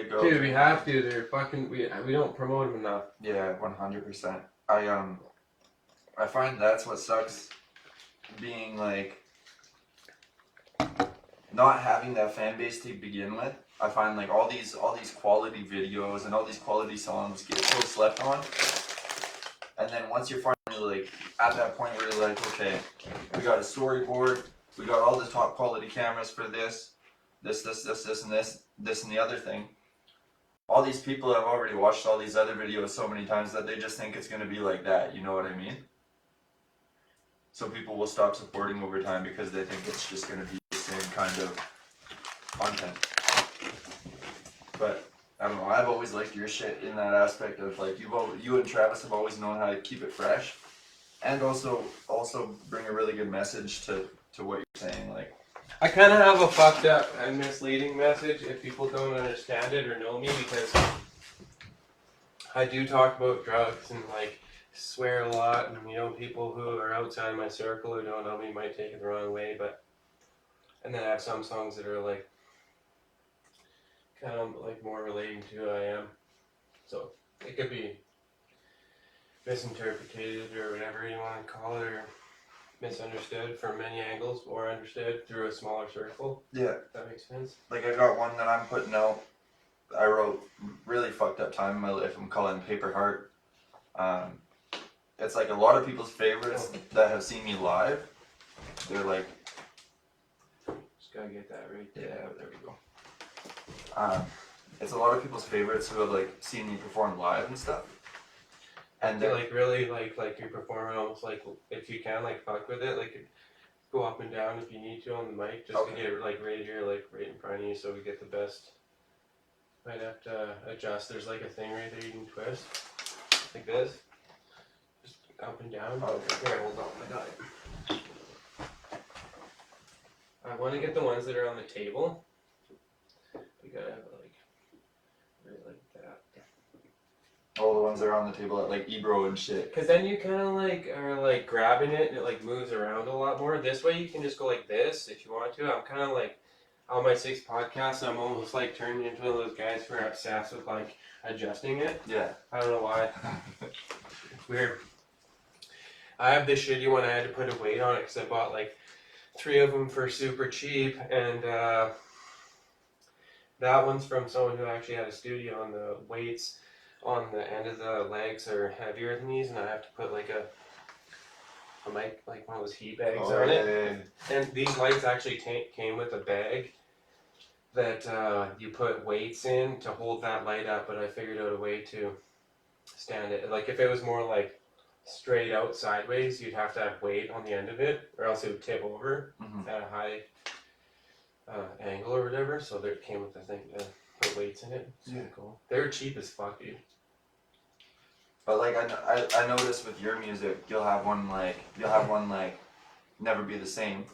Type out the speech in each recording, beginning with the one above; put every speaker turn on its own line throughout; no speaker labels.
media go.
Dude, we have to. They're fucking. We don't promote them enough.
Yeah, 100%. I find that's what sucks. Being like not having that fan base to begin with. I find like all these quality videos and all these quality songs get so slept on. And then once you're finally like at that point where you're like, okay, we got a storyboard, we got all the top quality cameras for this and this and the other thing. All these people have already watched all these other videos so many times that they just think it's gonna be like that, you know what I mean? So people will stop supporting over time because they think it's just gonna be the same kind of content. But I don't know, I've always liked your shit in that aspect of like you and Travis have always known how to keep it fresh and also bring a really good message to what you're saying. Like
I kind of have a fucked up and misleading message if people don't understand it or know me, because I do talk about drugs and like swear a lot, and you know, people who are outside my circle who don't know me might take it the wrong way, but and then I have some songs that are like kind of like more relating to who I am, so it could be misinterpreted or whatever you want to call it, or misunderstood from many angles, or understood through a smaller circle.
yeah,
If that makes sense.
like I got one that I'm putting out. I wrote really fucked up time in my life. I'm calling Paper Heart. It's like a lot of people's favorites that have seen me live. They're like,
Just gotta get that right there.
yeah, there we go. It's a lot of people's favorites who have like seen me perform live and stuff. And
They're like really like you perform almost like, if you can, like fuck with it, like go up and down if you need to on the mic, just to get like right here, like right in front of you, so we get the best. Might have to adjust. There's like a thing right there you can twist, like this, just up and down. Here, hold on, I got it. I want to get the ones that are on the table. We gotta have it like right like that.
all the ones that are on the table at like Ebro and shit.
Cause then you kind of like are like grabbing it and it like moves around a lot more. This way you can just go like this if you want to. I'm kind of like on my 6th podcast, I'm almost like turning into one of those guys who are obsessed with like adjusting it.
Yeah.
I don't know why. It's weird. I have this shitty one. I had to put a weight on it because I bought like 3 of them for super cheap, and that one's from someone who actually had a studio, and the weights on the end of the legs are heavier than these, and I have to put like a mic, like one of those heat bags on it. And these lights actually came with a bag that you put weights in to hold that light up, but I figured out a way to stand it. Like if it was more like straight out sideways, you'd have to have weight on the end of it, or else it would tip over at a high angle or whatever. So there came with the thing to put weights in it. It's really cool. They were cheap as fuck, dude.
But like I noticed with your music, you'll have one like Never Be the Same.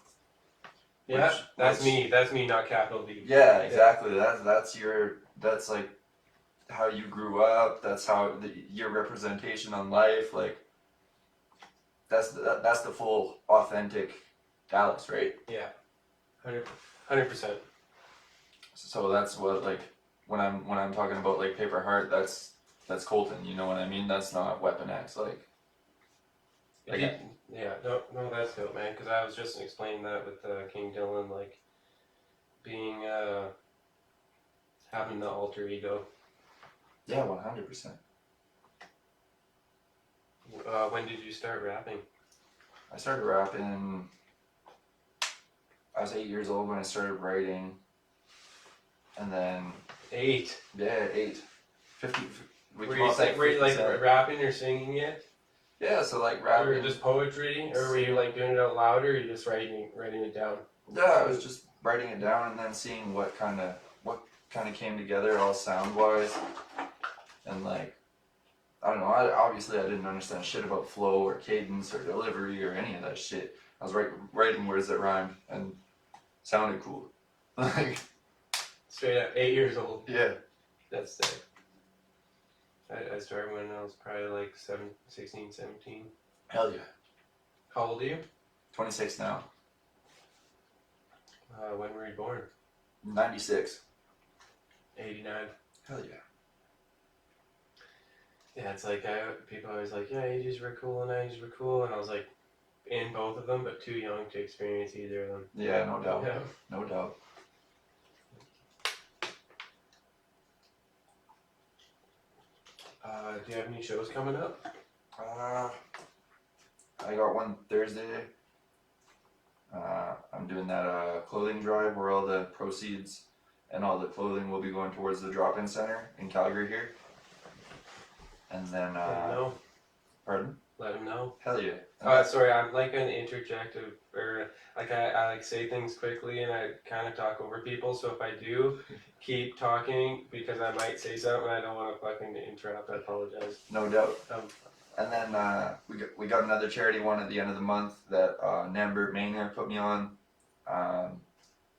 Yeah, that's me. That's me, not capital V.
Yeah, exactly. That's like how you grew up. That's how your representation on life. Like that's the full authentic Alex, right?
Yeah, 100%.
So that's what like when I'm talking about like Paper Heart, that's Colton. You know what I mean? That's not Weapon X. Like
yeah, no, that's dope, man. Because I was just explaining that with King Dylan, like being having the alter ego.
Yeah, 100%.
When did you start rapping?
I started rapping. I was 8 years old when I started writing, and then
8.
Yeah, 8. 50.
Were you like rapping or singing it?
Yeah, so like rapping.
Or just poetry, or were you like doing it out loud, or were you just writing it down?
Yeah, I was just writing it down and then seeing what kind of came together all sound wise, and like I don't know. Obviously I didn't understand shit about flow or cadence or delivery or any of that shit. I was writing words that rhymed and sounded cool. Like
straight up 8 years old.
Yeah.
That's sick. I started when I was probably like 16, 17.
Hell yeah.
How old are you?
26 now.
When were you born?
96.
89.
Hell yeah.
Yeah, it's like people are always like, yeah, 80s were cool and 90s were cool, and I was like, in both of them, but too young to experience either of them.
Yeah, no doubt.
Yeah.
No doubt.
Do you have any shows coming up?
I got one Thursday. I'm doing that clothing drive where all the proceeds and all the clothing will be going towards the drop-in center in Calgary here. And then,
Let him know.
pardon?
Let him know.
Hell yeah.
Sorry, I'm like an interjective, or like I like say things quickly and I kind of talk over people. So if I do keep talking because I might say something I don't want to fucking interrupt, I apologize.
No doubt. And then we got another charity one at the end of the month that Nambert Maynard put me on. I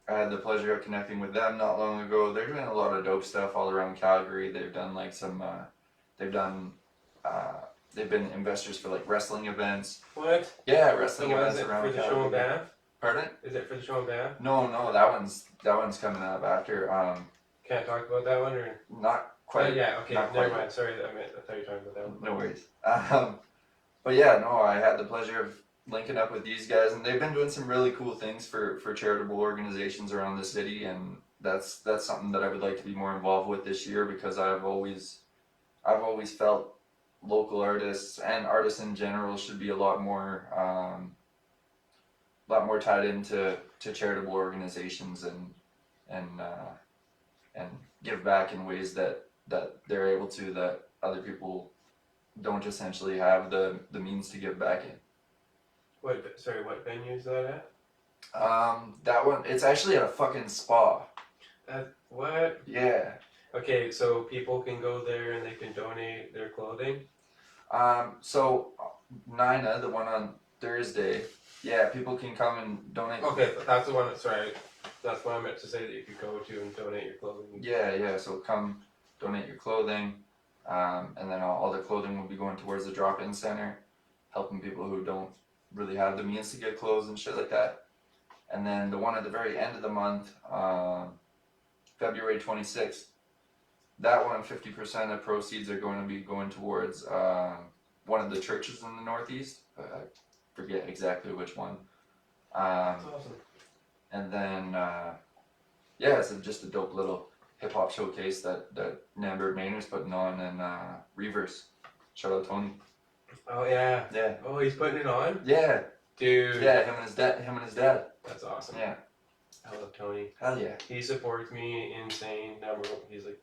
had the pleasure of connecting with them not long ago. They're doing a lot of dope stuff all around Calgary. They've done like some, they've been investors for like wrestling events.
What?
Yeah, wrestling
So
events
is it
around
for the
Calgary.
show in Banff?
Pardon?
Is it for the show in Banff?
No, that one's coming up after.
Can't talk about that one, or?
Not quite.
Yeah, okay,
not
never
quite.
mind. Sorry, I thought you were talking about that one.
No worries. But yeah, no, I had the pleasure of linking up with these guys, and they've been doing some really cool things for charitable organizations around the city, and that's something that I would like to be more involved with this year, because I've always felt local artists and artists in general should be a lot more tied into charitable organizations and give back in ways that they're able to, that other people don't essentially have the means to give back in.
What venue is that at?
That one, it's actually at a fucking spa.
What?
Yeah.
Okay, so people can go there and they can donate their clothing?
So Nina, the one on Thursday, yeah, people can come and donate.
Okay, that's the one, that's what I meant to say, that you could go to and donate your clothing.
Yeah, so come donate your clothing, and then all the clothing will be going towards the drop-in center, helping people who don't really have the means to get clothes and shit like that. And then the one at the very end of the month, February 26th, that one, 50% of proceeds are going to be going towards one of the churches in the Northeast. I forget exactly which one.
That's awesome.
And then, yeah, it's just a dope little hip-hop showcase that Nambert Maynard's putting on, and Reverse. Shout out Tony.
Oh, yeah.
Yeah.
Oh, he's putting it on?
Yeah.
Dude.
Yeah, him and his dad.
That's awesome.
Yeah.
I love Tony.
Hell yeah.
He supports me insane. He's like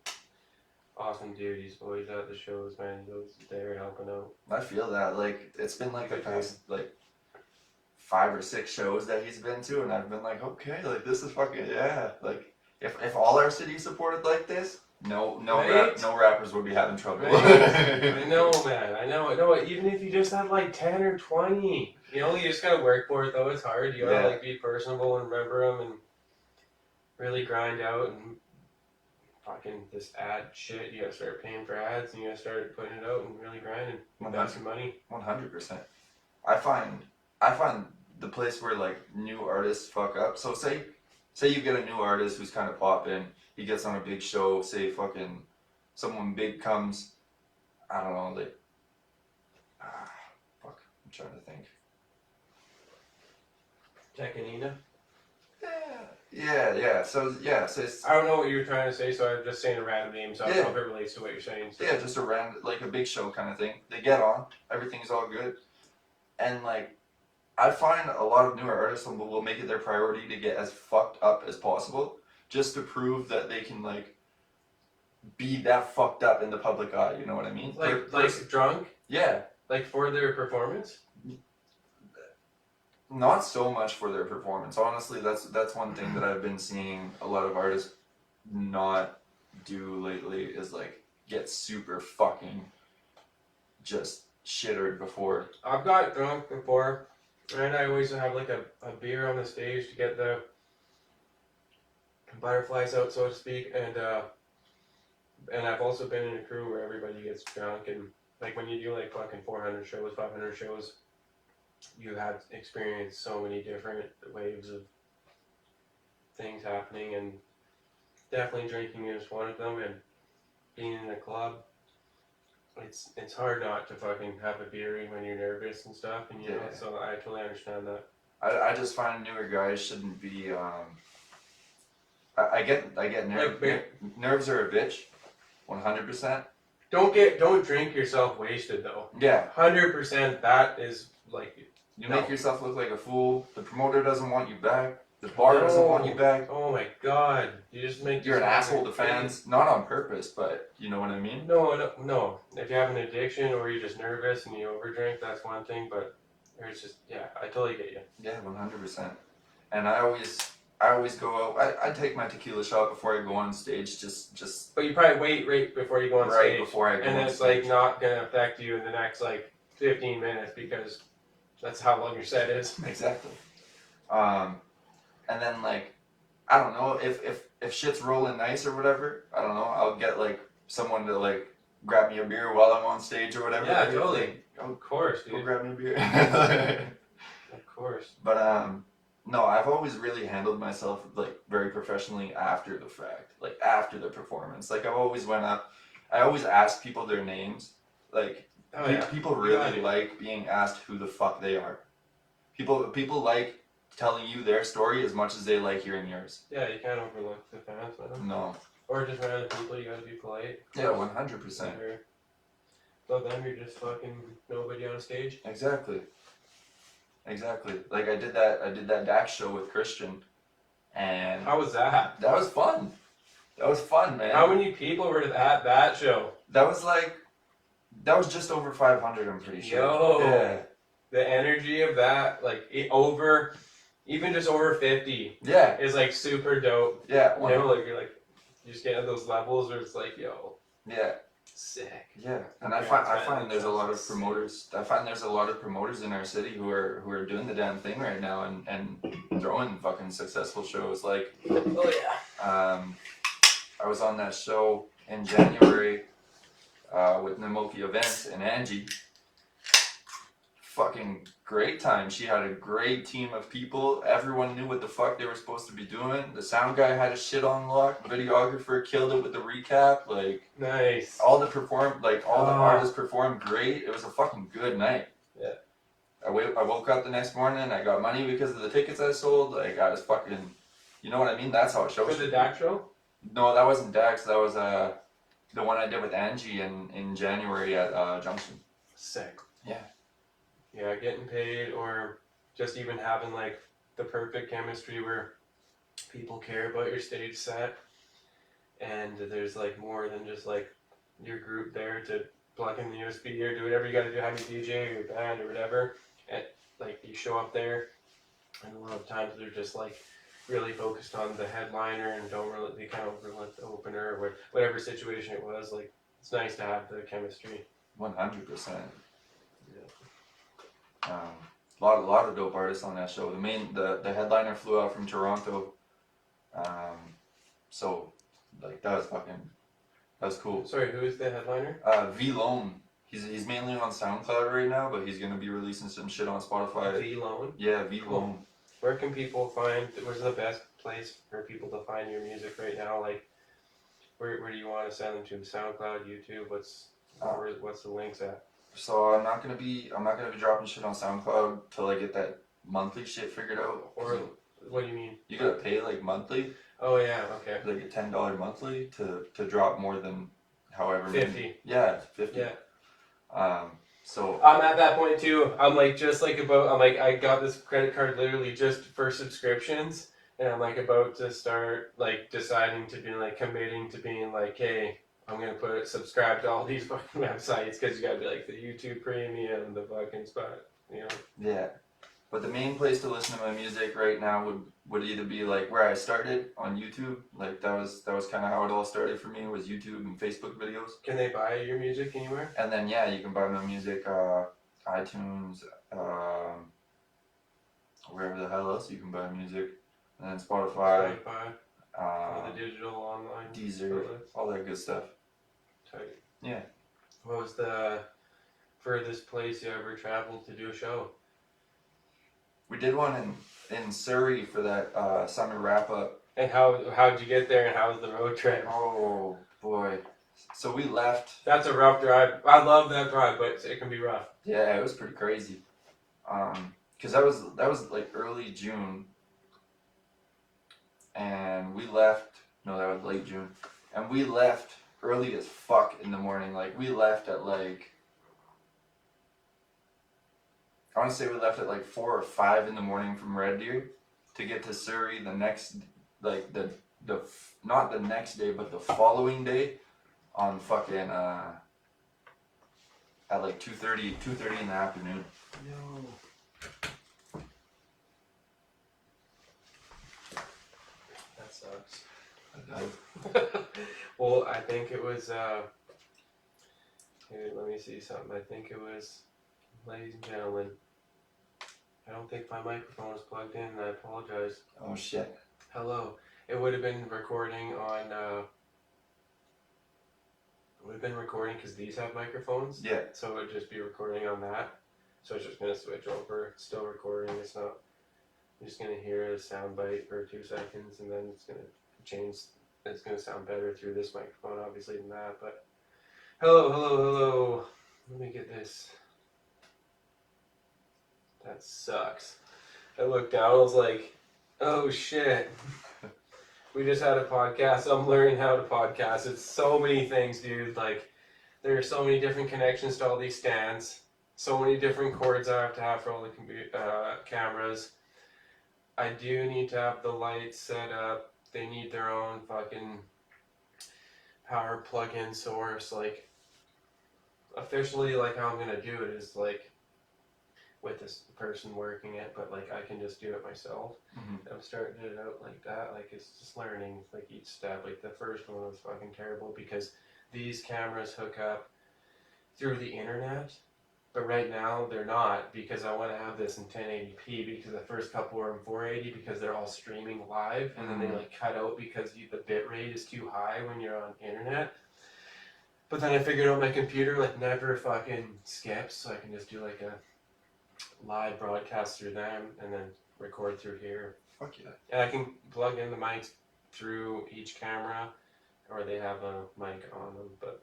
awesome dude. He's always at the shows, man. He's always there helping out.
I feel that. Like, it's been like the past, like, 5 or 6 shows that he's been to, and I've been like, okay, like, this is fucking, yeah. Like, if all our city supported like this, no rappers would be having trouble.
Right? I know, man. I know. Even if you just have like 10 or 20, you just gotta work for it, though. It's hard. You gotta like be personable and remember them and really grind out and fucking this ad shit. You gotta start paying for ads, and you gotta start putting it out and really grind and invest your money.
100%. I find the place where like new artists fuck up. So say you get a new artist who's kind of popping. He gets on a big show. Say fucking someone big comes. I don't know, like fuck. I'm trying to think.
Tekanina?
Yeah. So it's,
I don't know what you were trying to say, so I'm just saying a random name, so I don't know if it relates to what you're saying. So.
yeah, just a random, like a big show kind of thing. They get on, everything's all good, and like I find a lot of newer artists will make it their priority to get as fucked up as possible, just to prove that they can like be that fucked up in the public eye. You know what I mean?
Like drunk?
Yeah.
Like for their performance?
Not so much for their performance. Honestly, that's one thing that I've been seeing a lot of artists not do lately, is like get super fucking just shittered before.
I've got drunk before, and I always have like a beer on the stage to get the butterflies out, so to speak, and I've also been in a crew where everybody gets drunk, and like when you do like fucking 400 shows, 500 shows, you have experienced so many different waves of things happening, and definitely drinking is one of them. And being in a club, it's hard not to fucking have a beer when you're nervous and stuff, and you know. So I totally understand that.
I just find newer guys shouldn't be. I get nerves are a bitch, 100%.
Don't drink yourself wasted though.
Yeah,
100%. That is like
you make yourself look like a fool. The promoter doesn't want you back. The bar doesn't want you back.
Oh my god, you just make.
You're an asshole to fans, not on purpose, but you know what I mean.
No. If you have an addiction or you're just nervous and you overdrink, that's one thing. But there's just I totally get you.
Yeah, 100%. And I always go out. I take my tequila shot before I go on stage. Just.
But you probably wait right before you go on
right
stage.
Before I go
and
on
it's
stage.
like not gonna affect you in the next like 15 minutes because that's how long your set is.
Exactly. And then like, I don't know if shit's rolling nice or whatever. I don't know. I'll get like someone to like grab me a beer while I'm on stage or whatever.
Yeah, totally.
Like,
Of course,
go
dude.
grab me a beer.
Of course.
But no, I've always really handled myself like very professionally after the fact, like after the performance. Like I've always went up. I always ask people their names. Like people really like being asked who the fuck they are. People like telling you their story as much as they like hearing yours.
Yeah, you can't overlook the fans, man.
No.
Or just random people, you gotta be polite.
Yeah, 100%.
But then you're just fucking nobody on stage.
Exactly. Like I did that Dax show with Christian, and
How was that?
that was fun. That was fun, man.
How many people were at that show?
That was just over 500, I'm pretty sure.
Yo.
Yeah.
The energy of that, like even just over 50,
Yeah.
is like super dope.
Yeah.
You know, like you're like you just get at those levels where it's like, yo,
Yeah.
sick.
Yeah. And
Yeah,
I
man,
find there's a lot of
sick.
promoters. I find there's a lot of promoters in our city who are doing the damn thing right now and throwing fucking successful shows. Like
Oh yeah.
I was on that show in January with Namoki Events and Angie. Fucking great time. She had a great team of people. Everyone knew what the fuck they were supposed to be doing. The sound guy had his shit on lock. Videographer killed it with the recap. Like
Nice.
all the artists performed great. It was a fucking good night.
Yeah.
I woke up the next morning. I got money because of the tickets I sold. Like I was fucking, you know what I mean? That's how it shows.
For the DAC show?
No, that wasn't Dax. That was the one I did with Angie in January at Junction.
Sick.
Yeah.
Yeah, getting paid or just even having like the perfect chemistry where people care about your stage set and there's like more than just like your group there to plug in the USB or do whatever you gotta do, have your DJ or your band or whatever. And like you show up there and a lot of times they're just like really focused on the headliner and they kind of overlook the opener or whatever situation it was. Like it's nice to have the chemistry.
100%.
Yeah.
Lot of dope artists on that show. The headliner flew out from Toronto. So like that was cool.
Sorry, who is the headliner?
V Lone. He's mainly on SoundCloud right now, but he's gonna be releasing some shit on Spotify.
V Lone.
Yeah, V
Cool.
Lone.
Where can people find? Where's the best place for people to find your music right now? Like, where do you want to send them to? SoundCloud, YouTube. What's the links at?
So I'm not gonna be dropping shit on SoundCloud till I get that monthly shit figured out.
Or what do you mean?
You gotta pay like monthly,
Oh yeah, okay.
like a $10 monthly to drop more than however many.
50.
Yeah, 50.
Yeah.
So
I'm at that point too. I'm like I got this credit card literally just for subscriptions, and I'm like about to start like deciding to be like committing to being like, hey, I'm gonna subscribe to all these fucking websites because you gotta be like the YouTube Premium, the fucking spot, you know.
yeah, but the main place to listen to my music right now would either be like where I started on YouTube. Like that was kind of how it all started for me, was YouTube and Facebook videos.
Can they buy your music anywhere?
And then yeah, you can buy my music iTunes, wherever the hell else you can buy music, and then Spotify,
All the digital online.
Deezer,
outlets.
all that good stuff.
Tight.
Yeah.
What was the furthest place you ever traveled to do a show?
We did one in Surrey for that summer wrap up.
And how'd you get there and how was the road trip?
Oh boy. So we left.
That's a rough drive. I love that drive, but it can be rough.
Yeah, it was pretty crazy. Cause that was like early June, and we left. No, that was late June, and we left early as fuck in the morning. Like we left at like. I want to say we left at like 4 or 5 in the morning from Red Deer to get to Surrey the next, like the not the next day, but the following day, on fucking at like 2:30 in the afternoon.
No. That sucks. Well, I think it was. Here, let me see something. I think it was, ladies and gentlemen. I don't think my microphone was plugged in, and I apologize.
Oh shit.
Hello. It would have been recording on. It would have been recording because these have microphones.
Yeah.
So it would just be recording on that. So it's just gonna switch over. It's still recording. It's not. You're just gonna hear a sound bite for 2 seconds, and then it's gonna change. It's gonna sound better through this microphone, obviously, than that. But hello, hello, hello. Let me get this. That sucks. I looked down, I was like, oh shit. We just had a podcast. I'm learning how to podcast. It's so many things, dude. Like, there are so many different connections to all these stands. So many different cords I have to have for all the cameras. I do need to have the lights set up. They need their own fucking power plug-in source. Like, officially, like, how I'm gonna do it is, like, with this person working it, but like I can just do it myself.
Mm-hmm.
I'm starting it out like that, like it's just learning like each step. Like the first one was fucking terrible because these cameras hook up through the internet, but right now they're not because I want to have this in 1080p because the first couple were in 480 because they're all streaming live and then they like cut out because the bit rate is too high when you're on internet. But then I figured out my computer like never fucking skips, so I can just do like a live broadcast through them and then record through here.
Fuck yeah.
And I can plug in the mics through each camera, or they have a mic on them, but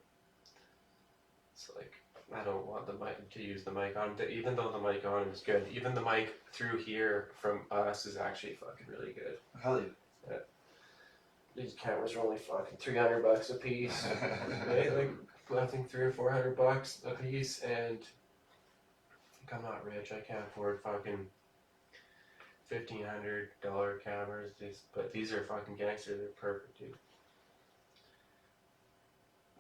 it's like I don't want the mic to use the mic on, even though the mic on is good. Even the mic through here from us is actually fucking really good.
Hell yeah.
These cameras are only fucking $300 a piece, right? Like I think $300 or $400 a piece, and I'm not rich. I can't afford fucking $1,500 cameras. But these are fucking gangster. They're perfect, dude.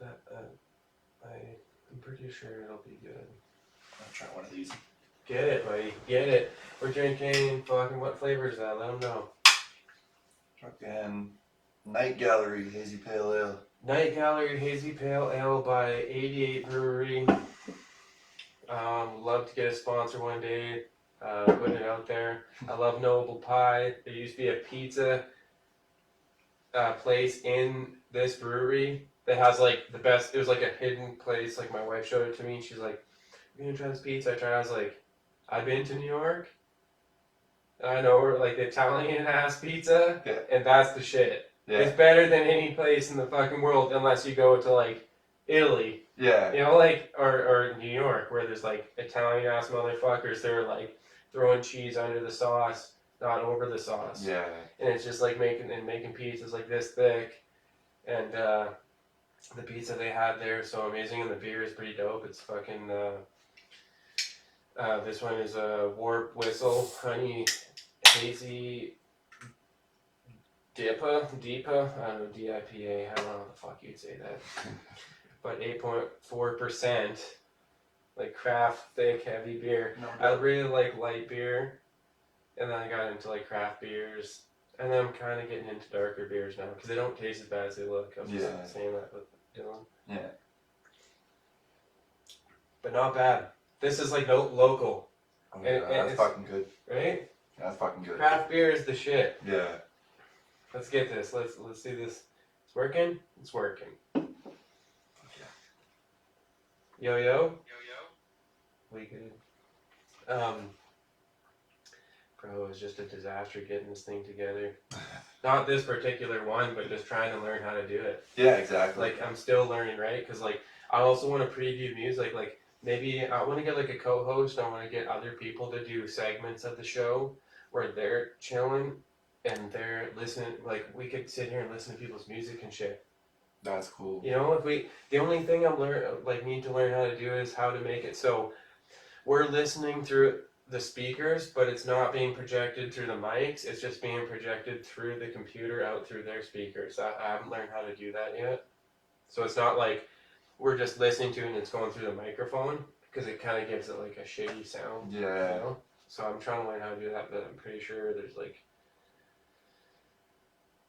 I'm pretty sure it'll be good.
I'll try one of these.
Get it, buddy. Get it. We're drinking fucking what flavor is that? Let them know.
Fucking Night Gallery Hazy Pale Ale.
Night Gallery Hazy Pale Ale by 88 Brewery. Love to get a sponsor one day. Putting it out there. I love Noble Pie. There used to be a pizza place in this brewery that has like the best. It was like a hidden place. Like my wife showed it to me. She's like, "You gonna try this pizza?" I tried. I was like, "I've been to New York. And I know where like the Italian ass pizza,
Yeah.
and that's the shit.
Yeah.
It's better than any place in the fucking world, unless you go to like Italy."
Yeah.
You know, like, or New York, where there's, like, Italian-ass motherfuckers that are, like, throwing cheese under the sauce, not over the sauce.
Yeah.
And it's just, like, making pizzas, like, this thick. And, the pizza they had there is so amazing, and the beer is pretty dope. It's fucking, this one is a Warp Whistle Honey Hazy Deepa, I don't know, D-I-P-A, I don't know how the fuck you'd say that. But 8.4%, like craft, thick, heavy beer.
No
I
doubt.
really like light beer, and then I got into like craft beers, and then I'm kind of getting into darker beers now because they don't taste as bad as they look. I was just saying that with Dylan.
Yeah.
But not bad. This is like local,
Oh,
And-
yeah,
and
that's
it's-
fucking good.
right?
That's fucking good.
Craft beer is the shit.
Yeah.
Let's get this. Let's see this. It's working. It's working. Yo yo. We good. Bro, it was just a disaster getting this thing together. not this particular one, but just trying to learn how to do it.
Yeah, exactly.
Like I'm still learning, right? Because like I also want to preview music. Like maybe I want to get like a co-host. I want to get other people to do segments of the show where they're chilling and they're listening. Like we could sit here and listen to people's music and shit.
That's cool.
You know, the only thing I'm need to learn how to do is how to make it so we're listening through the speakers, but it's not being projected through the mics. It's just being projected through the computer out through their speakers. I haven't learned how to do that yet. So it's not like we're just listening to it and it's going through the microphone, because it kind of gives it like a shitty sound.
Yeah.
You know? So I'm trying to learn how to do that, but I'm pretty sure there's like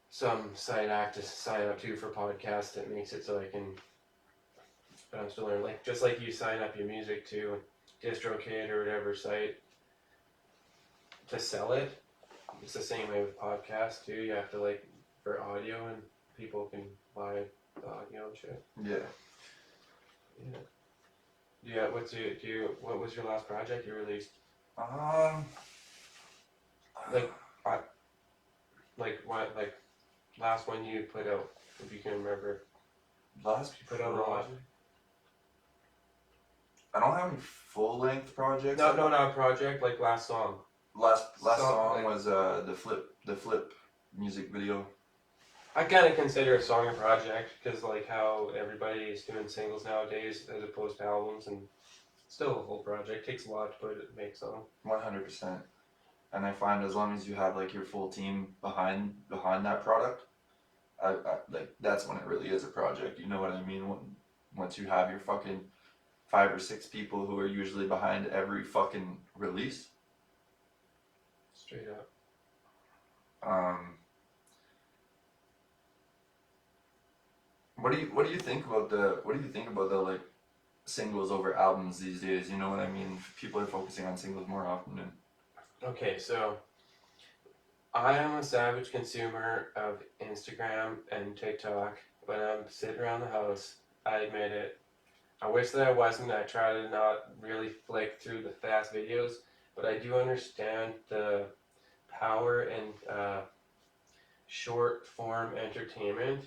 some side act to sign up to for podcasts that makes it so I can. But I'm still learning. Like just like you sign up your music to DistroKid or whatever site to sell it. It's the same way with podcasts too. You have to like for audio, and people can buy the audio and shit.
Yeah.
Yeah. Yeah. What was your last project you released? Like last one you put out, if you can remember.
Last
You put out a lot.
I don't have any full length projects.
No, not a project. Like last song.
Last
Song,
song
like-
was the flip music video.
I kind of consider a song a project because like how everybody is doing singles nowadays as opposed to albums, and still a whole project takes a lot to make a song.
100%. And I find as long as you have like your full team behind that product, I like that's when it really is a project. You know what I mean? Once you have your fucking 5 or 6 people who are usually behind every fucking release.
Straight up.
What do you think about the like singles over albums these days? You know what I mean? People are focusing on singles more often.
Okay, so I am a savage consumer of Instagram and TikTok. When I'm sitting around the house, I admit it. I wish that I wasn't. I try to not really flick through the fast videos, but I do understand the power and short form entertainment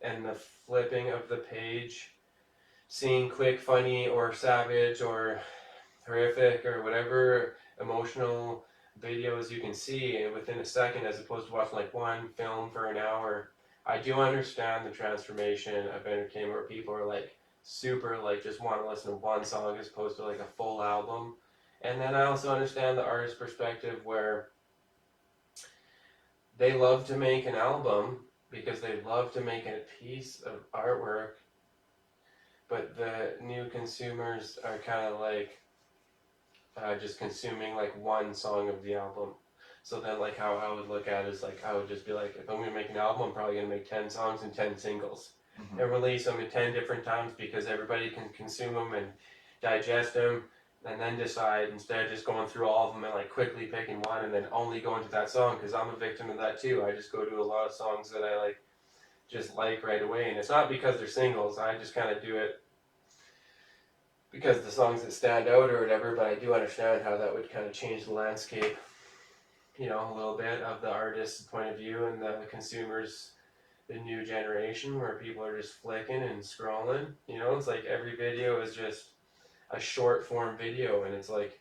and the flipping of the page, seeing quick, funny, or savage, or horrific, or whatever emotional videos you can see within a second, as opposed to watching like one film for an hour. I do understand the transformation of entertainment where people are like super like just want to listen to one song as opposed to like a full album. And then I also understand the artist perspective where they love to make an album because they love to make a piece of artwork, but the new consumers are kind of like just consuming like one song of the album. So then like how I would look at it is like I would just be like, if I'm going to make an album, I'm probably going to make 10 songs and 10 singles.
Mm-hmm.
And release them at 10 different times because everybody can consume them and digest them, and then decide instead of just going through all of them and like quickly picking one and then only going to that song, because I'm a victim of that too. I just go to a lot of songs that I like just like right away, and it's not because they're singles. I just kind of do it because the songs that stand out or whatever, but I do understand how that would kind of change the landscape, you know, a little bit of the artist's point of view and the consumers, the new generation where people are just flicking and scrolling. You know, it's like every video is just a short form video, and it's like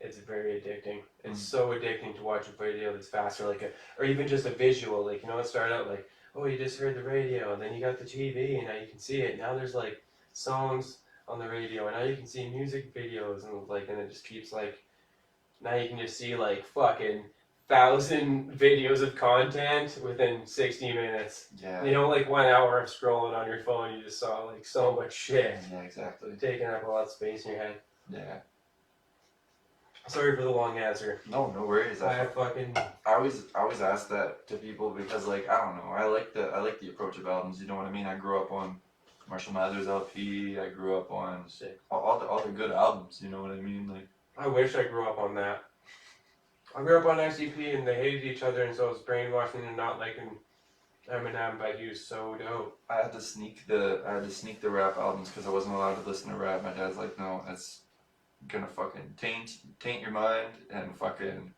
it's very addicting. It's so addicting to watch a video that's faster, like or even just a visual. Like, you know, it started out like, oh, you just heard the radio, and then you got the TV, and now you can see it. Now there's like songs on the radio, and now you can see music videos, and like, and it just keeps like, now you can just see like fucking 1,000 videos of content within 60 minutes.
Yeah.
You know, like 1 hour of scrolling on your phone, you just saw like so much shit.
Yeah, exactly.
Taking up a lot of space in your head.
Yeah.
Sorry for the long answer.
No worries.
I fucking.
I always ask that to people because like I don't know, I like the approach of albums. You know what I mean? I grew up on Marshall Mathers LP. I grew up on
Sick.
all the good albums. You know what I mean? Like
I wish I grew up on that. I grew up on ICP and they hated each other, and so I was brainwashing and not liking Eminem, but he was so dope.
I had to sneak the rap albums because I wasn't allowed to listen to rap. My dad's like, no, it's gonna fucking taint your mind and fucking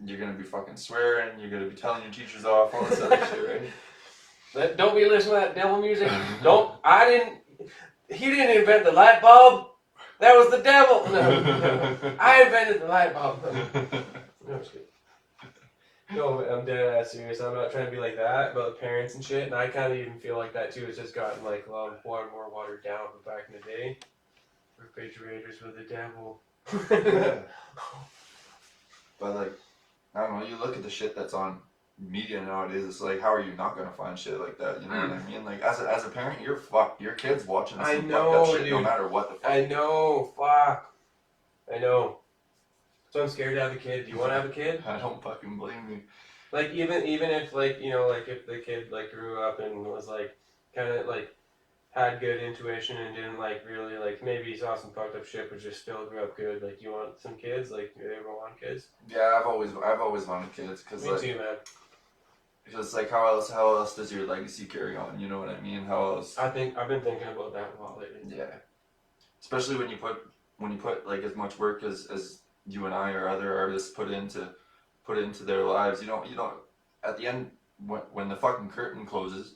you're gonna be fucking swearing, you're gonna be telling your teachers off, all this other shit, right?
Don't be listening to that devil music. He didn't invent the light bulb. That was the devil. No. I invented the light bulb. No, I'm just kidding. No, I'm dead ass serious. I'm not trying to be like that about parents and shit. And I kind of even feel like that too. It's just gotten like a lot more watered down. But back in the day, refrigerators were the devil.
Yeah. But like, I don't know. You look at the shit that's on media nowadays. It's like, how are you not gonna find shit like that? You know what I mean? Like, as a parent, you're fucked. Your kid's watching some fucked up shit, no matter what the fuck.
I know. Fuck. I know. So I'm scared to have a kid. Do you want to have a kid?
I don't fucking blame you.
Like even if like you know like if the kid like grew up and was like kind of like had good intuition and didn't like really like maybe he saw some fucked up shit but just still grew up good. Like, do you want some kids? Like, do you ever want kids?
Yeah, I've always wanted kids because
Me too, man.
Because like how else does your legacy carry on? You know what I mean? How else?
I've been thinking about that a lot lately.
Yeah, especially when you put like as much work as you and I or other artists put into their lives. You don't at the end when the fucking curtain closes,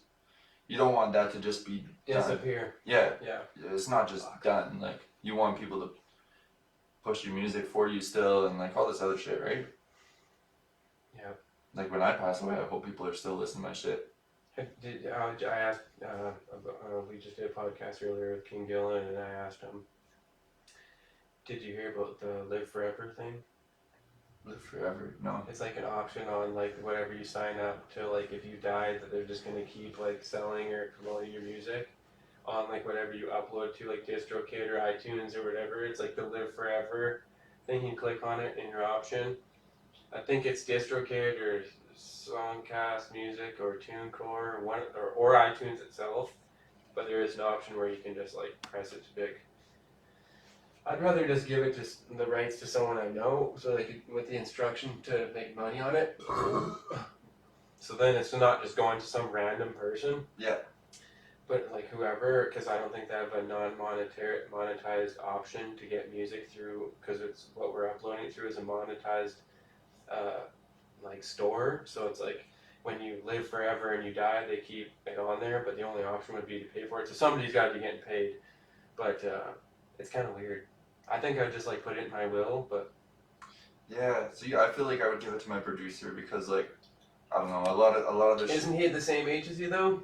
you don't want that to just be
disappear.
Done.
Yeah.
It's not just done. Like, you want people to push your music for you still and like all this other shit, right?
Yeah.
Like when I pass away, I hope people are still listening to my shit.
I asked, we just did a podcast earlier with King Dylan, and I asked him, did you hear about the Live Forever thing?
Live forever? No.
It's like an option on like whatever you sign up to, like if you died, that they're just gonna keep like selling or promoting your music on like whatever you upload to like DistroKid or iTunes or whatever. It's like the Live Forever thing. You click on it in your option. I think it's DistroKid or Songcast Music or TuneCore or iTunes itself, but there is an option where you can just like press it to pick. I'd rather just give it to the rights to someone I know, so they could, with the instruction to make money on it. So then it's not just going to some random person.
Yeah.
But like whoever, because I don't think they have a monetized option to get music through, because it's what we're uploading through is a monetized like store. So it's like when you live forever and you die, they keep it on there, but the only option would be to pay for it. So somebody's got to be getting paid. But it's kind of weird. I think I'd just like put it in my will, but
yeah. So yeah, I feel like I would give it to my producer because like I don't know, a lot of this.
Isn't he at the same age as you though?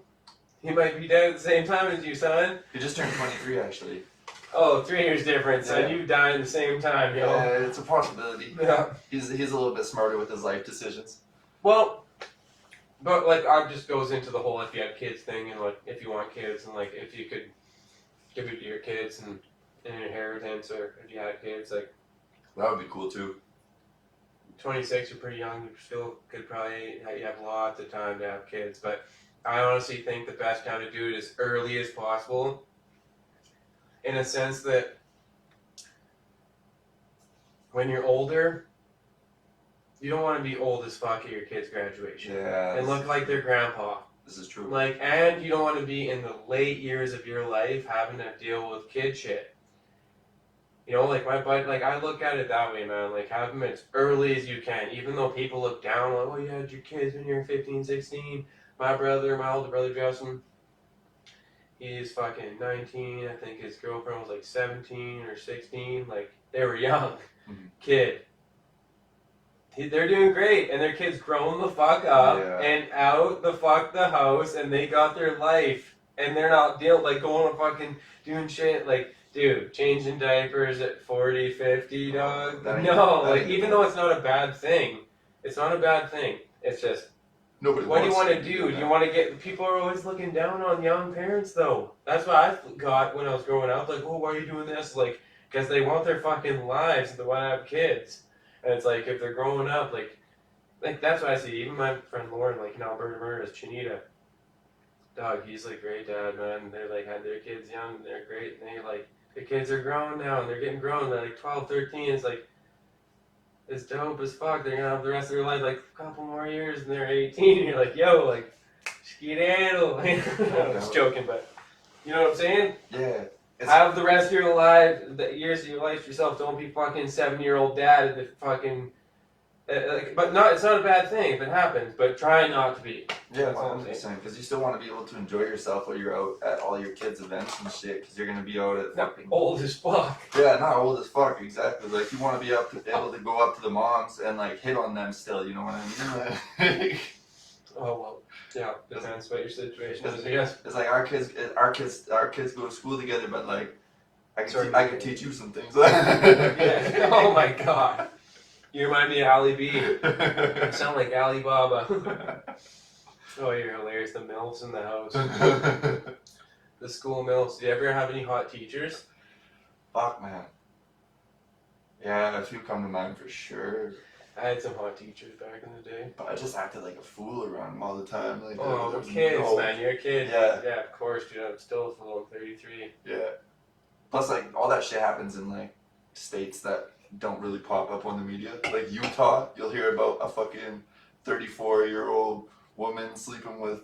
He might be dead at the same time as you, son.
He just turned 23 actually.
Oh, 3 years difference,
Yeah.
and you die at the same time, yo.
Yeah, it's a possibility.
Yeah.
He's a little bit smarter with his life decisions.
Well, but like I just goes into the whole if you have kids thing, and like if you want kids, and like if you could give it to your kids and an inheritance, or if you had kids, like
That would be cool too.
26, you're pretty young. You still could probably you have lots of time to have kids, but I honestly think the best time to do it as early as possible. In a sense that when you're older, you don't want to be old as fuck at your kid's graduation.
Yeah.
And look like their grandpa.
This is true.
Like, and you don't want to be in the late years of your life having to deal with kid shit. You know, like my buddy, like I look at it that way, man. Like have them as early as you can, even though people look down, like, oh, you had your kids when you were 15, 16. My older brother Justin, he's fucking 19. I think his girlfriend was like 17 or 16. Like they were young. Kid. They're doing great, and their kid's grown the fuck up and out the house, and they got their life, and they're not going to fucking doing shit like, dude, changing diapers at 40, 50, dog. No, like even though it's not a bad thing, it's not a bad thing. It's just
nobody.
What do you want to do? Do you want to get? People are always looking down on young parents, though. That's what I got when I was growing up. Like, oh, why are you doing this? Like, because they want their fucking lives and they want to have kids. And it's like, if they're growing up, like that's what I see. Even my friend Lauren, like in Alberta Murders, Chinita, dog, he's like great dad, man. They like had their kids young, and they're great. And they like, the kids are grown now, and they're getting grown. They're like 12, 13. It's like, it's dope as fuck. They're gonna have the rest of their life, like a couple more years, and they're 18. And you're like, yo, like, skedaddle. I'm just joking, but you know what I'm saying?
Yeah.
Have the rest of your life, the years of your life yourself. Don't be fucking 7-year-old dad at the fucking But it's not a bad thing if it happens, but try not to be.
Yeah,
That's all I'm
100%. Because you still want to be able to enjoy yourself while you're out at all your kids' events and shit. Because you're gonna be out at
Not
fucking
old as fuck.
Yeah, not old as fuck. Exactly. Like you want to be able to go up to the moms and like hit on them still. You know what I mean?
Oh well, yeah. Depends what your situation is, I guess.
It's like our kids go to school together, but like
Sorry.
I can teach you some things.
Yeah. Oh my god. You remind me of Ali B. You sound like Ali Baba. Oh, you're hilarious. The MILFs in the house. The school MILFs. Do you ever have any hot teachers?
Fuck, man. Yeah, a few come to mind for sure.
I had some hot teachers back in the day.
But I just acted like a fool around them all the time. Like,
Oh,
there was
kids,
no-
man. You're a kid.
Yeah.
Yeah, of course, dude. I'm still a fool. I'm 33.
Yeah. Plus, like, all that shit happens in, like, states that don't really pop up on the media. Like, Utah, you'll hear about a fucking 34-year-old woman sleeping with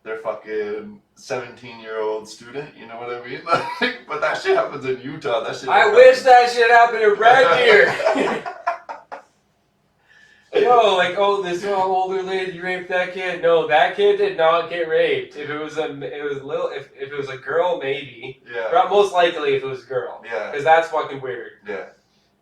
their fucking 17-year-old student. You know what I mean? Like, but that shit happens in Utah. That shit.
I wish that shit happened in Red Deer. No, like, oh, this older lady raped that kid. No, that kid did not get raped. If it was if it was a girl, maybe.
Yeah.
But most likely if it was a girl.
Yeah.
Because that's fucking weird.
Yeah.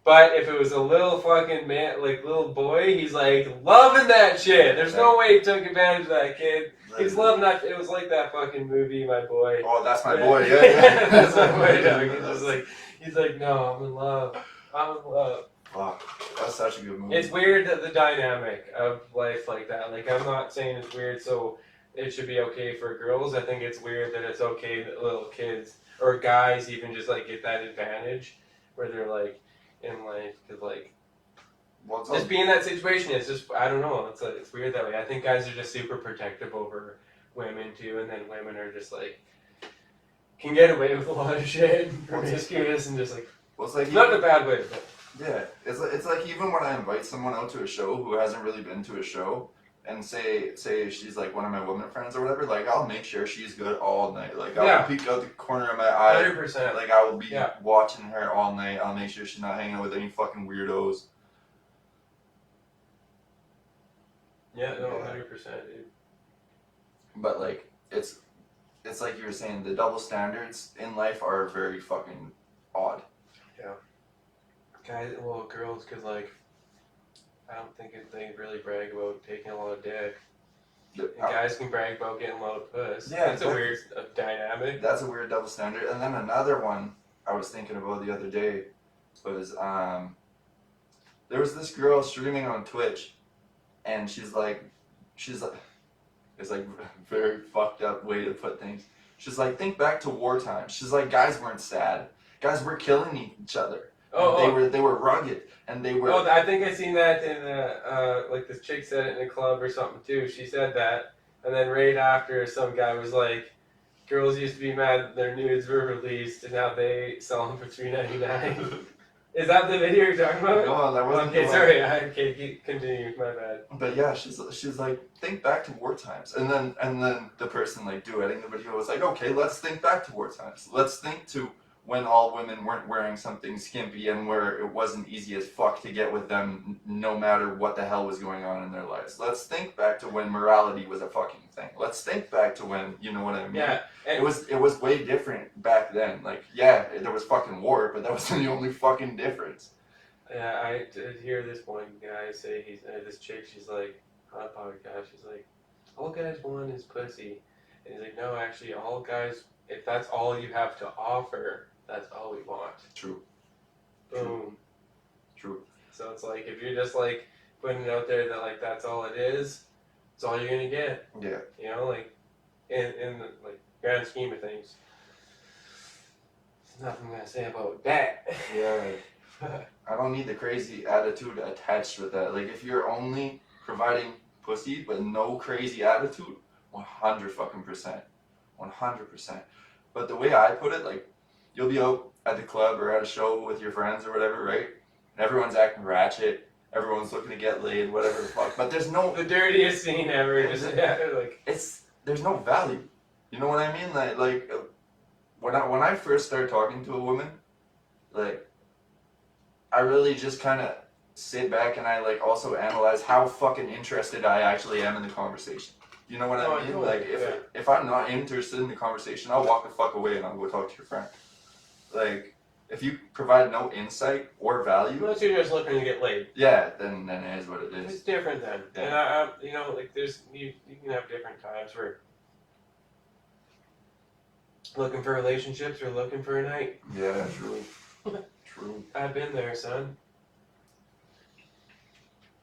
But if it was a little fucking man, like little boy, he's like loving that shit. There's no way he took advantage of that kid. He's loving that. It was like that fucking movie, My Boy.
Oh, that's my boy. Yeah.
That's my boy. Dog. He's like, no, I'm in love. I'm in love.
Fuck. That's such a good movie.
It's weird that the dynamic of life like that. Like, I'm not saying it's weird, so it should be okay for girls. I think it's weird that it's okay that little kids or guys even just like get that advantage where they're like in life, because like just being in that situation is just, I don't know. It's weird that way. I think guys are just super protective over women too, and then women are just like can get away with a lot of shit, promiscuous, and just like
Well, it's like
not in a bad way, but.
Yeah, it's like even when I invite someone out to a show who hasn't really been to a show, and say she's like one of my women friends or whatever, like I'll make sure she's good all night. Like I'll peek out the corner of my eye.
100%.
Like I will be watching her all night. I'll make sure she's not hanging out with any fucking weirdos.
Yeah, no, 100%, dude.
But like it's like you were saying, the double standards in life are very fucking odd.
Yeah. Guys, well, girls, because like I don't think they really brag about taking a lot of dick. And guys can brag about getting a lot of puss.
Yeah,
that's a weird dynamic.
That's a weird double standard. And then another one I was thinking about the other day was there was this girl streaming on Twitch, and she's like it's like a very fucked up way to put things. She's like, think back to wartime. She's like, guys weren't sad. Guys were killing each other. They were rugged, and they were.
Oh, I think I seen that in like this chick said it in a club or something too. She said that, and then right after, some guy was like, "Girls used to be mad that their nudes were released, and now they sell them for $3.99." Is that the video you're talking about?
No, that wasn't.
Okay, sorry. Okay, continue. My bad.
But yeah, she's like, think back to war times, and then the person like duetting the video was like, okay, let's think back to war times. Let's think to when all women weren't wearing something skimpy and where it wasn't easy as fuck to get with them no matter what the hell was going on in their lives. Let's think back to when morality was a fucking thing. Let's think back to when, you know what I mean?
Yeah.
It was way different back then. Like, yeah, there was fucking war, but that wasn't the only fucking difference.
Yeah, I did hear this one guy say this chick, she's like, on a podcast, she's like, all guys want is pussy. And he's like, no, actually, all guys, if that's all you have to offer, that's all we want.
True.
Boom.
True.
So it's like, if you're just like putting it out there that like that's all it is, it's all you're gonna get.
Yeah.
You know, like in the like grand scheme of things. There's nothing I'm gonna say about that.
Yeah. I don't need the crazy attitude attached with that. Like, if you're only providing pussy but no crazy attitude, 100%. 100%. But the way I put it, like, you'll be out at the club or at a show with your friends or whatever, right? And everyone's acting ratchet. Everyone's looking to get laid, whatever the fuck. But there's no...
The dirtiest scene ever. Just, like...
There's no value. You know what I mean? Like when I first started talking to a woman, like, I really just kind of sit back and I like also analyze how fucking interested I actually am in the conversation. You know what I mean?
Totally,
Like if I'm not interested in the conversation, I'll walk the fuck away and I'll go talk to your friend. Like if you provide no insight or value,
unless you're just looking to get laid.
yeah, then it is what it is.
It's different then.
Yeah.
And I you know, like there's you can have different times where looking for relationships or looking for a night.
Yeah, true. True.
I've been there, son.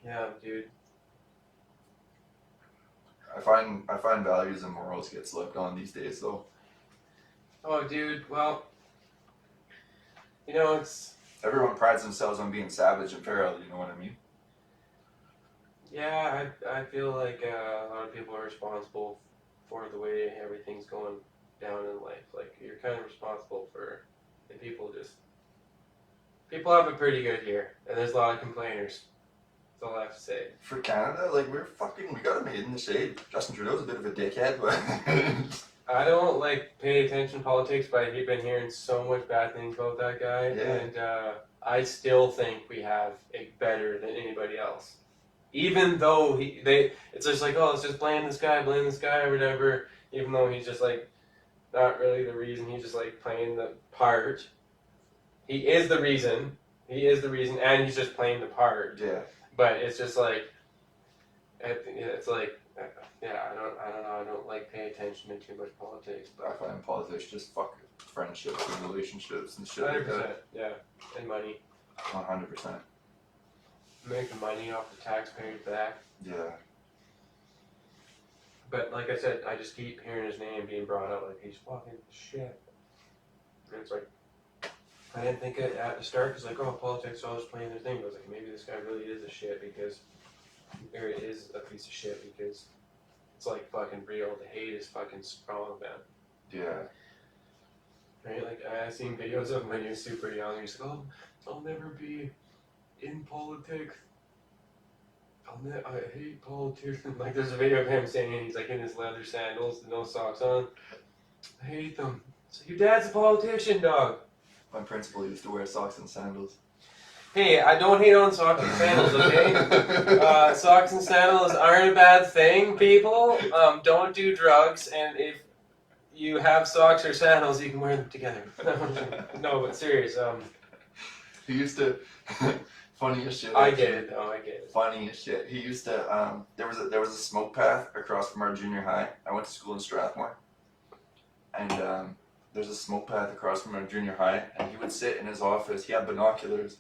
Yeah, dude.
I find values and morals get slept on these days though.
Oh, dude. Well, you know, it's
Everyone prides themselves on being savage and feral, you know what I mean?
yeah. I feel like a lot of people are responsible for the way everything's going down in life. Like you're kind of responsible for the people have it pretty good here, and there's a lot of complainers. That's all I have to say.
For Canada, like we got it made in the shade. Justin Trudeau's a bit of a dickhead, but
I don't like pay attention to politics, but I've been hearing so much bad things about that guy,
Yeah.
and I still think we have it better than anybody else. Even though it's just like, oh, let's just blame this guy, or whatever. Even though he's just like not really the reason, he's just like playing the part. He is the reason, and he's just playing the part.
yeah.
But it's just like, it's like, yeah, I don't know. I don't like pay attention to too much politics.
I
But
find politics just fuck friendships and relationships and shit like
100%,
that.
yeah, and money,
100%.
making money off the taxpayers' back.
Yeah.
But like I said, I just keep hearing his name being brought up, like he's fucking shit. And it's like, I didn't think it at the start, because like, oh, politics is always playing their thing. But I was like, maybe this guy really is a shit or is a piece of shit because it's like fucking real. The hate is fucking strong, man.
Yeah.
Right? Like I've seen videos of him when he was super young. He's like, oh, I'll never be in politics. I hate politicians. Like there's a video of him saying he's like in his leather sandals, no socks on. I hate them. So your dad's a politician, dog.
My principal used to wear socks and sandals.
Hey, I don't hate on socks and sandals, okay? Socks and sandals aren't a bad thing, people. Don't do drugs, and if you have socks or sandals, you can wear them together. No, but serious.
He used to funny as shit.
I get it, though. I get it.
Funny as shit. He used to there was a smoke path across from our junior high. I went to school in Strathmore. And there's a smoke path across from our junior high, and he would sit in his office. He had binoculars.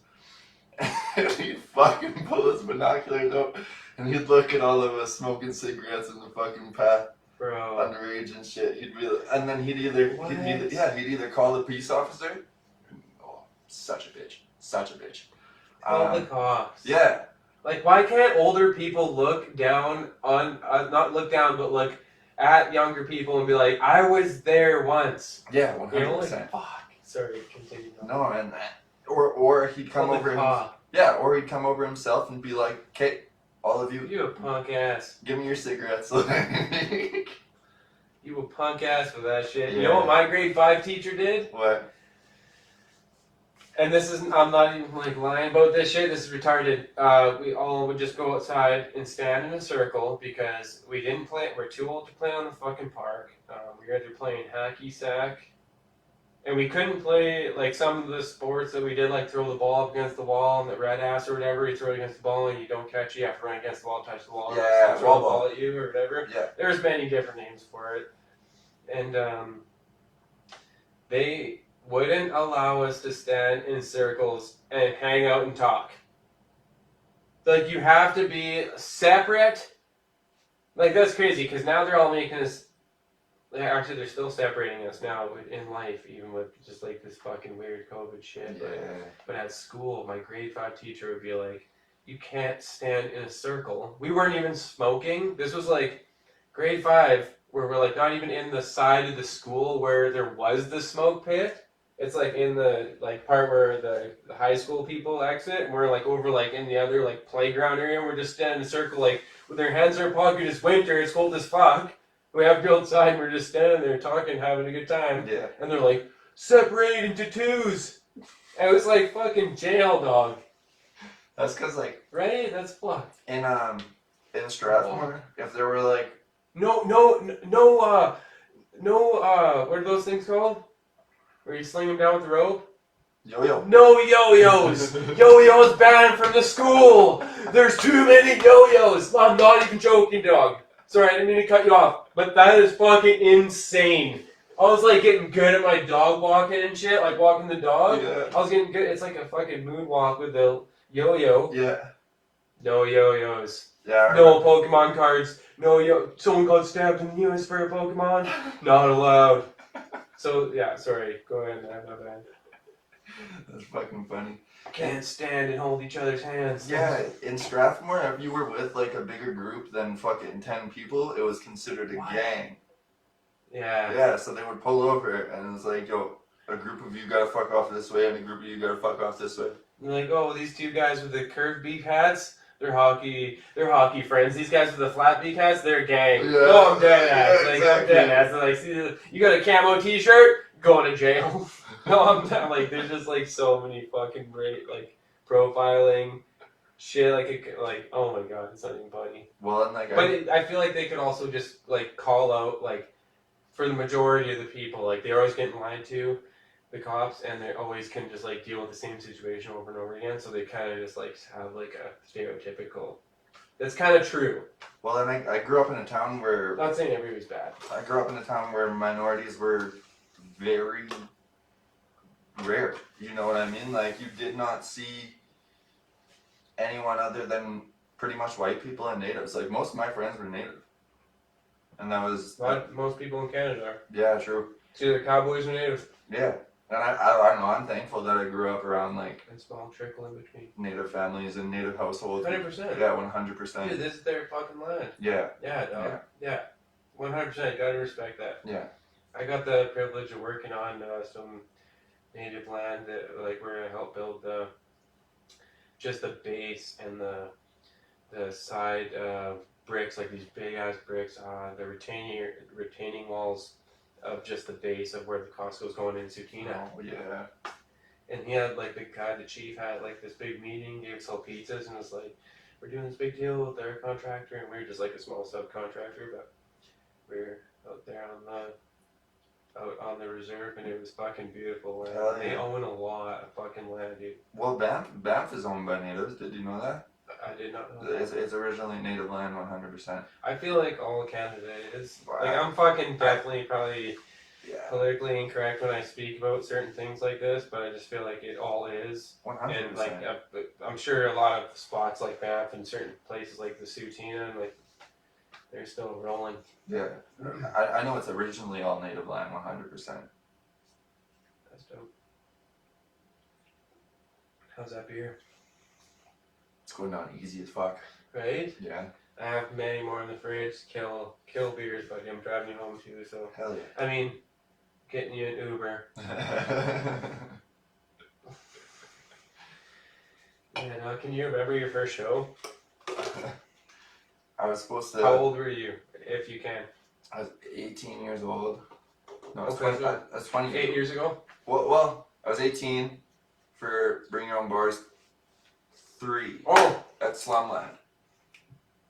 And he'd fucking pull his binoculars up, and he'd look at all of us smoking cigarettes in the fucking path,
Bro.
underage and shit. And then he'd either call the peace officer. Oh, such a bitch.
Call the cops.
Yeah.
Like, why can't older people look down on, not look down, but look at younger people and be like, I was there once.
Yeah,
You know,
100%.
like, fuck. Sorry, continue.
No, and or he'd come
Call the
over.
cop.
Or he'd come over himself and be like, "Okay, all of you,
You a punk ass.
give me your cigarettes."
You a punk ass for that shit. You
Yeah.
know what my grade 5 teacher did?
What?
And this is, I'm not even like lying about this shit, this is retarded. We all would just go outside and stand in a circle because we're too old to play on the fucking park. We were either playing hacky sack, and we couldn't play like some of the sports that we did, like throw the ball up against the wall and the red ass or whatever. You throw it against the ball and you don't catch it, you have to run against the wall, touch the wall, and
Yeah,
throw the
wall
ball
ball.
at you or whatever.
Yeah.
There's many different names for it. And they wouldn't allow us to stand in circles and hang out and talk. Like, you have to be separate. Like, that's crazy, because now they're all making us... Actually, they're still separating us now in life, even with just, like, this fucking weird COVID shit.
Yeah.
But at school, my grade 5 teacher would be like, you can't stand in a circle. We weren't even smoking. This was, like, grade 5, where we're, like, not even in the side of the school where there was the smoke pit. It's like in the like part where the high school people exit, and we're like over like in the other like playground area. We're just standing in a circle like with our hands in our pocket. It's winter. It's cold as fuck. We have to go outside. And we're just standing there talking, having a good time.
Yeah.
And they're like, separate into twos. And it was like fucking jail, dog.
That's because like
Right? That's fucked.
in Strathmore, if there were like
No, what are those things called? Where you sling them down with the rope?
yo-yo.
No yo-yos! Yo-yos banned from the school! There's too many yo-yos! I'm not even joking, dog. Sorry, I didn't mean to cut you off, but that is fucking insane. I was like getting good at my dog walking and shit, like walking the dog.
Yeah.
I was getting good. It's like a fucking moonwalk with the yo-yo.
Yeah.
No yo-yos.
Yeah.
No Pokemon cards. No yo. Someone got stabbed in the US for a Pokemon. Not allowed. So yeah, sorry. Go ahead. My bad.
That's fucking funny.
Can't stand and hold each other's hands.
Yeah, in Strathmore, if you were with like a bigger group than fucking 10 people, it was considered a gang.
Yeah.
Yeah, so they would pull over and it was like, yo, a group of you gotta fuck off this way and a group of you gotta fuck off this way.
You're like, oh, these two guys with the curved beak hats, they're hockey friends. These guys with the flat beak hats, they're a gang.
Yeah,
No, I'm dead ass.
yeah,
Like,
exactly.
I'm dead ass. Like, see, you got a camo t-shirt, going to jail. No, I'm dead. Like, there's just like so many fucking great like profiling shit. Like, oh my god, it's not even funny.
Well, and like,
But I feel like they could also just like call out like for the majority of the people, like they're always getting lied to, the cops, and they always can just like deal with the same situation over and over again. So they kind of just like have like a stereotypical. That's kind of true.
well, and I grew up in a town where
I'm not saying everybody's bad.
I grew up in a town where minorities were very rare. You know what I mean? Like, you did not see anyone other than pretty much white people and natives. Like, most of my friends were native. And that was...
Most people in Canada are.
Yeah, true.
It's either cowboys or natives.
Yeah. And I don't know, I'm thankful that I grew up around, like,
And small trickle in between.
native families and native households.
100%.
Yeah, 100%.
Dude, this is their fucking land.
Yeah.
Yeah, dog. Yeah. 100%. Gotta respect that.
Yeah.
I got the privilege of working on some native land that, like, where I helped build just the base and the side bricks, like these big ass bricks, the retaining walls of just the base of where the Costco's going in Sutina.
Oh, yeah.
And he had like the chief had like this big meeting, gave us all pizzas, and was like, we're doing this big deal with our contractor, and we were just like a small subcontractor, but we were out there on the reserve, and it was fucking beautiful land.
Hell yeah.
They own a lot of fucking land, dude.
Well, Banff is owned by natives. Did you know that?
I did not know that.
It's originally native land, 100%.
I feel like all of Canada is.
Wow.
Like, I'm fucking definitely probably
Yeah.
politically incorrect when I speak about certain things like this, but I just feel like it all is.
100%.
And like, I'm sure a lot of spots like Banff and certain places like the Sutina, and like, they're still rolling.
Yeah. I know it's originally all native land, 100%.
That's dope. How's that beer?
It's going down easy as fuck.
Right?
Yeah.
I have many more in the fridge. Kill beers, but I'm driving you home too, so.
Hell
I mean, getting you an Uber.
yeah.
And can you remember your first show?
I was supposed to.
How old were you, if you can?
I was 18 years old. No, I was
Okay,
20.
so
I was 20.
8 years ago?
Well, I was 18 for Bring Your Own Bars 3
Oh!
at Slumland.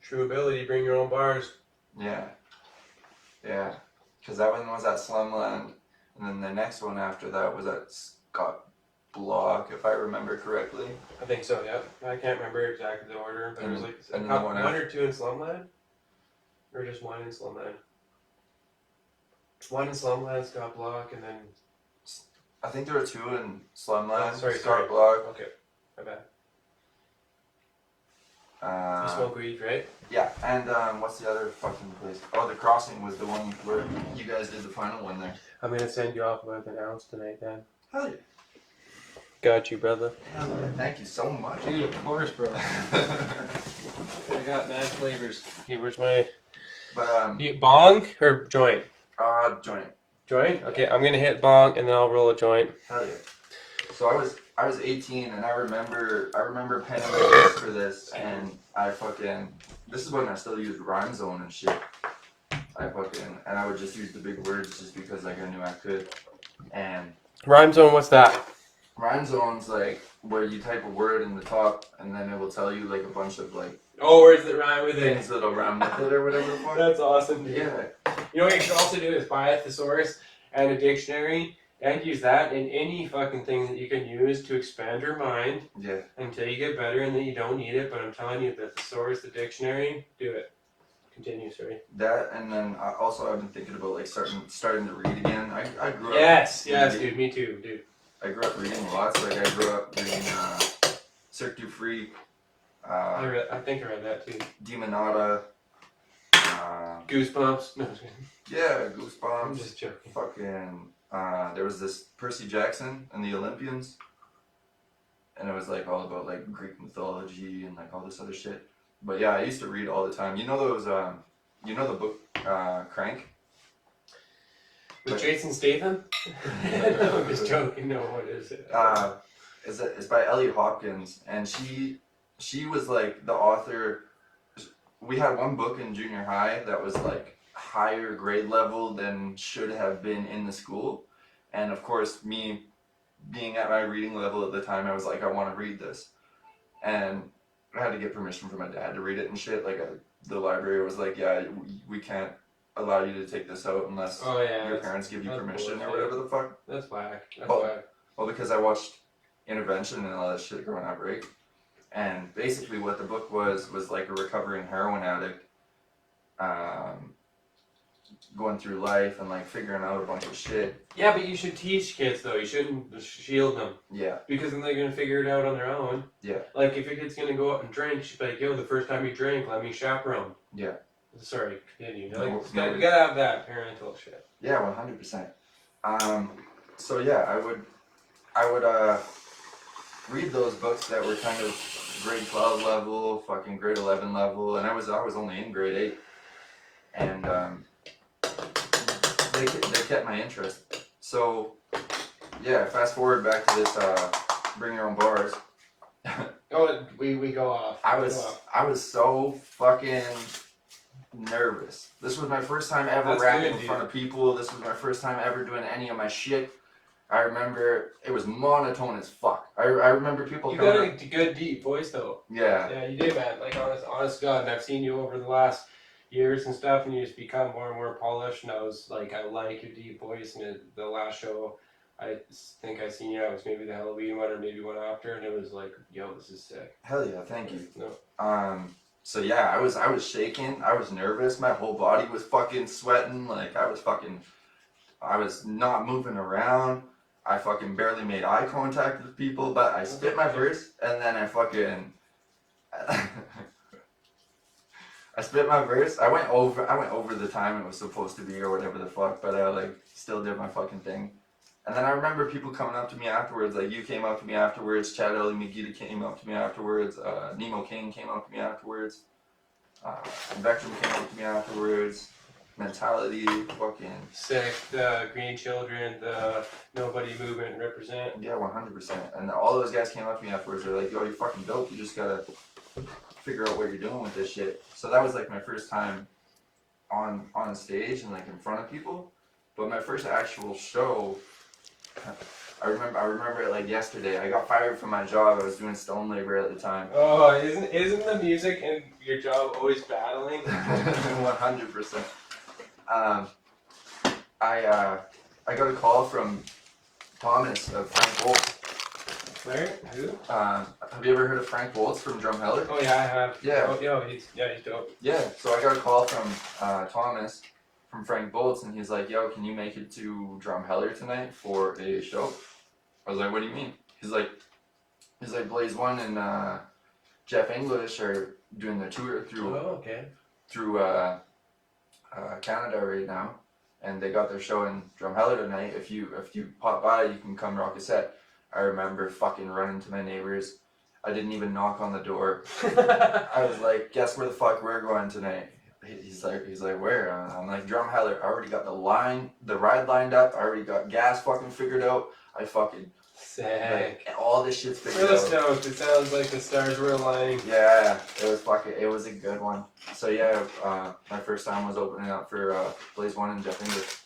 True ability, bring your own bars.
Yeah. Yeah. Because that one was at Slumland, and then the next one after that was at Scott Block, if I remember correctly.
I think so, yeah. I can't remember exactly the order, but it was like
and then
one or two in Slumland? Or just one in Slumland? One in Slumland, Scott Block, and then...
I think there were 2 in Slumland,
Oh, sorry.
Scott Block.
Okay, my bad. You smoke weed, right?
Yeah, and what's the other fucking place? Oh, the Crossing was the one where you guys did the final one there.
I'm gonna send you off with an ounce tonight, then.
Hell yeah.
Got you, brother.
Hell yeah. Thank you so much.
Dude, of course, bro. I got mad flavors. Hey, where's my...
But,
Bong or joint?
joint.
Joint? Okay, I'm gonna hit bong and then I'll roll a joint.
Hell yeah. So I was 18 and I remember penning my list for this, and this is when I still used Rhyme Zone and shit. And I would just use the big words just because like I knew I could. And
Rhyme Zone, what's that?
Zone's like where you type a word in the top and then it will tell you like a bunch of like
Oh, words that rhyme with
things
it.
that'll rhyme with it or whatever the fuck.
That's awesome, dude.
Yeah.
You know what you can also do is buy a thesaurus and a dictionary and use that in any fucking thing that you can use to expand your mind
Yeah.
until you get better and then you don't need it. But I'm telling you, the thesaurus, the dictionary, do it. Continue, sorry.
That and then I've been thinking about like starting to read again. I grew up.
Yes,
reading.
dude, me too, dude.
I grew up reading lots. Like I grew up reading Cirque du Freak.
I think I read that too.
Demonata.
Goosebumps. No, I'm just kidding.
Yeah,
I'm
Goosebumps.
just joking.
Fucking. There was this Percy Jackson and the Olympians, and it was like all about like Greek mythology and like all this other shit. But yeah, I used to read all the time. You know those. You know the book Crank.
With Jason Statham? No, I'm just joking. No, what is it?
It's by Elliot Hopkins, and she was like the author. We had one book in junior high that was like higher grade level than should have been in the school, and of course me being at my reading level at the time, I was like, I want to read this, and I had to get permission from my dad to read it and shit. Like the library was like, yeah, we can't allow you to take this out unless your parents give you permission or whatever the fuck.
That's whack. That's
Oh.
whack.
Well, because I watched Intervention and all that shit growing up, right? And basically what the book was like a recovering heroin addict going through life and like figuring out a bunch of shit.
Yeah, but you should teach kids though. You shouldn't shield them.
Yeah.
Because then they're gonna figure it out on their own.
Yeah.
Like if your kid's gonna go out and drink, you should be like, yo, the first time you drank, let me chaperone.
Yeah.
Sorry, continue.
No,
Like, we gotta have that parental shit.
Yeah, 100%. So yeah, I would read those books that were kind of grade 12 level, fucking grade 11 level, and I was only in grade 8, and they kept my interest. So yeah, fast forward back to this bring your own bars.
Oh, we go off.
I was so fucking nervous. This was my first time ever
That's
rapping
good,
in front of people. This was my first time ever doing any of my shit. I remember it was monotone as fuck. I remember people
You
coming
got
up.
a good deep voice though.
Yeah.
Yeah, you did, man. Like honest God, and I've seen you over the last years and stuff, and you just become more and more polished. And I was like, I like your deep voice. And the last show, I think I seen you. It was maybe the Halloween one or maybe one after, and it was like, yo, this is sick.
Hell yeah, thank you.
No.
So yeah, I was shaking. I was nervous. My whole body was fucking sweating. Like I was not moving around. I fucking barely made eye contact with people, but I spit my verse and then I fucking I spit my verse. I went over the time it was supposed to be or whatever the fuck, but I like still did my fucking thing. And then I remember people coming up to me afterwards, like you came up to me afterwards, Chad Ellie McGee came up to me afterwards, Nemo King came up to me afterwards, Vectrum came up to me afterwards, Mentality, fucking
Sick. The Green Children, the Nobody Movement represent.
yeah, 100%. And all those guys came up to me afterwards. They're like, "Yo, you're fucking dope. You just gotta figure out what you're doing with this shit." So that was like my first time on a stage and like in front of people. But my first actual show, I remember it like yesterday. I got fired from my job. I was doing stone labor at the time.
Oh, isn't the music and your job always battling?
100%. I got a call from Thomas of Frank Bolts.
Where? Who?
Have you ever heard of Frank Bolts from Drumheller?
Oh yeah, I have.
Yeah.
Oh, yo, he's dope.
Yeah, so I got a call from Thomas from Frank Bolts, and he's like, "Yo, can you make it to Drumheller tonight for a show?" I was like, "What do you mean?" He's like, Blaze One and Jeff English are doing their tour through
Oh, okay.
Canada right now, and they got their show in Drumheller tonight. If you pop by, you can come rock a set. I remember fucking running to my neighbors. I didn't even knock on the door. I was like, "Guess where the fuck we're going tonight?" He's like, "Where?" I'm like, "Drumheller." I already got the ride lined up. I already got gas fucking figured out. I fucking
Sick.
like all this shit's figured
Really
out.
stoked. It sounds like the stars were aligning.
Yeah, it was a good one. So yeah, my first time was opening up for Blaze One and Jeff English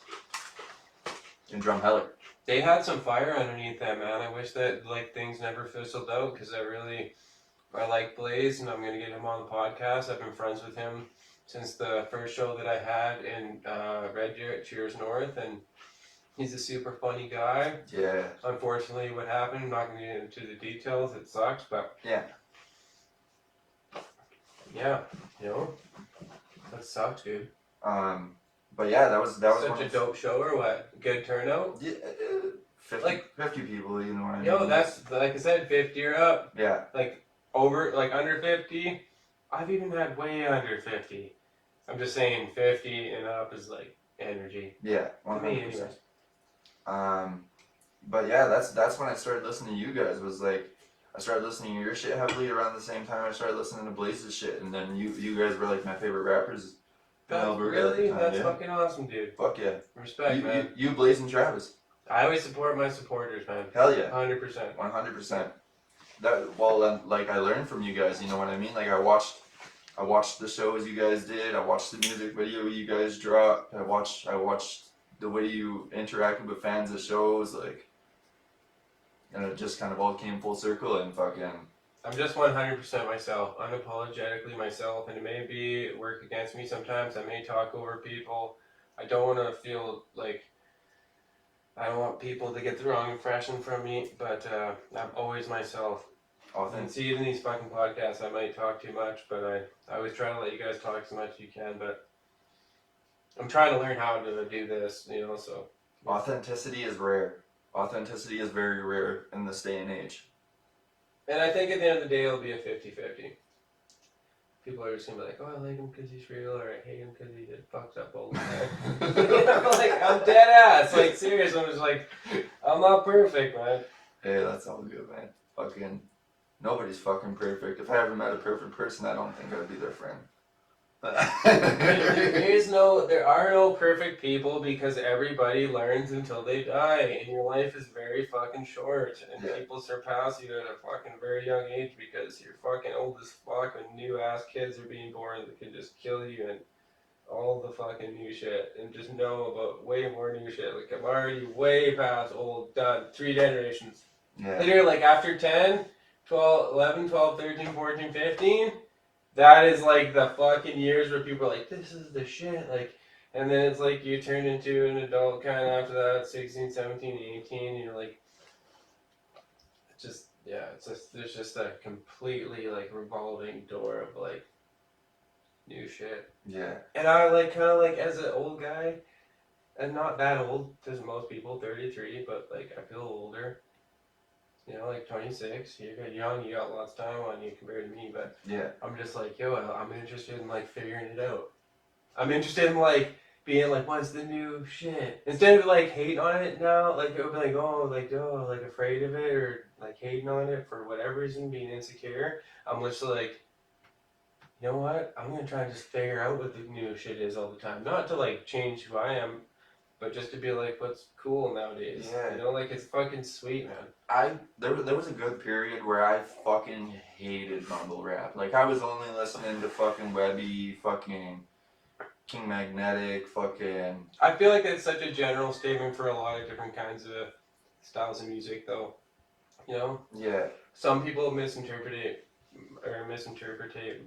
in Drumheller.
They had some fire underneath them, man. I wish that like things never fizzled out because I like Blaze and I'm gonna get him on the podcast. I've been friends with him since the first show that I had in Red Deer at Cheers North, and he's a super funny guy.
Yeah.
Unfortunately, what happened, I'm not gonna get into the details. It sucks, but
Yeah.
yeah, that sucked, dude.
But yeah, that was
Such a dope show, or what? Good turnout.
Yeah, 50 people, you know what I mean?
Yo, that's like I said, 50 or up.
Yeah.
Like under 50. I've even had way under 50. I'm just saying 50 and up is like energy.
Yeah,
To me, anyways.
100%. But yeah, that's when I started listening to you guys. Was like I started listening to your shit heavily around the same time I started listening to Blaze's shit, and then you guys were like my favorite rappers.
Really? That's
yeah.
fucking awesome, dude.
Fuck yeah.
Respect, man.
You, Blaze, and Travis.
I always support my supporters, man.
Hell yeah.
100%.
100%. Like I learned from you guys. You know what I mean? Like I watched the shows you guys did. I watched the music video you guys dropped. I watched the way you interacted with fans of shows. Like, and it just kind of all came full circle and fucking.
I'm just 100% myself, unapologetically myself, and it may work against me sometimes. I may talk over people. I don't want to feel like I don't want people to get the wrong impression from me, but I'm always myself. And see, even these fucking podcasts, I might talk too much, but I always try to let you guys talk as much as you can, but I'm trying to learn how to do this, so.
Authenticity is rare. Authenticity is very rare in this day and age. And
I think at the end of the day, it'll be a 50-50. People are just gonna be like, oh, I like him because he's real, or I hate him because he did fucked up all the time. Like, I'm dead ass. Like, serious. I'm just like, I'm not perfect, man.
Hey, that's all good, man. Fucking, nobody's fucking perfect. If I ever met a perfect person, I don't think I'd be their friend.
There are no perfect people because everybody learns until they die, and your life is very fucking short, and people surpass you at a fucking very young age because you're fucking old as fuck and new ass kids are being born that can just kill you and all the fucking new shit and just know about way more new shit. Like, I'm already way past old, done, 3 generations.
Yeah.
Literally, like, after 10, 12, 11, 12, 13, 14, 15, that is like the fucking years where people are like, this is the shit, like, and then it's like you turn into an adult kind of after that, 16, 17, 18, and you're like, there's just a completely like revolving door of like new shit.
Yeah.
And I like kind of like as an old guy, and not that old to most people, 33, but like I feel older. Like 26, you're young, you got lots of time on you compared to me, but
yeah,
I'm just like, yo, I'm interested in like figuring it out. I'm interested in like being like, what's the new shit? Instead of like hating on it now, like it would be like, like afraid of it or like hating on it for whatever reason, being insecure. I'm just like, you know what? I'm gonna try and just figure out what the new shit is all the time. Not to like change who I am, but just to be like, what's cool nowadays?
Yeah.
Like it's fucking sweet, man.
There was a good period where I fucking hated mumble rap. Like I was only listening to fucking Webby, fucking King Magnetic, fucking.
I feel like that's such a general statement for a lot of different kinds of styles of music, though.
Yeah.
Some people misinterpret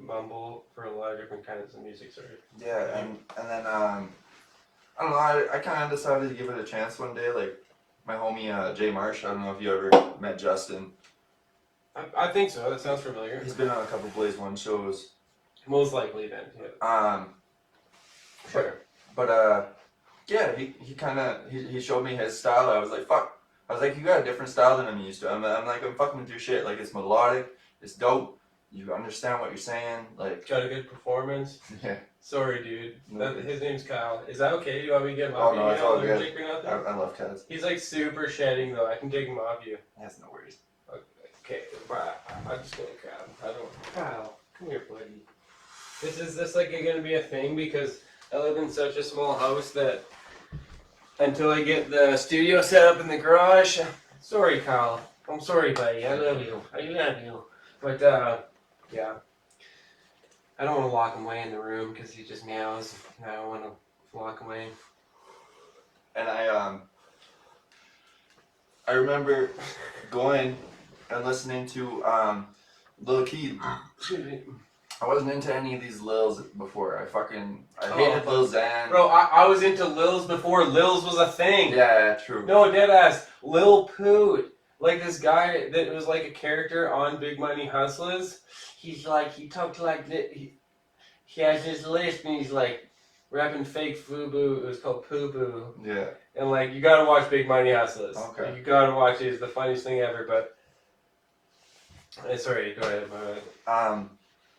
mumble for a lot of different kinds of music. Sorry.
Yeah, and then I don't know. I kind of decided to give it a chance one day. Like my homie Jay Marsh. I don't know if you ever met Justin.
I think so. That sounds familiar.
He's been on a couple Blaze One shows.
Most likely, then. Yeah.
Sure. But yeah, he showed me his style. I was like, fuck. I was like, you got a different style than I'm used to. I'm fucking with your shit. Like it's melodic. It's dope. You understand what you're saying. Like
got a good performance.
Yeah.
Sorry, dude. His name's Kyle. Is that okay? You want me to get him
off
you?
Oh no, it's all good.
I
love cats.
He's like super shedding though. I can take him off you.
That's no worries.
Okay, bye. I'm just gonna grab him. Kyle, come here, buddy. Is this like gonna be a thing? Because I live in such a small house that until I get the studio set up in the garage. Sorry, Kyle. I'm sorry, buddy. I love you. I love you. But yeah. I don't want to lock him away in the room because he just meows. And I don't want to lock him away.
And I remember going and listening to Lil Keed. I wasn't into any of these Lils before. I hated Lil Xan.
Bro, I was into Lils before Lils was a thing.
Yeah, true.
No, deadass. Lil Poot. Like this guy that was like a character on Big Money Hustlers. He's like, he talked like that. He has this list and he's like rapping fake FUBU. It was called Poo Boo.
Yeah.
And like, you gotta watch Big Money Hustlers.
Okay.
You gotta watch it. It's the funniest thing ever, but. Sorry, go ahead.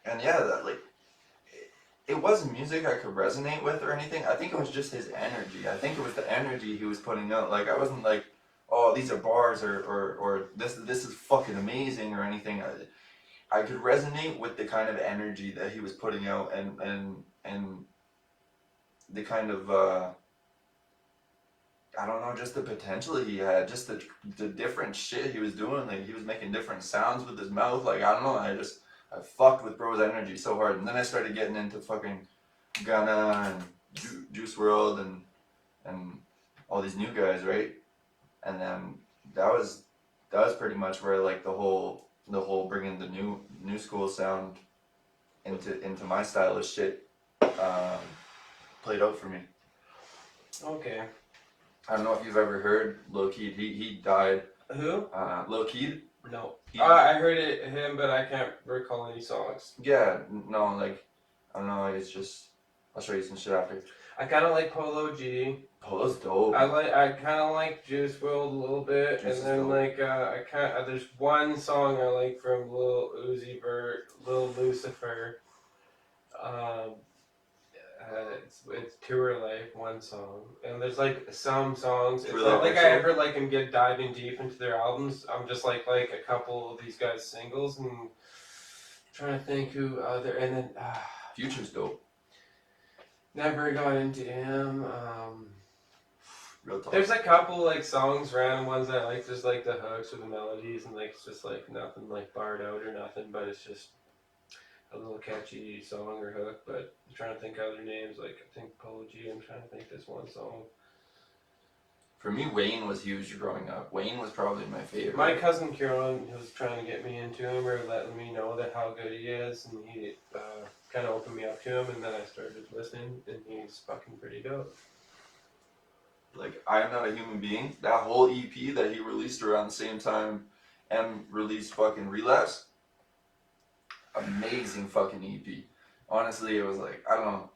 And yeah, that like, it wasn't music I could resonate with or anything. I think it was just his energy. I think it was the energy he was putting out. Like, I wasn't like, oh, these are bars or this is fucking amazing or anything. I could resonate with the kind of energy that he was putting out and the kind of I don't know, just the potential he had, just the different shit he was doing. Like, he was making different sounds with his mouth. Like, I don't know, I fucked with bro's energy so hard. And then I started getting into fucking Gunna and Juice WRLD and all these new guys, right? And then that was pretty much where like the whole bringing the new school sound into my style of shit played out for me.
Okay.
I don't know if you've ever heard Lil Keed. He died.
Who?
Lil Keed.
No. I heard him, but I can't recall any songs.
Yeah, no, like, I don't know, it's just, I'll show you some shit after.
I kind of like Polo G.
Polo's dope.
I kind of like Juice WRLD a little bit,
Juice
and then
dope.
like there's one song I like from Lil Uzi Vert, Lil Lucifer. It's Tour Life, one song, and there's like some songs. It's not like I ever like him get diving deep into their albums. I'm just like a couple of these guys' singles, and I'm trying to think who other, and then
Future's dope.
never got into him.
Real talk.
There's a couple like songs, random ones I like. There's like the hooks or the melodies, and like it's just like nothing like barred out or nothing, but it's just a little catchy song or hook. But I'm trying to think other names, like I think Polo G. I'm trying to think this one song.
For me, Wayne was huge growing up. Wayne was probably my favorite.
My cousin Kieran was trying to get me into him or letting me know that how good he is, and he kind of opened me up to him, and then I started listening, and he's fucking pretty dope.
Like, I Am Not a Human Being, that whole EP that he released around the same time M released fucking Relapse, amazing fucking EP. Honestly, it was like, I don't know,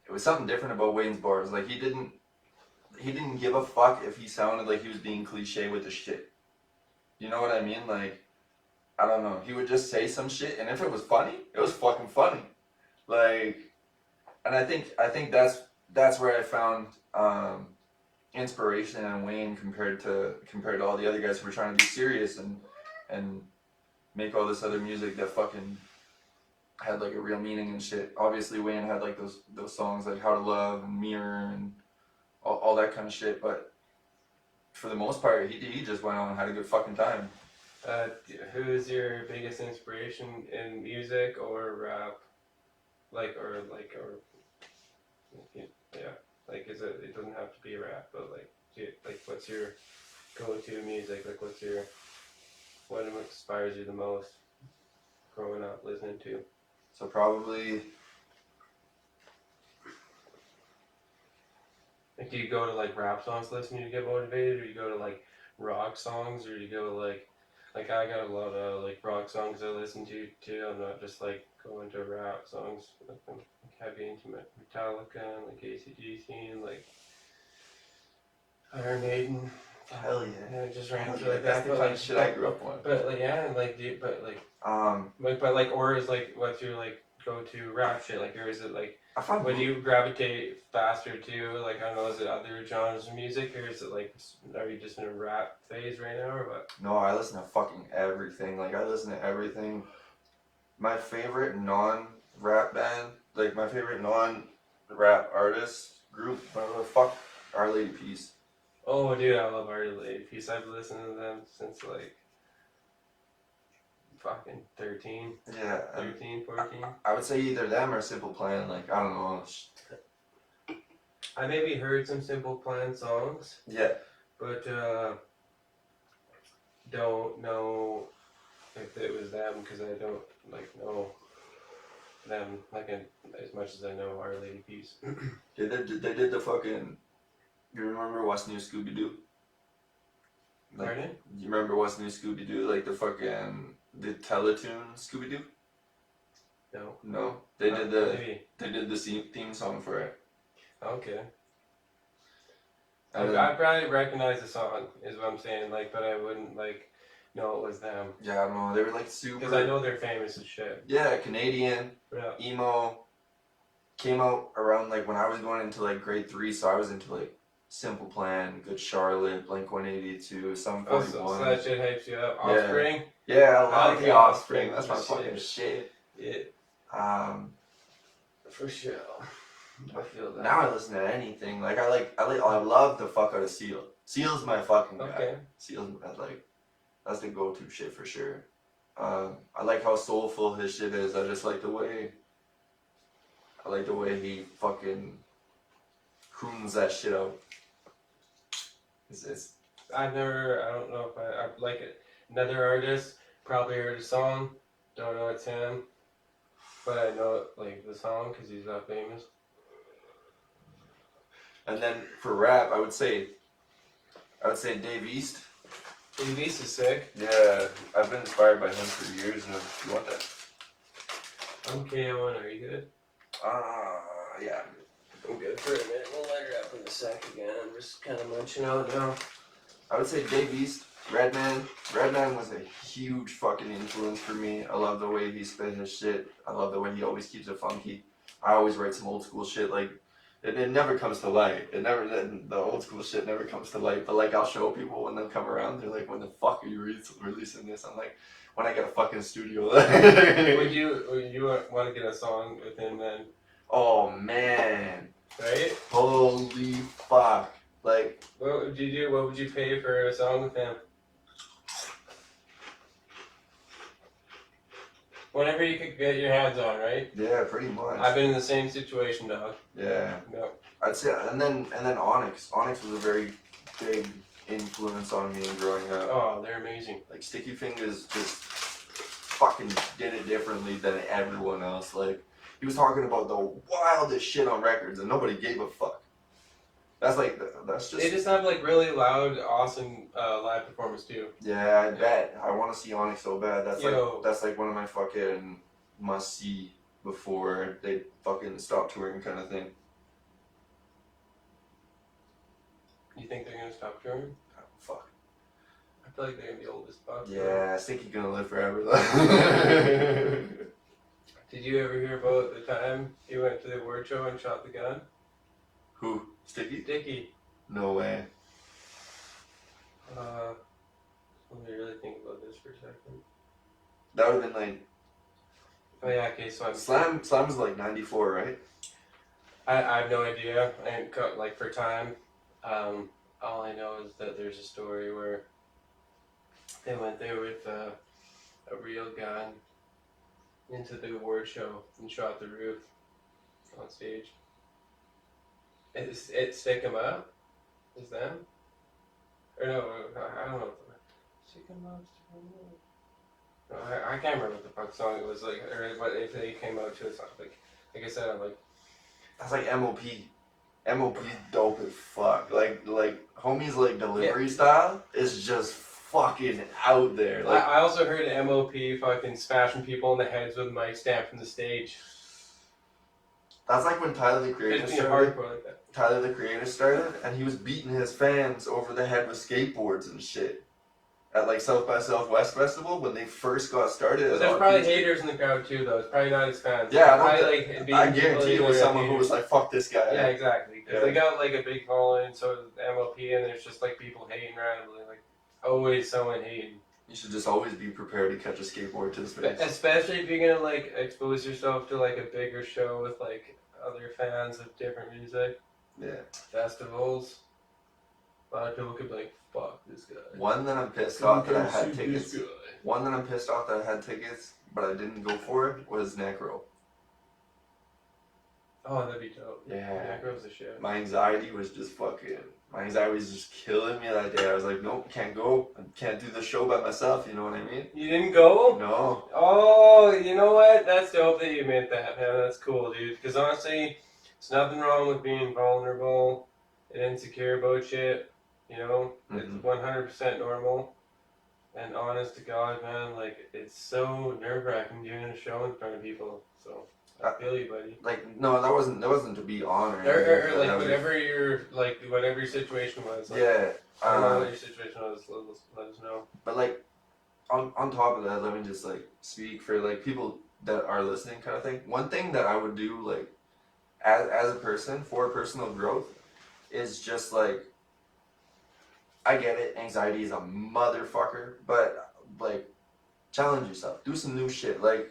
it was something different about Wayne's bars. Like, he didn't give a fuck if he sounded like he was being cliche with the shit. You know what I mean? Like, I don't know, he would just say some shit, and if it was funny, it was fucking funny. Like, and I think that's where I found inspiration in Wayne compared to all the other guys who were trying to be serious and make all this other music that fucking had like a real meaning and shit. Obviously Wayne had like those songs like How to Love and Mirror and all that kind of shit, but for the most part he just went on and had a good fucking time.
Who's your biggest inspiration in music or rap? Like, is it? It doesn't have to be rap, but like, what's your go-to music? Like, what inspires you the most? Growing up, listening to.
So probably.
Like, do you go to like rap songs listening to get motivated, or you go to like rock songs, or you go to like I got a lot of like rock songs I listen to too. I'm not just like going to rap songs. Like, I'm heavy into Metallica and like AC/DC and like Iron Maiden.
Hell yeah!
And I just ran through
Yeah,
like
that's
that.
the
But
kind
like
of shit I grew up on.
But like yeah, and like or is like what's your like go to rap shit? Like, or is it like
I find
would you gravitate faster to like, I don't know, is it other genres of music, or is it like, are you just in a rap phase right now or what?
No, I listen to fucking everything. Like, I listen to everything. My favorite non-rap band, like my favorite non-rap artist group, whatever the fuck, Our Lady Peace.
Oh dude, I love Our Lady Peace. I've listened to them since like fucking 13, 14.
I would say either them or Simple Plan. Like, I don't know.
I maybe heard some Simple Plan songs.
Yeah.
But don't know if it was them because I don't like know them like as much as I know Our Lady Peace.
They did the fucking. You remember what's new Scooby Doo?
Pardon?
You remember what's new Scooby Doo? Like the Teletoon Scooby Doo?
No.
No,
Maybe.
they did the theme song for it.
Okay.
And
I probably recognize the song, is what I'm saying. Like, but I wouldn't like know it was them
yeah, I don't know. They were like super.
because I know they're famous as shit.
Yeah, Canadian
Yeah.
emo. Came out around like when I was going into like grade 3, so I was into like Simple Plan, Good Charlotte, Blink 182, Sum 41.
So that shit hypes you up.
Yeah.
Offspring.
Yeah, I love
Okay,
the Offspring.
Offspring,
That's my
shit.
fucking shit.
Yeah. For sure. I feel that.
Now I listen to anything. Like I love the fuck out of Seal. Seal's my fucking guy.
Okay.
Seal's that's the go-to shit for sure. I like how soulful his shit is. I just like the way. I like the way he fucking croons that shit out. It's
I don't know if I like it. Another artist, probably heard a song, don't know it's him, but I know like the song because he's that famous.
And then for rap, I would say Dave East.
Dave East is sick.
Yeah, I've been inspired by him for years now. You want that?
I'm KO1, are you good?
Yeah.
I'm good for a minute. We'll light her up in a sec again. I'm just kind of munching out now.
I would say Dave East, Redman. Redman was a huge fucking influence for me. I love the way he spit his shit. I love the way he always keeps it funky. I always write some old school shit. Like, it never comes to light. The old school shit never comes to light. But like, I'll show people when they come around. They're like, when the fuck are you releasing this? I'm like, when I get a fucking studio.
Would you want to get a song with him then?
Oh man.
Right?
Holy fuck. Like,
what would you do? What would you pay for a song with him? Whatever you could get your hands on, right?
yeah, pretty much.
I've been in the same situation, dog.
Yeah.
No.
I'd say, and then Onyx. Onyx was a very big influence on me growing up.
Oh, they're amazing.
Like Sticky Fingers just fucking did it differently than everyone else. Like, he was talking about the wildest shit on records and nobody gave a fuck. That's just.
They just have like really loud, awesome live performance too.
Yeah, I bet. I want to see Onyx so bad.
Yo.
That's like one of my fucking must see before they fucking stop touring kind of thing.
You think they're gonna stop touring?
Oh, fuck.
I feel like they're gonna be old as fuck.
Yeah, I think he's gonna live forever though.
Did you ever hear about the time he went to the award show and shot the gun?
Who? Sticky?
Dickie.
No way.
Let me really think about this for a second.
That would have been like.
Oh yeah, okay, so
Slam was like 94, right?
I have no idea. And like for time, all I know is that there's a story where they went there with a real gun into the award show and shot the roof on stage. It Stick 'Em Up? Is them? Or no, I don't know. Stick 'Em Up, Stick 'Em Up. No, I can't remember what the fuck song it was like, or what if they came out to a song. Like I said, I'm like.
That's like MOP. MOP dope as fuck. Like homie's like delivery style is just fucking out there. Like
I also heard MOP fucking smashing people in the heads with mic stand from the stage.
that's like when Tyler the Creator
It's being
started.
hardcore like that.
Tyler the Creator started, and he was beating his fans over the head with skateboards and shit. At like South by Southwest Festival when they first got started.
But there's probably haters in the crowd too, though. It's probably not his fans.
Yeah,
I
guarantee it was someone who was like, "Fuck this guy."
Yeah, exactly. Because
Yeah.
they got like a big following, so does MOP, and there's just like people hating randomly, like always someone hating.
You should just always be prepared to catch a skateboard to the face.
Especially if you're gonna like expose yourself to like a bigger show with like other fans of different music.
Yeah.
Festivals. A lot of people could be like, fuck this guy.
One that I'm pissed off that I had
This
tickets.
guy.
One that I'm pissed off that I had tickets, but I didn't go for it was Necro.
Oh, that'd be dope.
Yeah.
Necro's the shit.
My anxiety was just fucking My anxiety was just killing me that day. I was like, nope, can't go. I can't do the show by myself. You know what I mean?
You didn't go?
No.
Oh, you know what? That's dope that you admit that, man. That's cool, dude. Because honestly, there's nothing wrong with being vulnerable and insecure about shit. You know, it's 100% normal. And honest to God, man, like, it's so nerve-wracking doing a show in front of people. So, I feel you, buddy.
Like, no, that wasn't to be honored.
Or like, whatever your situation was. Like,
yeah.
I don't know what your situation was. Let us know.
But, like, on top of that, let me just, like, speak for, like, people that are listening kind of thing. One thing that I would do, like, as a person, for personal growth, is just, like, I get it, anxiety is a motherfucker, but, like, challenge yourself. Do some new shit. Like,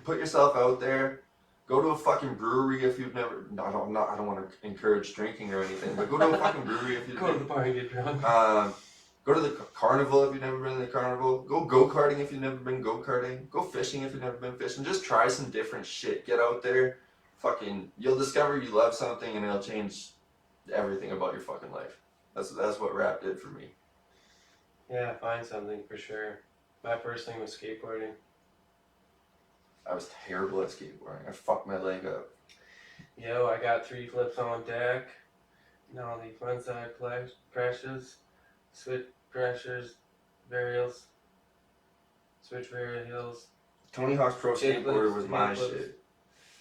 put yourself out there. Go to a fucking brewery if you've never. I don't want to encourage drinking or anything, but go to a fucking brewery if you've
Go to the bar and get drunk.
Go to the carnival if you've never been to the carnival. Go go-karting if you've never been go-karting. Go fishing if you've never been fishing. Just try some different shit. Get out there. Fucking, you'll discover you love something and it'll change everything about your fucking life. That's what rap did for me.
Yeah, find something for sure. My first thing was skateboarding.
I was terrible at skateboarding. I fucked my leg up.
Yo, I got 3 flips on deck. Nollie frontside crashes, switch crashers, varials, switch varials.
Tony Hawk's Pro Skateboarder was my shit.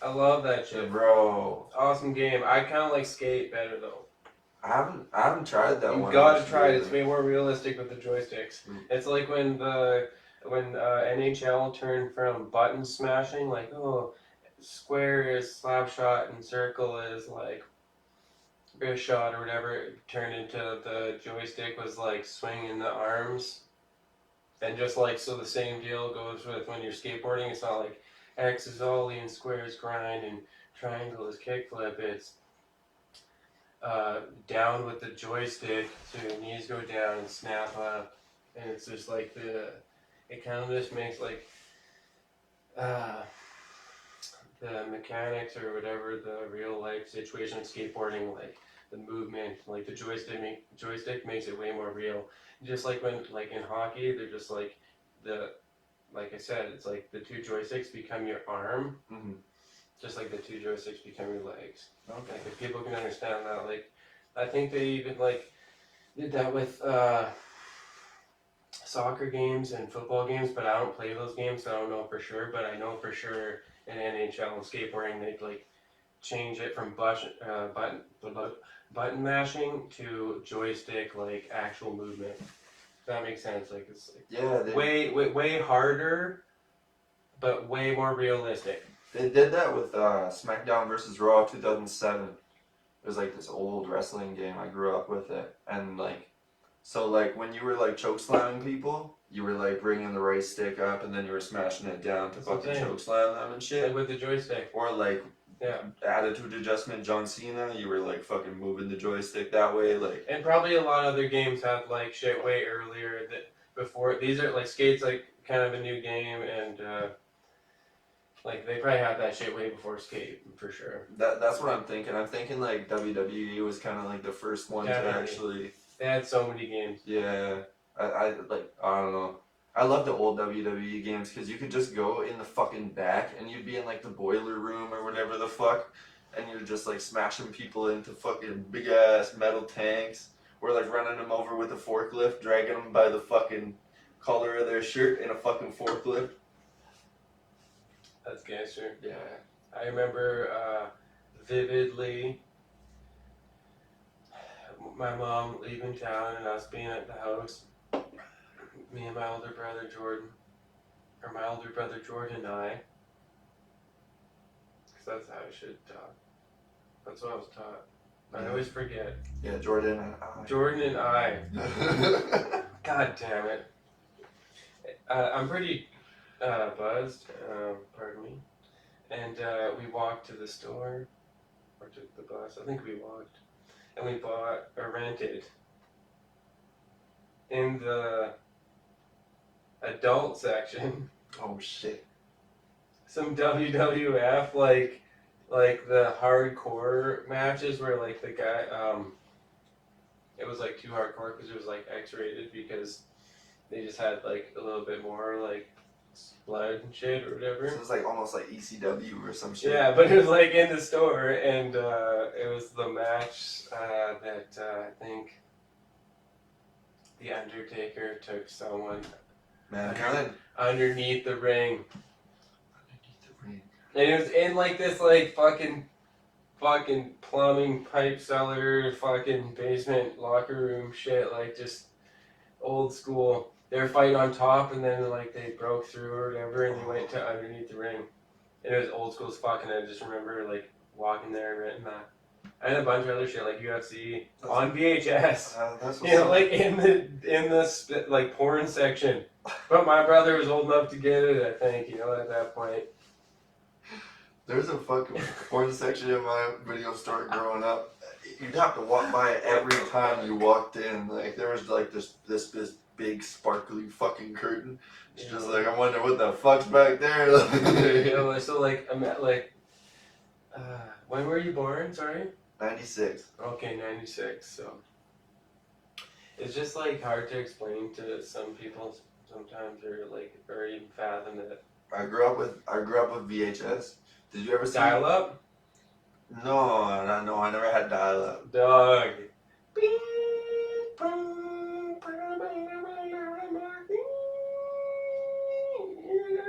I love that shit,
bro.
Awesome game. I kind of like skate better though.
I haven't tried that one.
You've got to try it. It's way more realistic with the joysticks. It's like when NHL turned from button smashing, like, oh, square is slap shot and circle is like wrist shot or whatever, it turned into the joystick was like swinging the arms. And just like, so the same deal goes with when you're skateboarding. It's not like X is ollie and square is grind and triangle is kickflip. It's down with the joystick, so your knees go down and snap up, and it's just like it kind of just makes like the mechanics or whatever the real life situation of skateboarding, like the movement, like the joystick makes it way more real. Just like when, like in hockey, they're just like like I said, it's like the 2 joysticks become your arm.
Mm-hmm.
Just like the 2 joysticks become your legs.
Okay.
Like if people can understand that, like I think they even like did that with soccer games and football games, but I don't play those games, so I don't know for sure. But I know for sure in NHL and skateboarding they'd like change it from button mashing to joystick like actual movement. If that makes sense. Like it's like way harder, but way more realistic.
They did that with SmackDown vs. Raw 2007. It was like this old wrestling game. I grew up with it, and like, so like when you were like choke slamming people, you were like bringing the right stick up, and then you were smashing it down to fucking choke slam them and shit.
Like with the joystick.
Or like, attitude adjustment, John Cena. You were like fucking moving the joystick that way, like.
And probably a lot of other games have like shit way earlier that before these are like skates like kind of a new game and. Like, they probably had that shit way before skate, for sure.
That's what I'm thinking. I'm thinking, like, WWE was kind of, like, the first one to actually...
They had so many games.
Yeah. I don't know. I love the old WWE games, because you could just go in the fucking back, and you'd be in, like, the boiler room or whatever the fuck, and you're just, like, smashing people into fucking big-ass metal tanks, or, like, running them over with a forklift, dragging them by the fucking collar of their shirt in a fucking forklift.
That's gangster.
Yeah.
I remember vividly my mom leaving town and us being at the house. Me and my older brother Jordan. Or my older brother Jordan and I. Because that's how I should talk. That's what I was taught. I always forget.
Yeah, Jordan and I.
Jordan and I. God damn it. I'm pretty... buzzed, pardon me, and we walked to the store, or took the bus, I think we walked, and we bought, or rented, in the adult section.
Oh shit.
Some WWF, like the hardcore matches where like the guy, it was like too hardcore because it was like X-rated because they just had like a little bit more like blood and shit or whatever.
So it was like almost like ECW or some shit.
Yeah, but it was like in the store, and it was the match that I think the Undertaker took someone
Mankind.
underneath the ring,
Underneath the ring.
and it was in like this like fucking plumbing pipe cellar, fucking basement locker room shit, like just old school. They were fighting on top, and then like they broke through or whatever, and they went to underneath the ring. And it was old school as fuck, and I just remember like walking there and renting that. And a bunch of other shit like UFC on VHS.
That's
You know, like in the like porn section. But my brother was old enough to get it, I think. You know, at that point.
There's a fucking porn section in my video store growing up. You'd have to walk by it every time you walked in. Like there was like this big sparkly fucking curtain. It's just like I wonder what the fuck's back there.
You know, so like I'm at like. When were you born? Sorry.
96.
Okay, 96. So it's just like hard to explain to some people sometimes, or even fathom it.
I grew up with VHS. Did you ever see
Dial up?
No, I never had dial up.
Dog.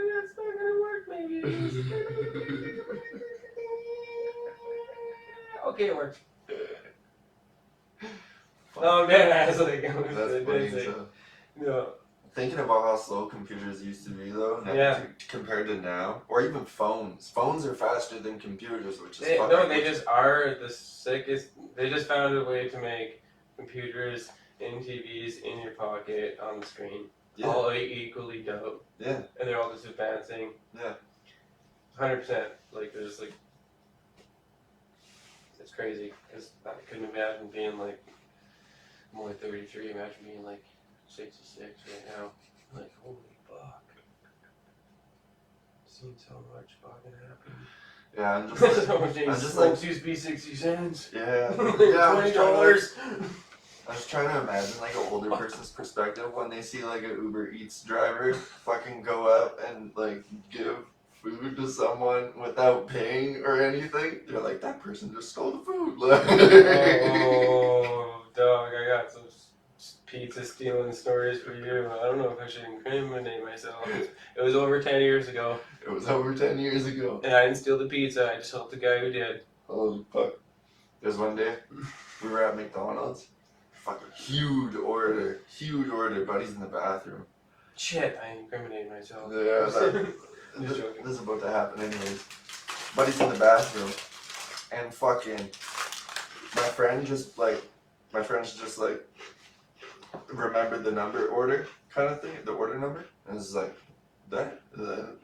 That's not gonna work, maybe. Okay, it works. Oh man, I was like,
That's funny. So.
Yeah.
Thinking about how slow computers used to be, though, compared to now, or even phones. Phones are faster than computers, which is fucking.
They just are the sickest. They just found a way to make computers and TVs in your pocket on the screen, all equally dope.
Yeah.
And they're all just advancing.
Yeah.
100%. Like there's like, it's crazy because I couldn't imagine being like, I'm only 33. Imagine being like 66 right now. Like, holy fuck. Seen so much fucking happen.
Yeah, I'm just
folks used to be 60 cents.
Yeah.
$20.
I was trying to imagine like an older person's perspective when they see like an Uber Eats driver fucking go up and like give food to someone without paying or anything. They're like, that person just stole the food.
Oh, dog, I got some pizza stealing stories for you. I don't know if I should incriminate myself. It was over 10 years ago.
It was over 10 years ago.
And I didn't steal the pizza, I just helped the guy who did.
Holy fuck. There's one day, we were at McDonald's. Fucking huge order. Buddy's in the bathroom.
Shit, I incriminated myself.
Yeah, this is about to happen anyways. Buddy's in the bathroom. And fucking, my friend's just like, remembered the order kind of thing, the order number. And it's like, that?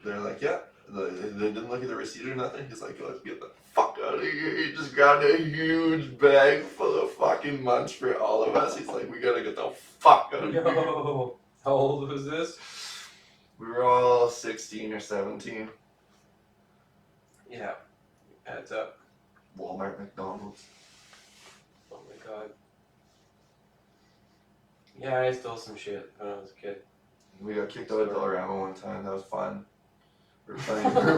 They're like, yeah. They didn't look at the receipt or nothing. He's like, let's get the fuck out of here. He just grabbed a huge bag full of fucking munch for all of us. He's like, we gotta get the fuck out of here.
Yo, how old was this?
We were all 16 or 17.
Yeah, adds up.
Walmart, McDonald's.
Oh my god. Yeah, I stole some shit when I was a kid.
We got kicked out of Dollarama one time. That was fun. We were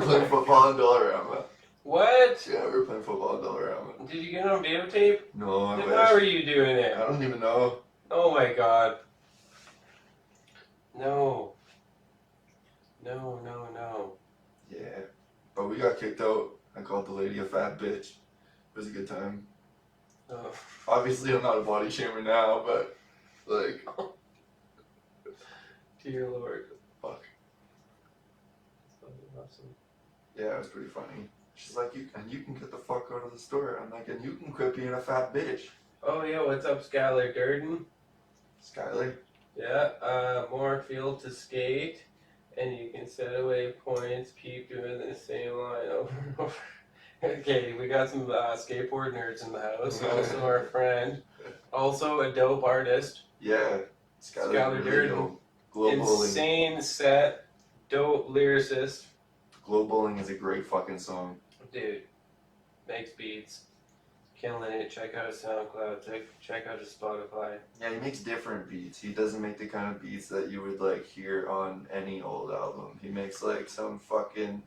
playing football in Dollarama.
What?
Yeah, we were playing football in Dollarama.
Did you get it on videotape?
No, I
Then
wish.
why were you doing it?
I don't even know.
Oh my god. No. No.
Yeah, but we got kicked out. I called the lady a fat bitch. It was a good time.
Oh.
Obviously, I'm not a body shamer now, but like,
Dear Lord.
fuck.
That's fucking awesome.
Yeah, it was pretty funny. She's like, you can get the fuck out of the store. I'm like, and you can quit being a fat bitch.
Oh yeah, what's up, Skylar Durden?
Skylar.
Yeah, more field to skate, and you can set away points, keep doing the same line over and over. Okay, we got some skateboard nerds in the house, also our friend, also a dope artist.
Yeah,
Skylar
really
Durden.
dope. Glow Bowling.
Insane set, dope killing it. Check out his SoundCloud. Check out his Spotify.
Yeah, he makes different beats. He doesn't make the kind of beats that you would like hear on any old album. He makes like some fucking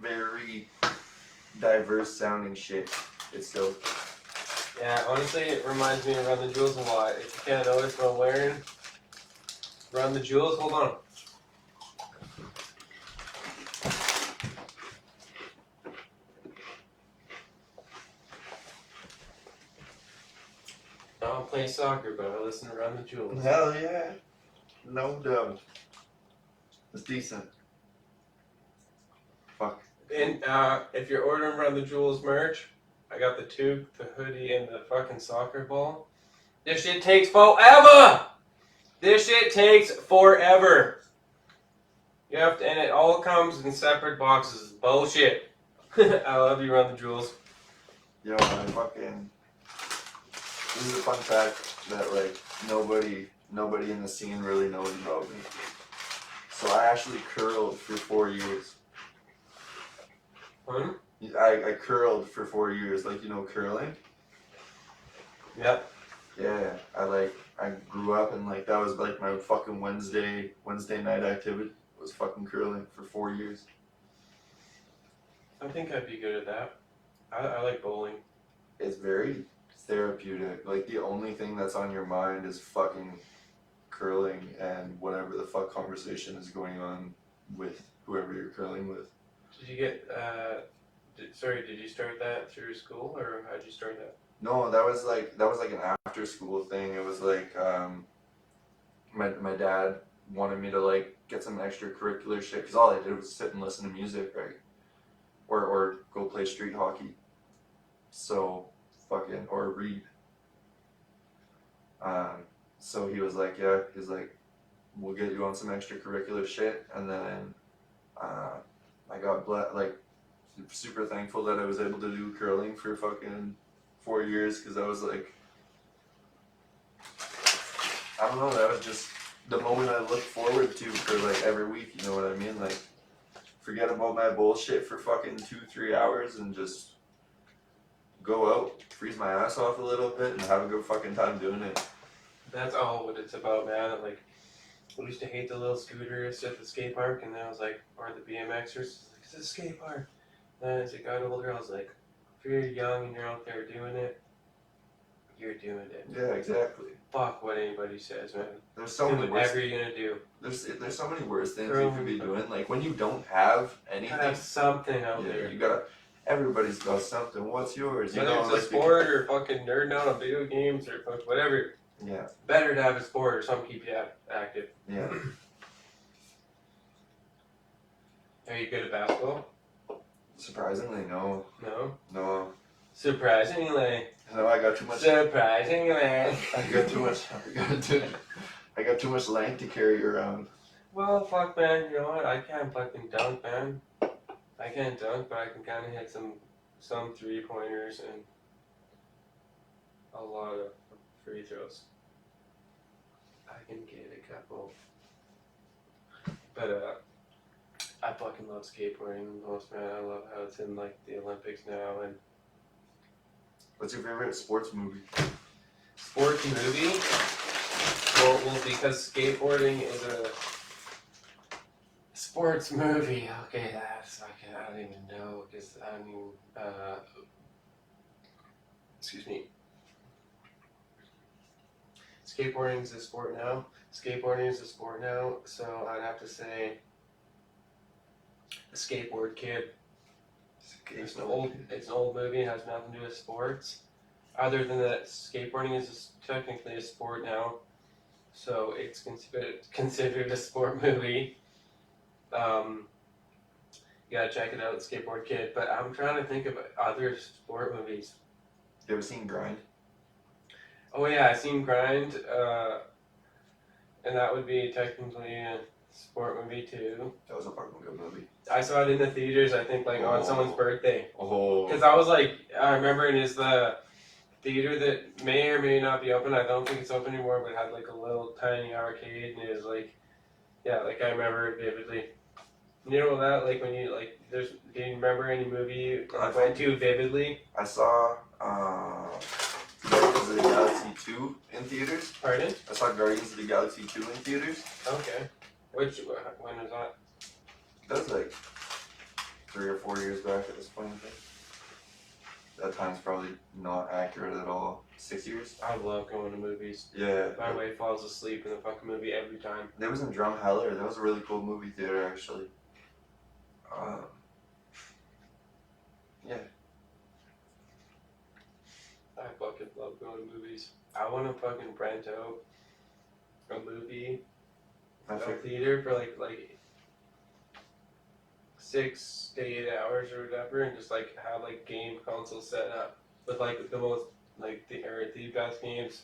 very diverse sounding shit. It's dope.
Yeah, honestly, it reminds me of Run the Jewels a lot. If you can't notice what I'm wearing, Run the Jewels. Hold on. I don't play soccer, but I listen to Run the Jewels.
Hell yeah. No doubt. It's decent. Fuck.
And if you're ordering Run the Jewels merch, I got the toque, the hoodie, and the fucking soccer ball. This shit takes forever! This shit takes forever. You have to, and it all comes in separate boxes. Bullshit. I love you, Run the Jewels.
Yo, I fucking. This is a fun fact that like nobody in the scene really knows about me. So I actually curled for 4 years.
Hmm?
I curled for 4 years, like curling.
Yep.
Yeah, I grew up and like that was like my fucking Wednesday night activity was fucking curling for 4 years.
I think I'd be good at that. I like bowling.
It's very therapeutic. Like the only thing that's on your mind is fucking curling and whatever the fuck conversation is going on with whoever you're curling with.
Did you get, did you start that through school, or how'd you start that?
No, that was like an after school thing. It was like my dad wanted me to like get some extracurricular shit because all I did was sit and listen to music, right? Or go play street hockey. So fucking or read. So he was like, yeah, he's like, we'll get you on some extracurricular shit, and then I got like super thankful that I was able to do curling for fucking 4 years because I was like, I don't know, that was just the moment I looked forward to for like every week, you know what I mean? Like, forget about my bullshit for fucking 2-3 hours and just go out, freeze my ass off a little bit, and have a good fucking time doing it.
That's all what it's about, man. Like, I used to hate the little scooters at the skate park, and then I was like, or the BMXers, like, it's a skate park. Then as I got older, I was like, if you're young and you're out there doing it, you're doing it.
Yeah, exactly.
Fuck what anybody says, man.
There's so
Do
many worse.
whatever you're gonna do.
There's so many worse things
Girl,
you could be doing. Like when you don't have anything,
Have something out
yeah,
there.
you gotta. Everybody's got something. What's yours?
Whether it's a
like,
sport or fucking nerding out on video games or fuck whatever.
Yeah.
Better to have a sport or something keep you active.
Yeah.
Are you good at basketball?
Surprisingly, no.
No.
No.
Surprisingly.
No, I got too much.
Surprisingly.
I got too much. I got too much length to carry around.
Well, fuck, man. You know what? I can't fucking dunk, man. I can't dunk, but I can kind of hit some 3-pointers and a lot of free throws. I can get a couple. But I fucking love skateboarding the most, man. I love how it's in like the Olympics now. And
What's your favorite sports movie?
sports movie? Well, because skateboarding is a sports movie. Okay, that's fucking, I don't even know, because I mean, excuse me. Skateboarding is a sport now. So I'd have to say The Skateboard Kid. It's an old movie. It has nothing to do with sports. Other than that, skateboarding is technically a sport now, so it's considered a sport movie. You gotta check it out, Skateboard Kid. But I'm trying to think of other sport movies.
You ever seen Grind?
Oh yeah, I've seen Grind, and that would be technically a sport movie too.
That was a fucking good movie.
I saw it in the theaters, I think, like on someone's birthday.
Oh.
Because I was like, I remember it is the theater that may or may not be open. I don't think it's open anymore, but it had like a little tiny arcade, and it was like, yeah, like I remember it vividly. You know that, like, when you, like, do you remember any movie you
I
went to vividly?
I saw Guardians of the Galaxy 2 in theaters.
Pardon?
I saw Guardians of the Galaxy 2 in theaters.
Okay. When was that?
That was like 3 or 4 years back at this point, I think. That time's probably not accurate at all. 6 years?
I love going to movies.
Yeah.
My wife falls asleep in the fucking movie every time.
That was in Drumheller. That was a really cool movie theater, actually. Yeah.
I fucking love going to movies. I want to fucking rent out a movie
I
a
think
theater for like 6 to 8 hours or whatever, and just like have like game consoles set up with like the most like the best games.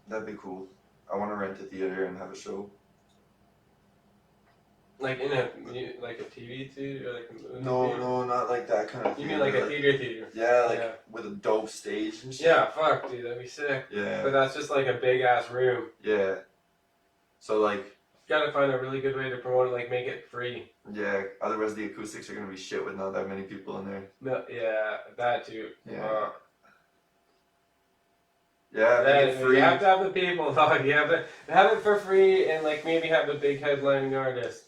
that'd be cool. I want to rent a theater and have a show.
Like in like a TV theater or like a movie
No,
theater?
no, not like that kind of
You
theater.
mean like a theater?
Yeah, like
Yeah.
with a dope stage and shit.
Yeah, fuck, dude, that'd be sick.
Yeah.
But that's just like a big ass room.
Yeah. So like,
Gotta find a really good way to promote it, like make it free.
yeah. Otherwise, the acoustics are gonna be shit with not that many people in there.
No, yeah, that too.
Yeah. Yeah. Make it
Then
free.
you have to have the people, dog. You have to have it for free, and like maybe have a big headlining artist.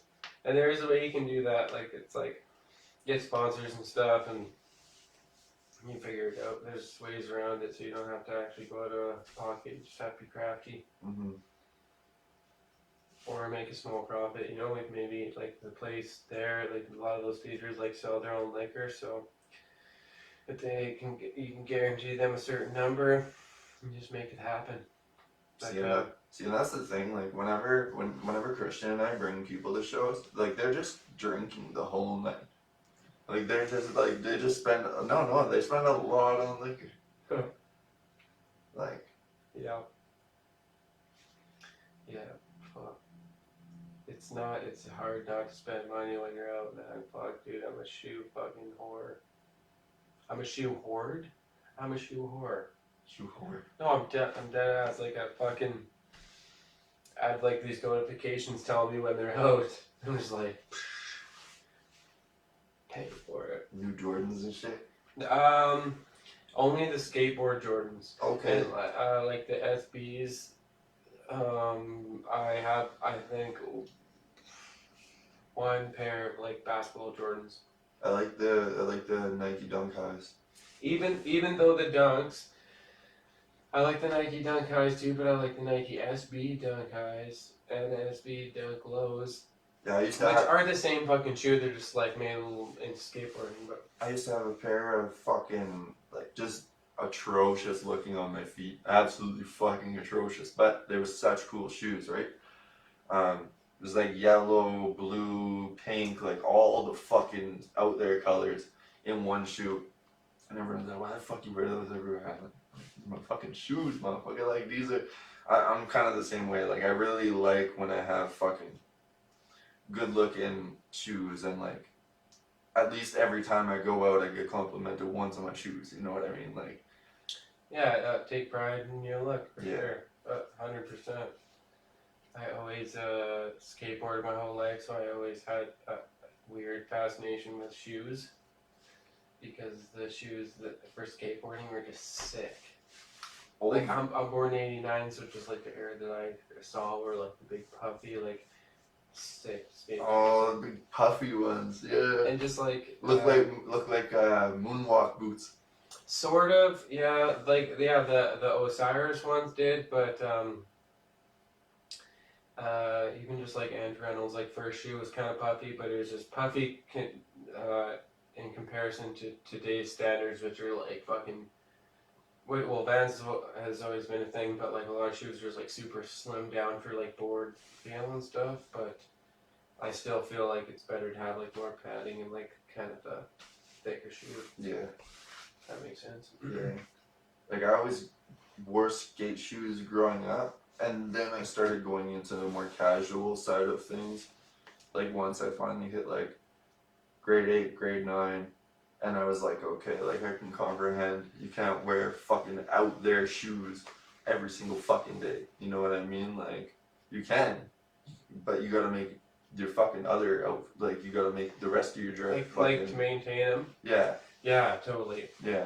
And there is a way you can do that. Like it's like get sponsors and stuff, and you figure it out. There's ways around it, so you don't have to actually go out of pocket. You just have to be crafty.
Mhm.
Or make a small profit, you know, like maybe like the place there, like a lot of those theaters like sell their own liquor, so if they can, you can guarantee them a certain number, and just make it happen.
See, and that's the thing. Like whenever Christian and I bring people to shows, like they're just drinking the whole night. Like they're just like they spend a lot on liquor.
Huh.
Like
Yeah. Yeah. Fuck. It's hard not to spend money when you're out, man. Fuck, dude, I'm a shoe fucking whore. I'm a shoe hoard? I'm a shoe whore.
shoe whore.
No, I'm dead ass. Like I have like these notifications telling me when they're out. I'm just like, pay for it.
New Jordans and shit.
Only the skateboard Jordans.
Okay.
And like the SBs. I have, I think, one pair of like basketball Jordans.
I like the Nike Dunk Highs.
Even though the Dunks, I like the Nike Dunk Highs too, but I like the Nike SB Dunk Highs and the SB Dunk Lows,
Yeah, I used
which
to have
are the same fucking shoe. They're just like made a little into skateboarding, but
a pair of fucking like just atrocious looking on my feet. Absolutely fucking atrocious. But they were such cool shoes, right? It was like yellow, blue, pink, like all the fucking out there colors in one shoe. And everyone's like, why the fuck you wear those everywhere? I'm like, my fucking shoes, motherfucker. Like these are I'm kind of the same way. Like I really like when I have fucking good looking shoes, and like at least every time I go out I get complimented once on my shoes, you know what I mean? Like
yeah, take pride in your look for
Yeah.
sure, 100%. I always skateboarded my whole life, so I always had a weird fascination with shoes, because the shoes for skateboarding were just sick. Like I'm born in '89, so just like the era that I saw were like the big puffy, like sick skateboards.
oh, the big puffy ones, yeah.
And just like
Look like moonwalk boots.
sort of, yeah, like yeah, the Osiris ones did, but even just like Andrew Reynolds' like first shoe was kind of puffy, but it was just puffy in comparison to today's standards, which are like fucking. Well, Vans has always been a thing, but like a lot of shoes are just like super slim down for like board feel and stuff. But I still feel like it's better to have like more padding and like kind of a thicker shoe.
Yeah,
If that makes sense.
yeah. Like I always wore skate shoes growing up, and then I started going into the more casual side of things. Like once I finally hit like grade 8, grade 9, and I was like, okay, like I can comprehend. You can't wear fucking out there shoes every single fucking day. You know what I mean? Like you can, but you gotta make your fucking other like you gotta make the rest of your dress
like to maintain them.
yeah.
Yeah, totally.
Yeah.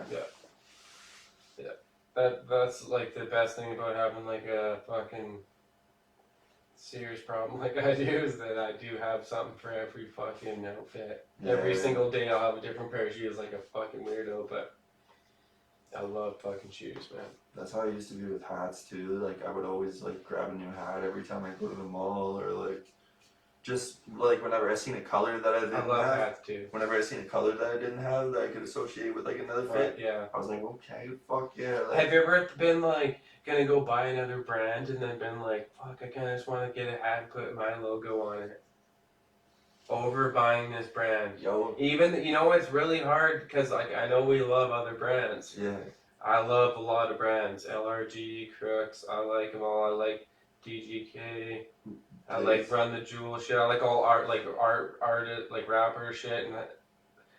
That's like the best thing about having like a fucking serious problem like I do is that I do have something for every fucking outfit.
Yeah.
Every single day I'll have a different pair of shoes like a fucking weirdo, but I love fucking shoes, man.
That's how I used to be with hats too. Like I would always like grab a new hat every time I go to the mall, or like just like whenever I seen a color that I didn't
I love
have.
hats too.
Whenever I seen a color that I didn't have that I could associate with like another fit,
Yeah.
I was like, okay, fuck yeah. Like,
Have you ever been like gonna go buy another brand and then been like, fuck, I kinda just wanna get a hat and put my logo on it? Over buying this brand.
yo,
Even, you know, it's really hard because like I know we love other brands.
yeah,
I love a lot of brands. LRG, Crooks, I like them all. I like DGK. I like Run the Jewel shit. I like all art, like rapper shit, and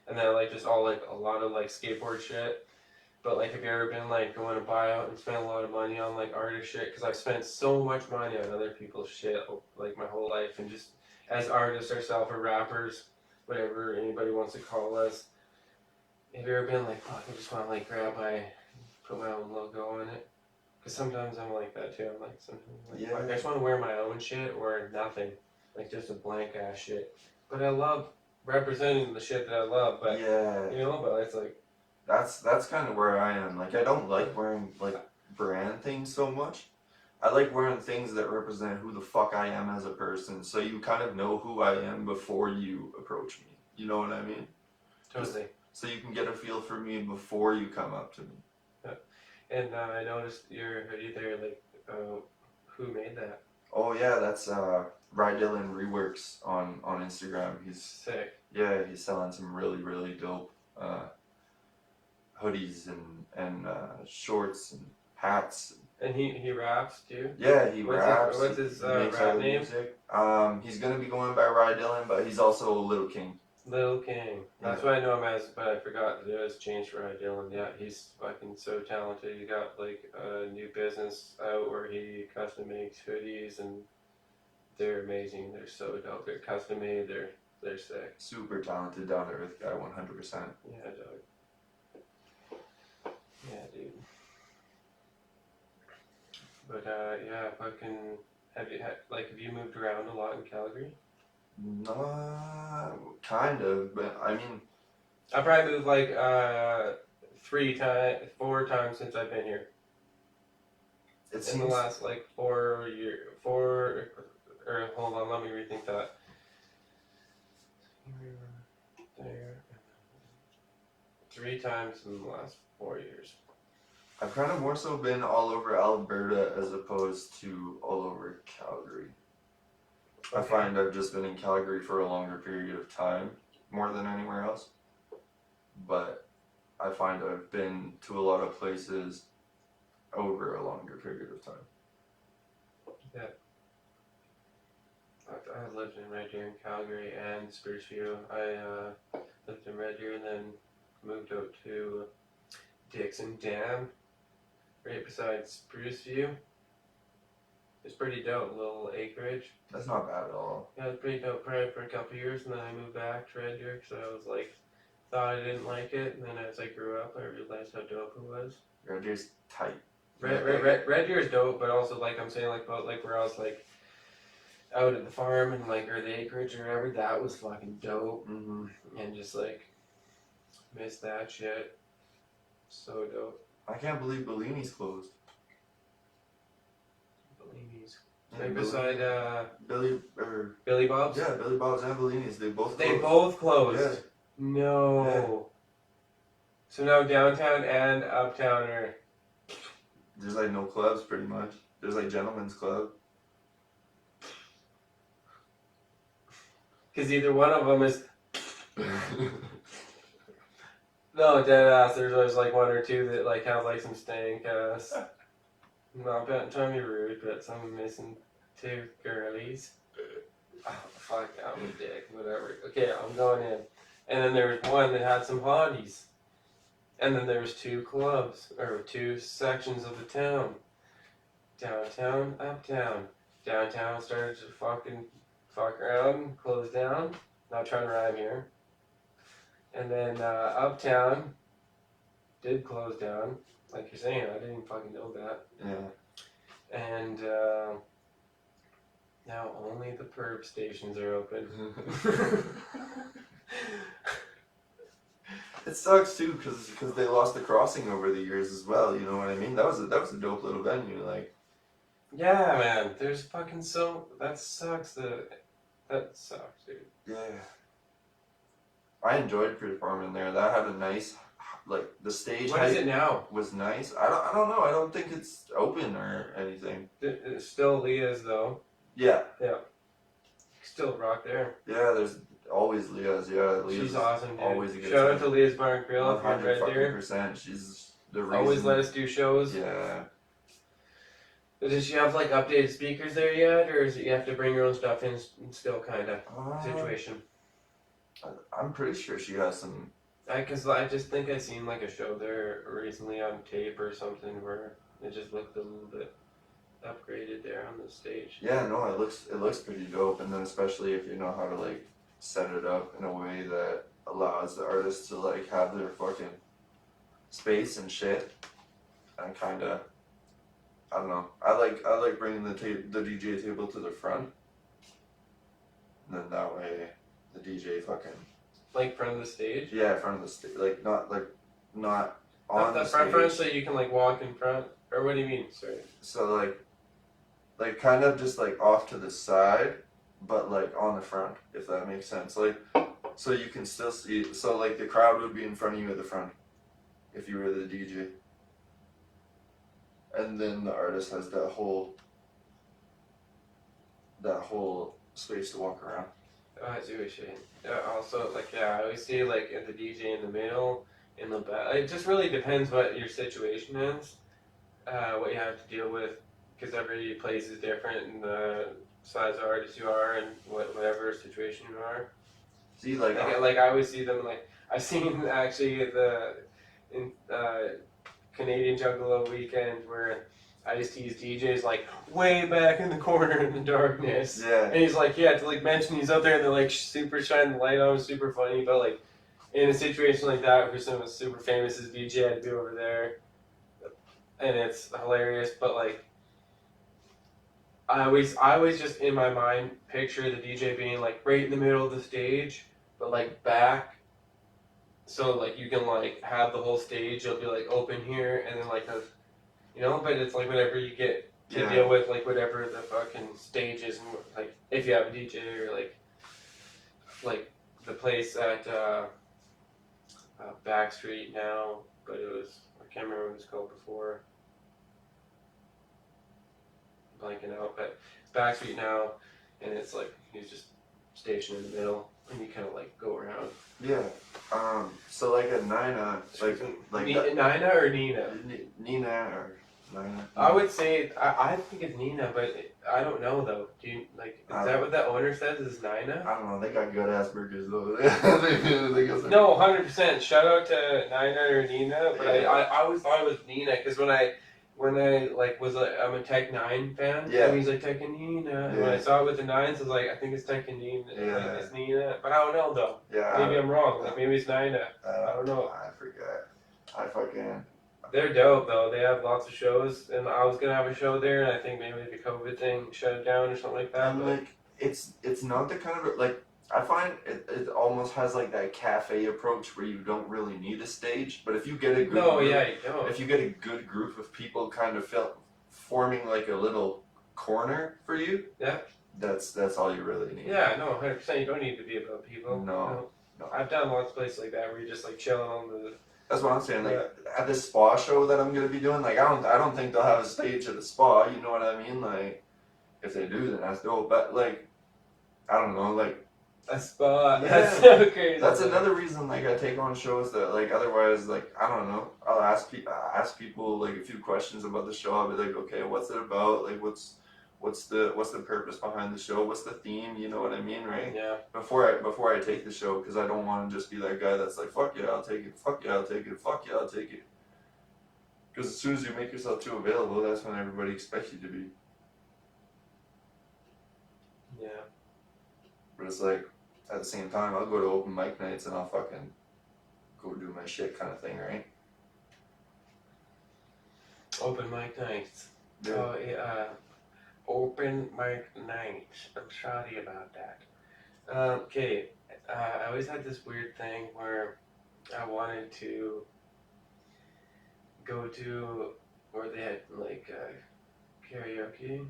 then I like just all like a lot of like skateboard shit. But like, have you ever been like going to buy out and spend a lot of money on like artist shit? Because I've spent so much money on other people's shit like my whole life, and just as artists ourselves or rappers, whatever anybody wants to call us. Have you ever been like, fuck, I just want to like put my own logo on it? Because sometimes I'm like that too. I'm like, sometimes I'm like, fuck, I just want to wear my own shit or nothing, like just a blank ass shit. But I love representing the shit that I love. But
yeah.
you know, but it's like.
That's kind of where I am. Like I don't like wearing like brand things so much. I like wearing things that represent who the fuck I am as a person. So you kind of know who I am before you approach me. You know what I mean?
Totally.
So you can get a feel for me before you come up to me.
Yeah. And I noticed your hoodie there. Like, who made that?
Oh yeah, that's Rye Dylan Reworks on Instagram. He's
sick.
Yeah, he's selling some really dope hoodies and shorts and hats.
And he raps too?
Yeah, he raps.
What's his
he makes
rap
other
name?
music. He's gonna be going by Rye Dylan, but he's also Little King.
Lil King. That's what I know him as, but I forgot that it was changed for Rye Dylan. Yeah, he's fucking so talented. He got like a new business out where he custom makes hoodies, and they're amazing. They're so dope. They're custom made. They're sick.
Super talented, down to earth guy, 100%.
Yeah, dog. Yeah, dude. But yeah, fucking. Have you moved around a lot in Calgary?
Nah, kind of, but I mean,
I probably moved like 4 times since I've been here.
it
In the last like 4 years, or hold on, let me rethink that. There. 3 times in the last 4 years.
I've kind of more so been all over Alberta as opposed to all over Calgary.
Okay.
I find I've just been in Calgary for a longer period of time, more than anywhere else. But I find I've been to a lot of places over a longer period of time.
Yeah. I lived in Red Deer in Calgary and Spruceview. I lived in Red Deer and then moved out to Dixon Dam, right beside Spruceview. It's pretty dope, little acreage.
That's not bad at all.
Yeah, it was pretty dope probably for a couple of years, and then I moved back to Red Deer because I was like, thought I didn't like it, and then as I grew up, I realized how dope it was.
Red Deer's tight.
Red Deer is dope, but also like I'm saying, like about like where I was like out at the farm and like or the acreage or whatever, that was fucking dope,
Mm-hmm.
and just like miss that shit. So dope.
I can't believe Bellini's closed.
Bellini's.
Yeah,
Right beside Billy Bob's.
Yeah, Billy Bob's and Bellini's. They both closed.
They both closed.
Yeah.
No.
Yeah.
So now downtown and uptown are.
There's like no clubs, pretty much. There's like Gentlemen's Club.
Because either one of them is. No, dead ass. There's like 1 or 2 that like have like some stank ass. I'm not trying to be rude, but some missing 2 girlies. Oh, fuck, I'm a dick. Whatever. Okay, I'm going in. And then there was one that had some hotties. And then there's 2 clubs, or 2 sections of the town. Downtown, uptown. Downtown started to fucking fuck around, close down. Not trying to rhyme here. And then Uptown did close down. Like you're saying, I didn't even fucking know that.
Yeah.
And now only the perp stations are open.
It sucks too, because they lost the crossing over the years as well. You know what I mean? That was a dope little venue. Like,
Yeah, man. There's fucking that sucks. That sucks, dude.
yeah. I enjoyed performing there. That had a nice, like, the stage
What is
height
it now?
was nice. I don't know. I don't think it's open or anything.
It's still Leah's though.
Yeah.
Yeah. Still rock there.
Yeah. There's always Leah's. Yeah. Leah's
She's awesome, dude.
always a good
Shout out
time.
to Leah's Bar and Grill if you're right there.
100%. She's the reason.
Always let us do shows.
Yeah.
Does she have like updated speakers there yet, or is it you have to bring your own stuff in still kind of situation?
I'm pretty sure she has some.
Because I just think I seen like a show there recently on tape or something where it just looked a little bit upgraded there on the stage.
Yeah, no, it looks pretty dope, and then especially if you know how to like set it up in a way that allows the artists to like have their fucking space and shit, and kind of, I don't know. I like bringing the DJ table to the front, and then that way the DJ fucking.
Like front of the stage?
Yeah, front of the stage, like not on
the
the
front
stage.
so you can like walk in front, or what do you mean? Sorry.
So like kind of just like off to the side, but like on the front, if that makes sense. Like, so you can still see. So like the crowd would be in front of you at the front, if you were the DJ. And then the artist has that whole space to walk around.
Oh, I see what you're saying. Also, like, yeah, I always see, like, the DJ in the middle, in the back. It just really depends what your situation is, what you have to deal with, because every place is different, and the size of artist you are, and whatever situation you are.
See, like
I always see them, like, I've seen, actually, in Canadian Juggalo weekend, where Ice-T's DJ's like way back in the corner in the darkness.
Yeah.
And he's like, yeah, to like mention he's out there and they're like super shining the light on him, super funny. But like in a situation like that where someone super famous as DJ had to be over there, and it's hilarious. But like, I always just in my mind picture the DJ being like right in the middle of the stage, but like back. So like you can like have the whole stage, it'll be like open here, and then like the. You know, but it's like whatever you get to deal with, like whatever the fucking stage is, and like if you have a DJ or like the place at Backstreet now, but it was I can't remember what it was called before. Blanking out, but Backstreet now, and it's like he's just stationed in the middle, and you kind of like go around.
Yeah. So like at Nina,
Nina or Nina?
Nina or Nina.
I would say I think it's Nina, but I don't know though. Do you like? Is that what the owner says? Is Nina?
I don't know. They got good ass burgers though.
No, 100%. Shout out to Nina or Nina, but yeah. I always thought it was Nina because when I like was I'm a Tech 9 fan.
Yeah.
And he's like Tech and Nina. And when I saw it with the 9s, I was like, I think it's Tech and Nina.
Yeah.
Like, it's Nina, but I don't know though.
Yeah.
Maybe I'm wrong. Like maybe it's Nina. I don't know.
I forget. I fucking.
They're dope though. They have lots of shows, and I was gonna have a show there, and I think maybe the COVID thing shut it down or something like that.
And like it's not the kind of like I find it almost has like that cafe approach where you don't really need a stage, but if you get a good group,
you don't.
If you get a good group of people kind of forming like a little corner for you,
yeah,
that's all you really need.
Yeah, no, 100%. You don't need to be about people.
No.
I've done lots of places like that where you're just like chilling on the.
That's what I'm saying. Like at this spa show that I'm gonna be doing, like I don't think they'll have a stage at the spa. You know what I mean? Like if they do, then that's dope. But like I don't know, like
a spa.
Yeah.
That's so crazy.
That's another reason like I take on shows that like otherwise like I don't know. I'll ask people like a few questions about the show. I'll be like, okay, what's it about? Like what's the purpose behind the show? What's the theme? You know what I mean, right?
Yeah.
Before I take the show, because I don't want to just be that guy that's like, fuck yeah, I'll take it. Fuck yeah, I'll take it. Fuck yeah, I'll take it. Because as soon as you make yourself too available, that's when everybody expects you to be.
Yeah.
it's like at the same time I'll go to open mic nights and I'll fucking go do my shit kind of thing, right?
Open mic nights.
Yeah.
Oh, yeah. Open mic nights. I'm sorry about that. Okay. I always had this weird thing where I wanted to go to where they had like karaoke.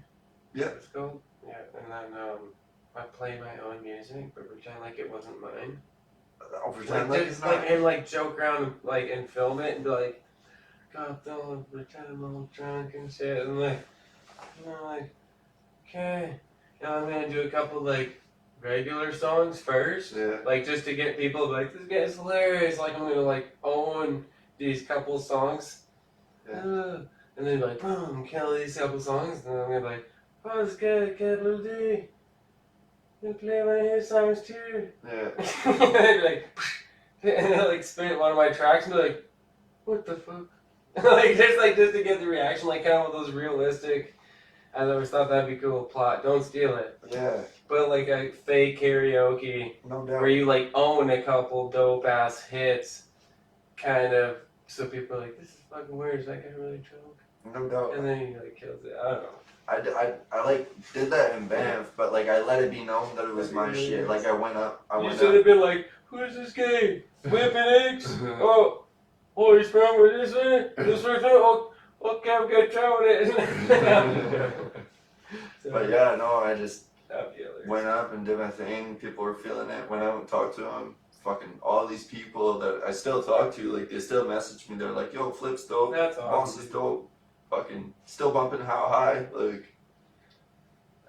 Yeah.
It's called. Yeah, and then I play my own music, but pretend like it wasn't mine.
I'll pretend like it's
Just
not.
like and like joke around like and film it and be like, God, don't pretend I'm all drunk and shit, and like, okay, I'm gonna do a couple like regular songs first,
Yeah.
like just to get people to be like, this guy's hilarious. Like I'm gonna like own these couple songs,
Yeah.
and then like boom, kill these couple songs, and then I'm gonna be like, oh, this guy, Cat Blue D, you play one of his songs too.
Yeah.
And I'd be like, and then like spin one of my tracks and be like, what the fuck? Like just to get the reaction, like kind of those realistic. I always thought that'd be cool plot. Don't steal it.
Yeah.
But like a fake karaoke
No doubt.
where you like own a couple dope ass hits, kind of. So people are like, this is fucking weird. Is that guy really drunk?
No doubt.
And then he like kills it. I don't know.
I like did that in Banff, but like I let it be known that it was my shit. Like I went up.
You should have been like, who's this guy? Whipping eggs? Oh, he's from where this way? This way? Oh, okay, I'm gonna try with it.
But yeah, no, I just
That'd be hilarious.
went up and did my thing. People were feeling it. Went out and talked to them. Fucking all these people that I still talk to, like they still message me. They're like, "Yo, Flip's dope.
That's
Boss
awesome.
is dope. Fucking still bumping how high." Like,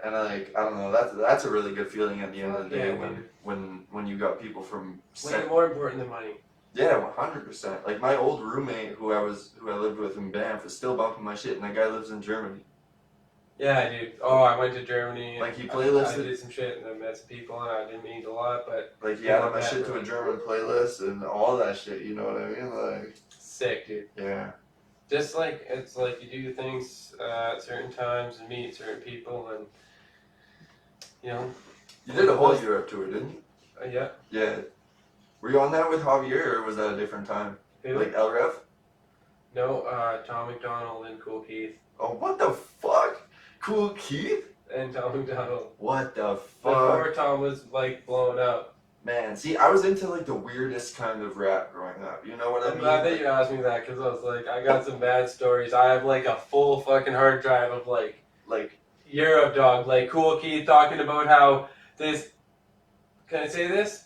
and I don't know. That's a really good feeling at the end of the day
Yeah,
when you got people from.
Way more important than money.
Yeah, 100%. Like my old roommate who I lived with in Banff is still bumping my shit, and that guy lives in Germany.
Yeah, dude. Oh, I went to Germany.
Like, he
I
playlisted-
did some shit and I met some people and I didn't meet a lot, but
Like he
Yeah,
added my
that
shit to a
really-
German playlist and all that shit. You know what I mean? Like,
sick, dude.
yeah,
Just like it's like you do things at certain times and meet certain people and you know.
you did a whole Europe tour, didn't you?
Yeah.
Yeah. Were you on that with Javier, or was that a different time?
Who?
Like LREF?
No, Tom McDonald and Cool Keith
Oh, what the fuck? Cool Keith?
and Tom McDonald.
What the fuck?
Before Tom was like blown up.
Man, see, I was into like the weirdest kind of rap growing up. You know what I
I'm
mean?
glad that you asked me that because I was like, I got some bad stories. I have like a full fucking hard drive of like
Like,
Europe, dog. Like Cool Keith talking about how this. Can I say this?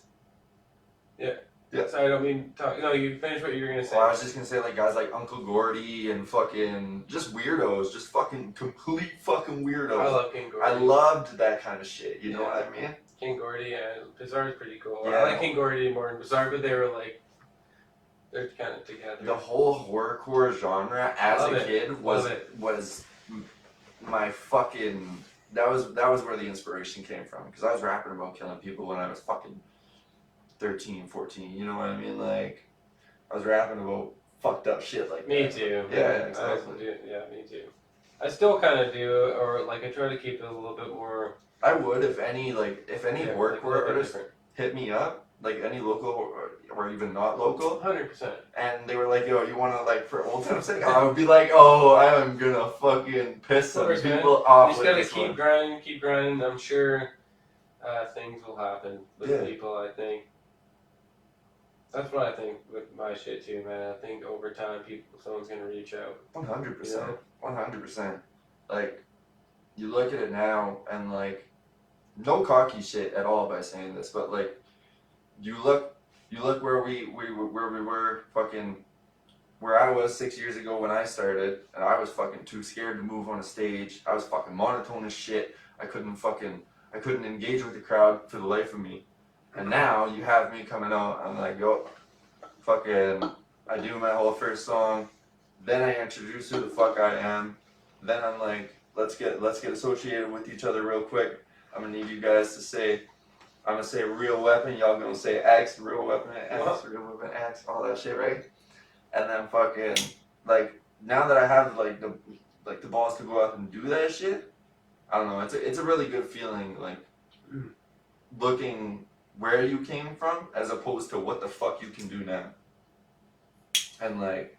Yeah.
Yeah.
Sorry, I don't mean. No, you finish what you were gonna say.
well, I was just gonna say like guys like Uncle Gordy and fucking just weirdos, just fucking complete fucking weirdos.
I love King Gordy.
I loved that kind of shit. You know
Yeah.
what I mean?
King Gordy and Bizarre is pretty cool.
Yeah.
I like King Gordy more than Bizarre, but they were like, they're kind of together.
The whole horrorcore genre as
Love
a
it.
kid
Love
was my fucking. That was where the inspiration came from, because I was rapping about killing people when I was fucking 13, 14. You know what I mean? Like, I was rapping about fucked up shit like
Me
that.
too.
Yeah,
I
exactly.
do. Yeah, me too. I still kind of do, or like I try to keep it a little bit more.
I would if any
Yeah, like, a
horrorcore
little bit
artist
different.
hit me up, like any local or even not local,
100%.
and they were like, "Yo, you want to like for old time's sake?" I would be like, "Oh, I am gonna fucking piss some
course, man.
people
You
off."
just
with
gotta
this
keep
one.
grinding, keep grinding. I'm sure things will happen with
Yeah.
people. I think that's what I think with my shit too, man. I think over time, someone's gonna reach out.
100%. 100%. Like, you look at it now, and like, no cocky shit at all by saying this, but like, you look where we were fucking, where I was 6 years ago when I started, and I was fucking too scared to move on a stage. I was fucking monotone as shit. I couldn't engage with the crowd for the life of me. And now you have me coming out. I'm like, yo, fucking, I do my whole first song. Then I introduce who the fuck I am. Then I'm like, let's get associated with each other real quick. I'm gonna need you guys to say, I'm gonna say real weapon. Y'all gonna say X, real weapon X, real weapon X, all that shit, right? And then fucking like now that I have like the balls to go out and do that shit, I don't know. It's a really good feeling. Like looking where you came from as opposed to what the fuck you can do now. And like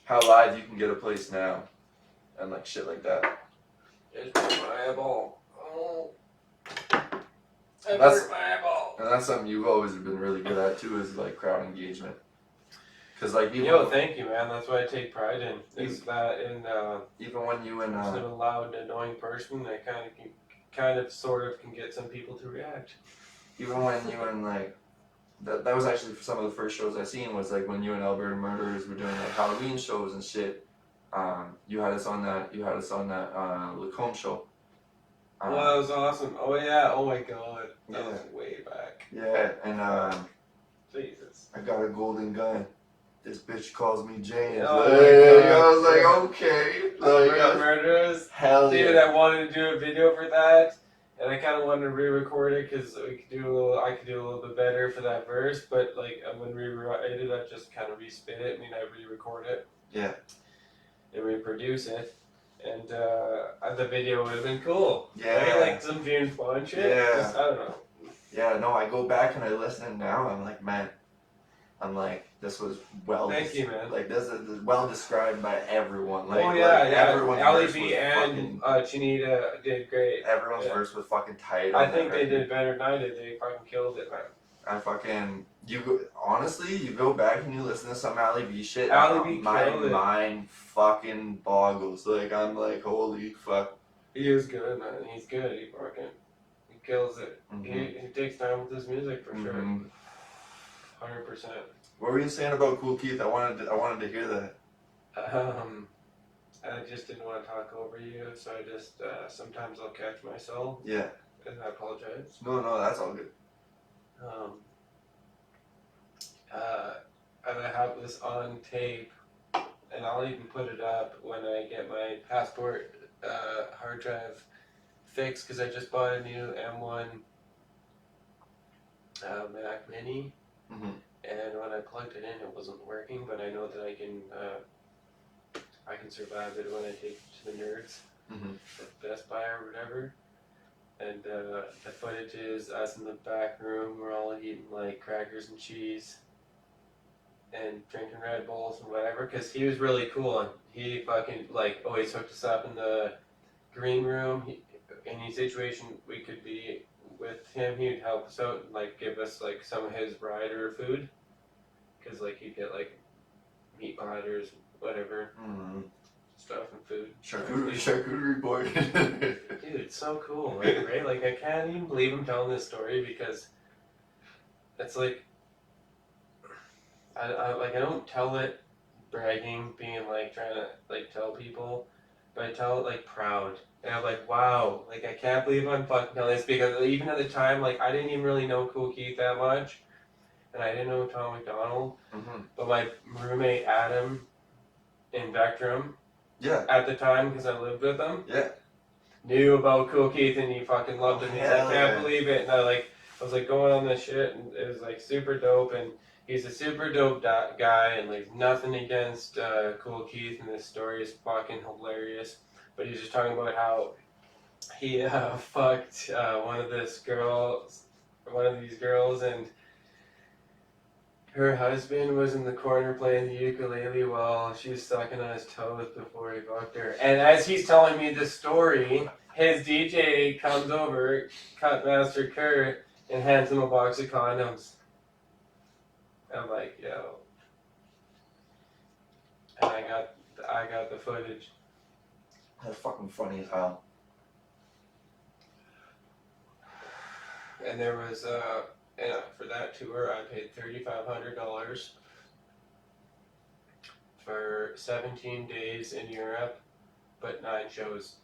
how live you can get a place now. And like shit like that.
It's my eyeball. Oh. I
That's-
hurt my eyeball.
And that's something you've always been really good at too, is like crowd engagement. Cause like even
Yo, thank you, man. That's what I take pride in. Is
You-
that in
even when you and
just a loud, annoying person that kind of, sort of can get some people to react.
even when you and like that was actually some of the first shows I seen was like when you and Alberta Murderers were doing like Halloween shows and shit. You had us on that Lacombe show.
Oh, that was awesome. Oh yeah. Oh my god. That
Yeah.
was way back.
Yeah, and
Jesus.
I got a golden gun. This bitch calls me James.
Oh
Like,
my God.
I was like, okay. Like,
Murderers.
hell
Dude,
yeah.
I wanted to do a video for that, and I kind of wanted to re-record it because I could do a little bit better for that verse. But like when we write it, I just kind of respit it. I mean, I re-record it.
Yeah.
And reproduce it, and the video would have been cool.
Yeah.
Right? Like some James Bond shit.
Yeah.
Just, I don't know.
Yeah, no, I go back and I listen and now I'm like, man, this was well
Thank you, man.
Like this is well described by everyone. Like,
Oh yeah,
like,
yeah.
everyone's
Ali
verse
B
was
and Chinita did great.
everyone's
yeah.
verse was fucking tight.
I
on
think
that
they
record.
did better than I did. They fucking killed it, man.
Honestly, you go back and you listen to some Ali B shit.
Ali B
my
killed it.
mind fucking boggles. Like I'm like, holy fuck.
He is good, man. He's good. He kills it.
Mhm.
He takes time with his music for sure.
Mhm.
100%.
What were you saying about Cool Keith? I wanted to hear that.
I just didn't want to talk over you, so I just sometimes I'll catch myself,
Yeah.
and I apologize.
No, that's all good.
And I have this on tape, and I'll even put it up when I get my passport hard drive fixed, because I just bought a new M1 Mac Mini,
Mhm.
and when I plugged it in, it wasn't working. But I know that I can survive it when I take it to the nerds
Mhm.
at Best Buy or whatever. And the footage is us in the back room. We're all eating like crackers and cheese and drinking Red Bulls and whatever. Because he was really cool, and he fucking like always hooked us up in the green room. Any situation we could be with him, he'd help us out and like give us like some of his rider food. Because like he'd get like meat platters, whatever
Mhm.
stuff and food.
Charcuterie board.
Dude, it's so cool, like, right? Like, I can't even believe I'm telling this story because it's like, I don't tell it bragging, being like trying to like tell people, but I tell it like proud. And I'm like, wow, like I can't believe I'm fucking telling this, because even at the time, like I didn't even really know Cool Keith that much, and I didn't know Tom McDonald,
Mhm.
but my roommate Adam in Vectrum
Yeah.
at the time, because I lived with him,
Yeah.
knew about Cool Keith, and he fucking loved him. He's like,
Hell
can't
yeah.
believe it. And I was like going on this shit, and it was like super dope. And he's a super dope guy, and like nothing against Cool Keith, and this story is fucking hilarious. But he's just talking about how he fucked one of these girls, and her husband was in the corner playing the ukulele while she was sucking on his toes before he fucked her. And as he's telling me this story, his DJ comes over, Cutmaster Kurt, and hands him a box of condoms. I'm like, yo. And I got the footage.
That's fucking funny as hell.
And there was for that tour I paid $3,500 for 17 days in Europe, but 9 shows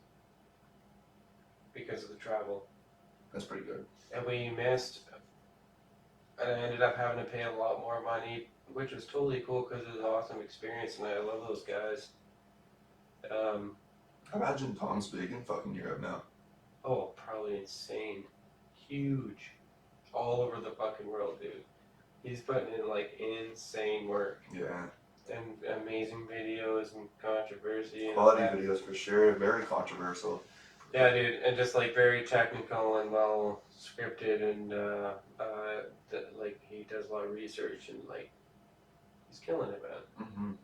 because of the travel.
That's pretty good.
And we missed, and I ended up having to pay a lot more money, which was totally cool because it was an awesome experience, and I love those guys.
Imagine Tom's big in fucking Europe now.
Oh, probably insane. Huge. All over the fucking world, dude. He's putting in like insane work
Yeah.
and amazing videos and controversy. And
Quality
that.
videos for sure. Very controversial.
Yeah, dude, and just like very technical and well scripted, and like he does a lot of research and like he's killing it, man.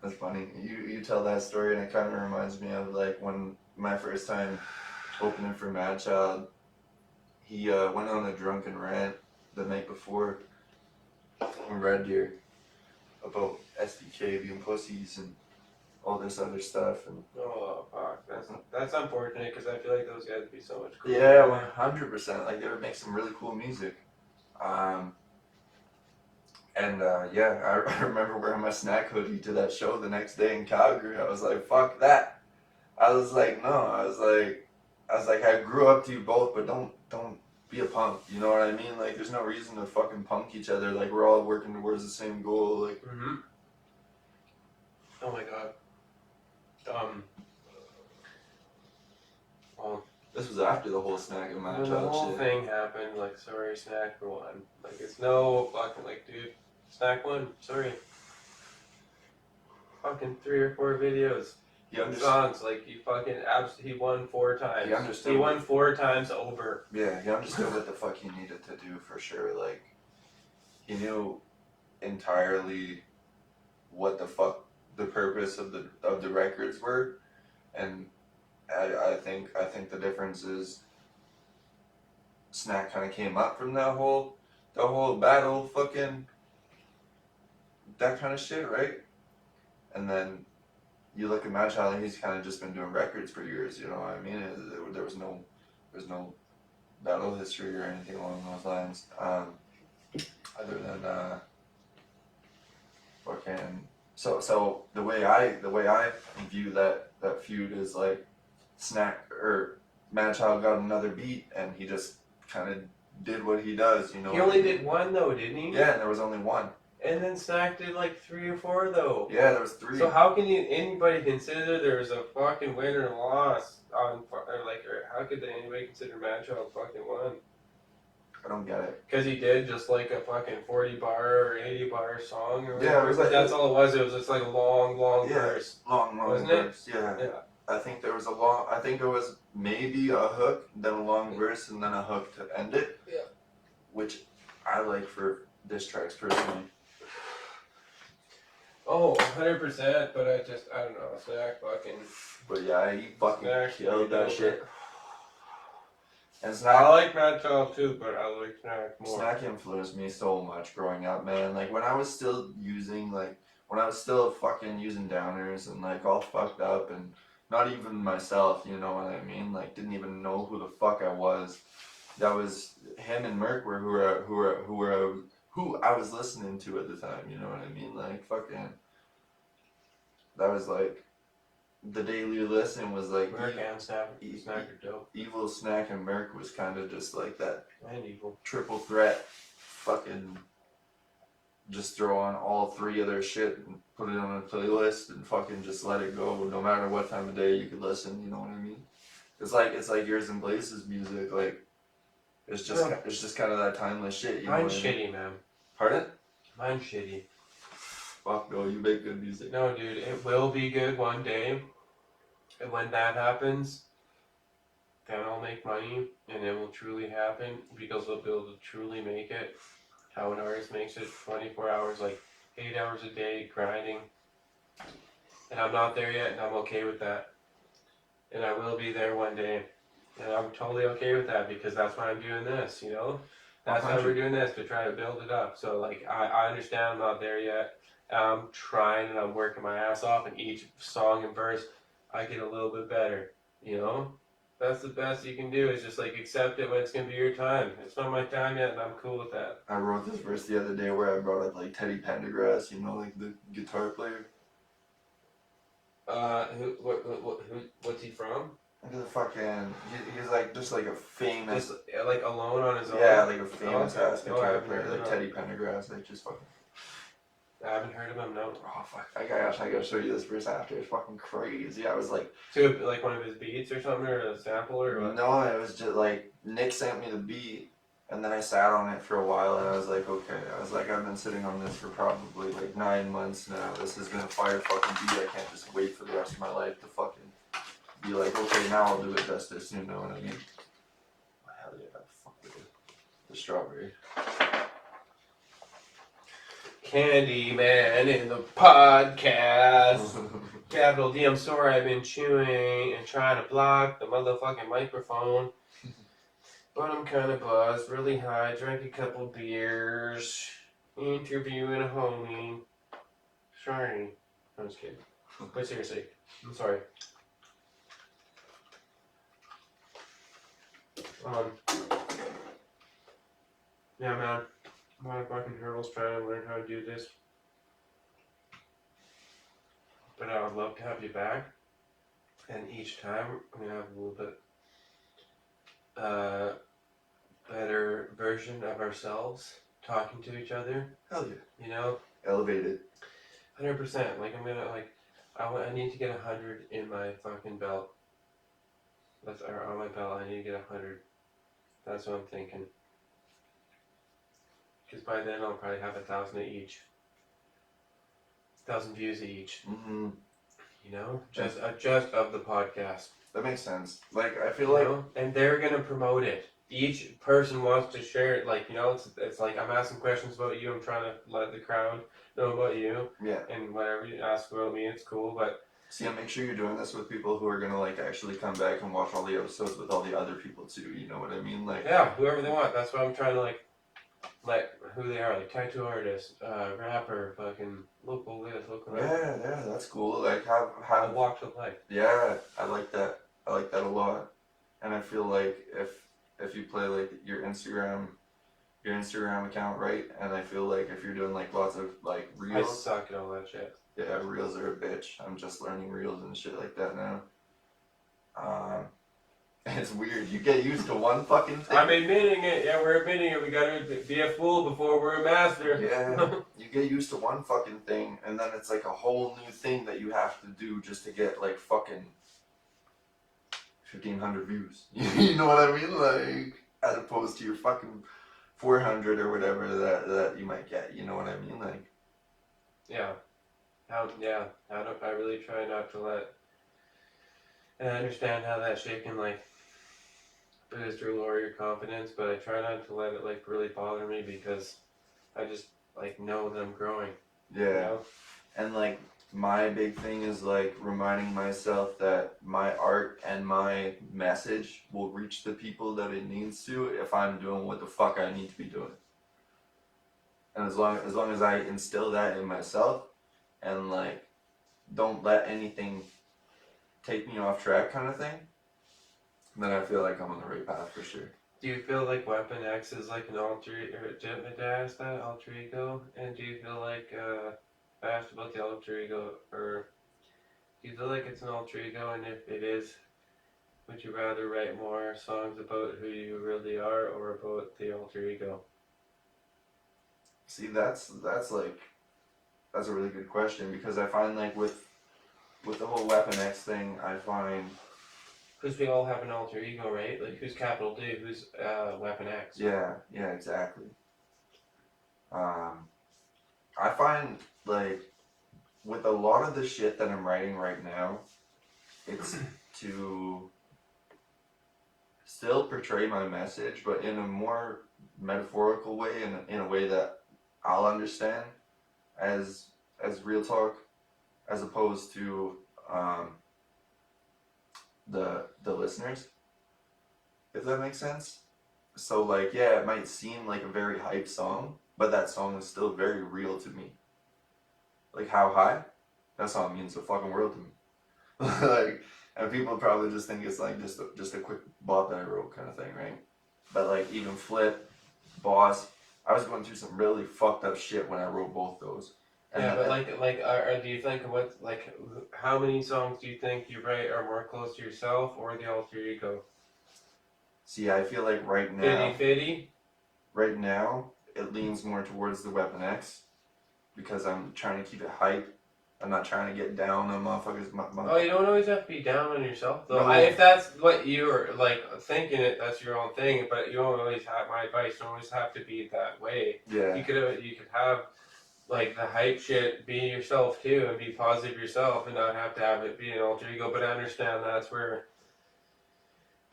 That's funny. You tell that story, and it kind of reminds me of like when my first time opening for Mad Child. He went on a drunken rant the night before in Red Deer about SDK being pussies and all this other stuff. And
Oh fuck, that's unfortunate because I feel like those guys would be so much cooler.
yeah, 100%. Like they would make some really cool music. Yeah, I remember wearing my Snack hoodie to that show the next day in Calgary. I was like, fuck that. I was like, no. I was like, I grew up to you both, but don't be a punk. You know what I mean? Like, there's no reason to fucking punk each other. Like, we're all working towards the same goal. Like,
Oh my god. Well,
this was after the whole Snack and Mad
when the
Child
whole
shit.
thing happened, like, sorry, Snack for one. Like, it's no fucking, like, dude, Snack one, sorry. Fucking 3 or 4 videos.
He understood.
Songs, like, he won 4 times.
He understood.
He won 4 times over.
Yeah, he understood what the fuck he needed to do for sure. Like, he knew entirely what the fuck the purpose of the records were, and I think the difference is Snack kind of came up from the whole battle, fucking that kind of shit, right? And then you look at Mad Child, and he's kind of just been doing records for years. You know what I mean? There's no battle history or anything along those lines, other than fucking. So the way I view that feud is like Snack or Mad Child got another beat, and he just kind of did what he does. You know.
He only did 1 though, didn't he?
Yeah, and there was only 1.
And then Snack did like 3 or 4 though.
Yeah, there was 3.
So how can anybody consider there's a fucking win or loss on, or how could anybody consider Mad Child fucking won?
I don't get it.
Because he did just like a fucking 40 bar or 80 bar song or whatever.
Yeah, it was like
that's all it was. It was just like a long verse.
Long
Wasn't
verse.
it?
Yeah.
Yeah.
I think there was maybe a hook, then a long verse, and then a hook to end it.
Yeah.
Which I like for diss tracks personally.
Oh, 100%, but I don't know, Snack fucking...
But yeah, he fucking
Snack
killed that shit. And
I
Snack,
like Mad Child too, but I like Snack more.
Snack influenced me so much growing up, man. Like when I was still fucking using downers and like all fucked up and not even myself, you know what I mean? Like didn't even know who the fuck I was. That was him and Merc who I was listening to at the time, you know what I mean? Like fucking, that was like, the daily listen was like,
Merc and Snack are dope.
Evil, Snack, and Merc was kind of just like that
And Evil.
triple threat, fucking, just throw on all 3 of their shit and put it on a playlist and fucking just let it go, no matter what time of day you could listen, you know what I mean? It's like yours and Blaze's music, like, it's just kind of that timeless shit, you know
Mine's
what I mean?
shitty, man.
Pardon?
Mine's shitty.
Fuck no, you make good music.
No, dude, it will be good one day. And when that happens, then I'll make money, and it will truly happen, because we'll be able to truly make it. How an artist makes it 24 hours, like 8 hours a day, grinding. And I'm not there yet, and I'm okay with that. And I will be there one day. And I'm totally okay with that, because that's why I'm doing this, you know? That's why we're doing this, to try to build it up. So, like, I understand I'm not there yet. I'm trying and I'm working my ass off, and each song and verse, I get a little bit better, you know? That's the best you can do, is just, like, accept it when it's going to be your time. It's not my time yet, and I'm cool with that.
I wrote this verse the other day where I brought up, like, Teddy Pendergrass, you know, like, the guitar player.
What's he from?
He's a fucking, he's like, just like a famous,
Just, like, alone on his own?
yeah, like a famous ass
No, I
guitar
haven't
player,
heard
like
of
Teddy
him.
Pendergrass, like, just fucking.
I haven't heard of him, no.
Oh fuck! I gotta show you this verse after. It's fucking crazy. I was like,
So, like one of his beats or something, or a sample, or what?
no, it was just like Nick sent me the beat, and then I sat on it for a while, and I was like, okay. I was like, I've been sitting on this for probably like 9 months now. This has been a fire fucking beat. I can't just wait for the rest of my life to fucking be like, okay, now I'll do it justice. You know what I mean? Hell yeah, fuck with the strawberry.
Candyman in the podcast. Capital D, I'm sorry I've been chewing and trying to block the motherfucking microphone. But I'm kind of buzzed, really high, drank a couple beers, interviewing a homie. Sorry. I'm just kidding. But seriously, I'm sorry. Yeah, man. My fucking hurdles trying to learn how to do this. But I would love to have you back. And each time we have a little bit better version of ourselves talking to each other.
Hell yeah.
You know?
Elevated.
100%. Like, I'm gonna, like, I need to get 100 in my fucking belt. Or on my belt, I need to get 100. That's what I'm thinking. Because by then I'll probably have 1,000 each. 1,000 views each.
Mm-hmm.
You know? Just of the podcast.
That makes sense. Like, I feel
You
like...
know? And they're gonna promote it. Each person wants to share it. Like, you know, it's like I'm asking questions about you. I'm trying to let the crowd know about you.
Yeah.
And whatever you ask about me, it's cool. But
see, make sure you're doing this with people who are gonna like actually come back and watch all the episodes with all the other people too. You know what I mean? Like,
yeah, whoever they want. That's what I'm trying to like who they are, like tattoo artist, rapper, fucking local this, local that.
yeah, that's cool. Like
Have walks of life.
Yeah, I like that. I like that a lot. And I feel like if you play like your Instagram account right, and I feel like if you're doing like lots of like
I
reels.
suck at all that shit.
Yeah, reels are a bitch. I'm just learning reels and shit like that now. It's weird. You get used to one fucking thing.
I'm admitting it. Yeah, we're admitting it. We gotta be a fool before we're a master.
Yeah, you get used to one fucking thing, and then it's like a whole new thing that you have to do just to get like fucking 1,500 views. You know what I mean? Like, as opposed to your fucking 400 or whatever that you might get. You know what I mean? Like,
yeah. I really try not to let. And I understand how that shit can like boost or lower your confidence, but I try not to let it like really bother me because I just like know that I'm growing.
yeah.
You know?
And like my big thing is like reminding myself that my art and my message will reach the people that it needs to if I'm doing what the fuck I need to be doing. And as long as I instill that in myself and like don't let anything take me off track kind of thing, then I feel like I'm on the right path for sure.
Do you feel like Weapon X is like an alter ego? And do you feel like I asked about the alter ego, or do you feel like it's an alter ego? And if it is, would you rather write more songs about who you really are or about the alter ego?
See, that's a really good question, because I find like with the whole Weapon X thing, I find
because we all have an alter ego, right? Like who's Capital D, who's Weapon X?
yeah, exactly. I find like with a lot of the shit that I'm writing right now, it's to still portray my message, but in a more metaphorical way, and in a way that I'll understand as real talk, as opposed to the listeners, if that makes sense. So like, yeah, it might seem like a very hype song, but that song is still very real to me. Like How High, that song means the fucking world to me. Like, and people probably just think it's like just a quick bop that I wrote kind of thing, right? But like even Flip, Boss, I was going through some really fucked up shit when I wrote both those. And
yeah, but do you think how many songs do you think you write are more close to yourself or the alter ego?
See, I feel like right now,
50-50?
right now, it leans more towards the Weapon X, because I'm trying to keep it hype. I'm not trying to get down on motherfuckers.
Oh, you don't always have to be down on yourself, though.
No.
If that's what you're like thinking, that's your own thing. But you don't always have my advice. You don't always have to be that way.
Yeah.
You could have like the hype shit, be yourself too and be positive yourself and not have to have it be an alter ego. But I understand that's where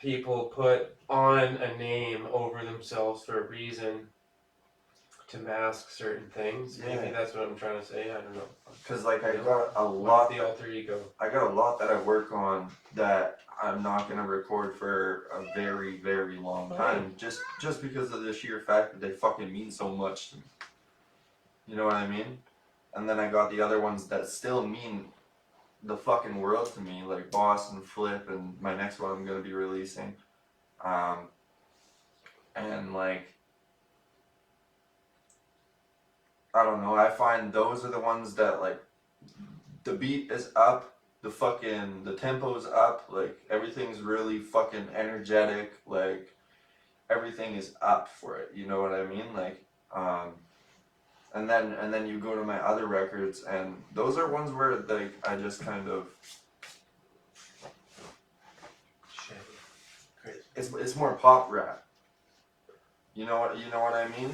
people put on a name over themselves for a reason to mask certain things.
Yeah.
Maybe that's what I'm trying to say. I don't know.
Cause like I
You know?
got a
What's
lot.
the alter ego?
I got a lot that I work on that I'm not gonna record for a very, very long time. Just because of the sheer fact that they fucking mean so much to me. You know what I mean? And then I got the other ones that still mean the fucking world to me, like Boss and Flip and my next one I'm gonna be releasing. And like I don't know, I find those are the ones that like the beat is up, the tempo's up, like everything's really fucking energetic, like everything is up for it, you know what I mean? Like and then you go to my other records and those are ones where like I just kind of
Shit. Crazy.
it's more pop rap. You know what I mean?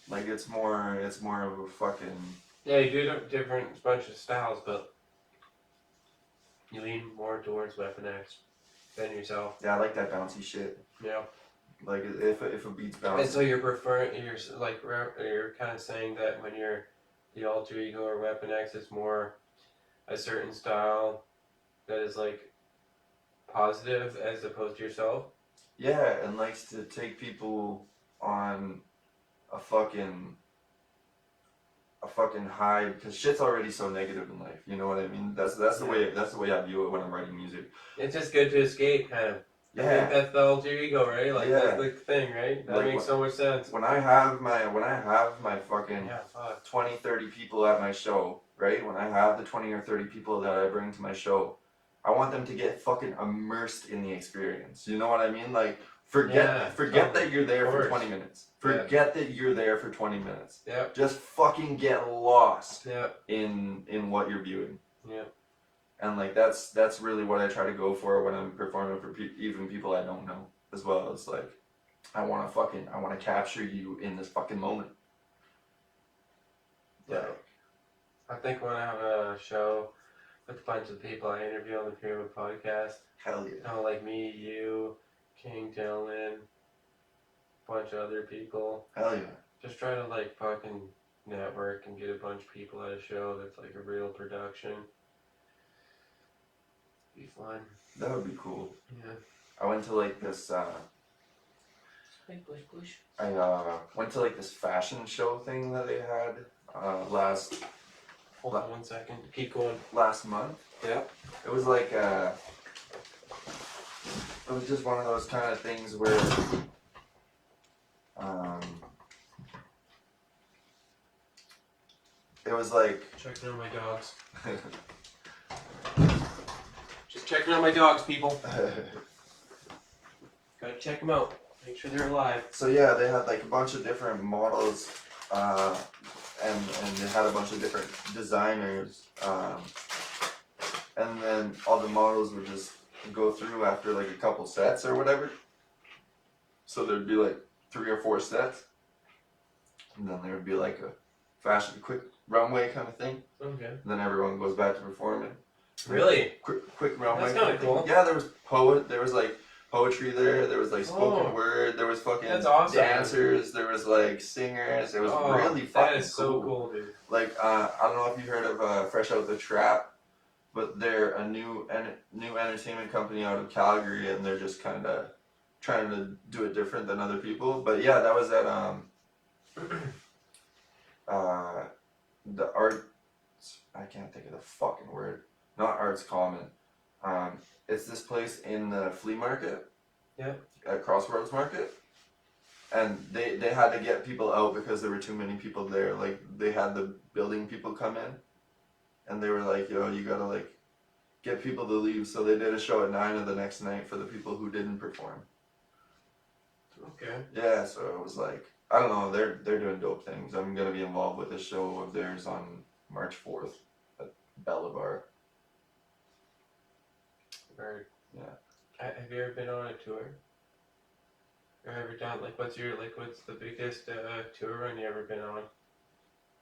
Like it's more of a fucking
Yeah, you do a different bunch of styles, but you lean more towards Weapon X than yourself.
yeah, I like that bouncy shit.
Yeah.
Like if a beat's bouncy.
And so you're you're kind of saying that when you're the alter ego or Weapon X, it's more a certain style that is like positive as opposed to yourself.
Yeah, and likes to take people on a fucking high because shit's already so negative in life. You know what I mean? That's the way I view it when I'm writing music.
It's just good to escape, kind of.
Yeah.
I think that's the alter ego, right? Like
Yeah.
that's the thing, right? That
Like,
makes so much sense.
When I have my fucking
Yeah, fuck.
20, 30 people at my show, right? When I have the 20 or 30 people that I bring to my show, I want them to get fucking immersed in the experience. You know what I mean? Like forget that you're there for 20 minutes. Forget that you're there for 20 minutes.
Yeah.
Just fucking get lost
Yeah.
in what you're viewing.
Yeah.
And like that's really what I try to go for when I'm performing for even people I don't know as well. It's like I want to capture you in this fucking moment.
Yeah. I think when I have a show with a bunch of people I interview on the Pyramid Podcast,
Hell yeah.
you know, like me, you, King Dylan, a bunch of other people.
Hell yeah.
Just try to like fucking network and get a bunch of people at a show that's like a real production. Be fun.
That would be cool.
Yeah.
I went to like this
Push.
I went to like this fashion show thing that they had last
Hold on 1 second. Keep going.
month.
Yeah.
It was like it was just one of those kind of things where it was like
Checking on my dogs. Just checking on my dogs, people. Gotta check them out. Make sure they're alive.
so yeah, they had like a bunch of different models and they had a bunch of different designers and then all the models would just go through after like a couple sets or whatever. So there'd be like 3 or 4 sets and then there would be like a fashion quick runway kind of thing.
Okay.
And then everyone goes back to performing.
Really?
Quick runway.
That's kinda cool.
Yeah, there was like poetry there, there was like spoken word, there was fucking
That's awesome.
dancers, there was like singers, it was really fucking
That is so cool, dude.
Like I don't know if you heard of Fresh Out the Trap, but they're a new entertainment company out of Calgary and they're just kinda trying to do it different than other people. But yeah, that was at the arts, I can't think of the fucking word. Not Arts Common. It's this place in the flea market.
Yeah.
At Crossroads Market. And they had to get people out because there were too many people there. Like they had the building people come in and they were like, yo, you gotta like get people to leave. So they did a show at 9 of the next night for the people who didn't perform.
Okay.
Yeah, so it was like I don't know, they're doing dope things. I'm gonna be involved with a show of theirs on March 4th at Bellabar.
Bird.
Yeah.
Have you ever been on a tour? Or ever done what's the biggest tour run you ever been on?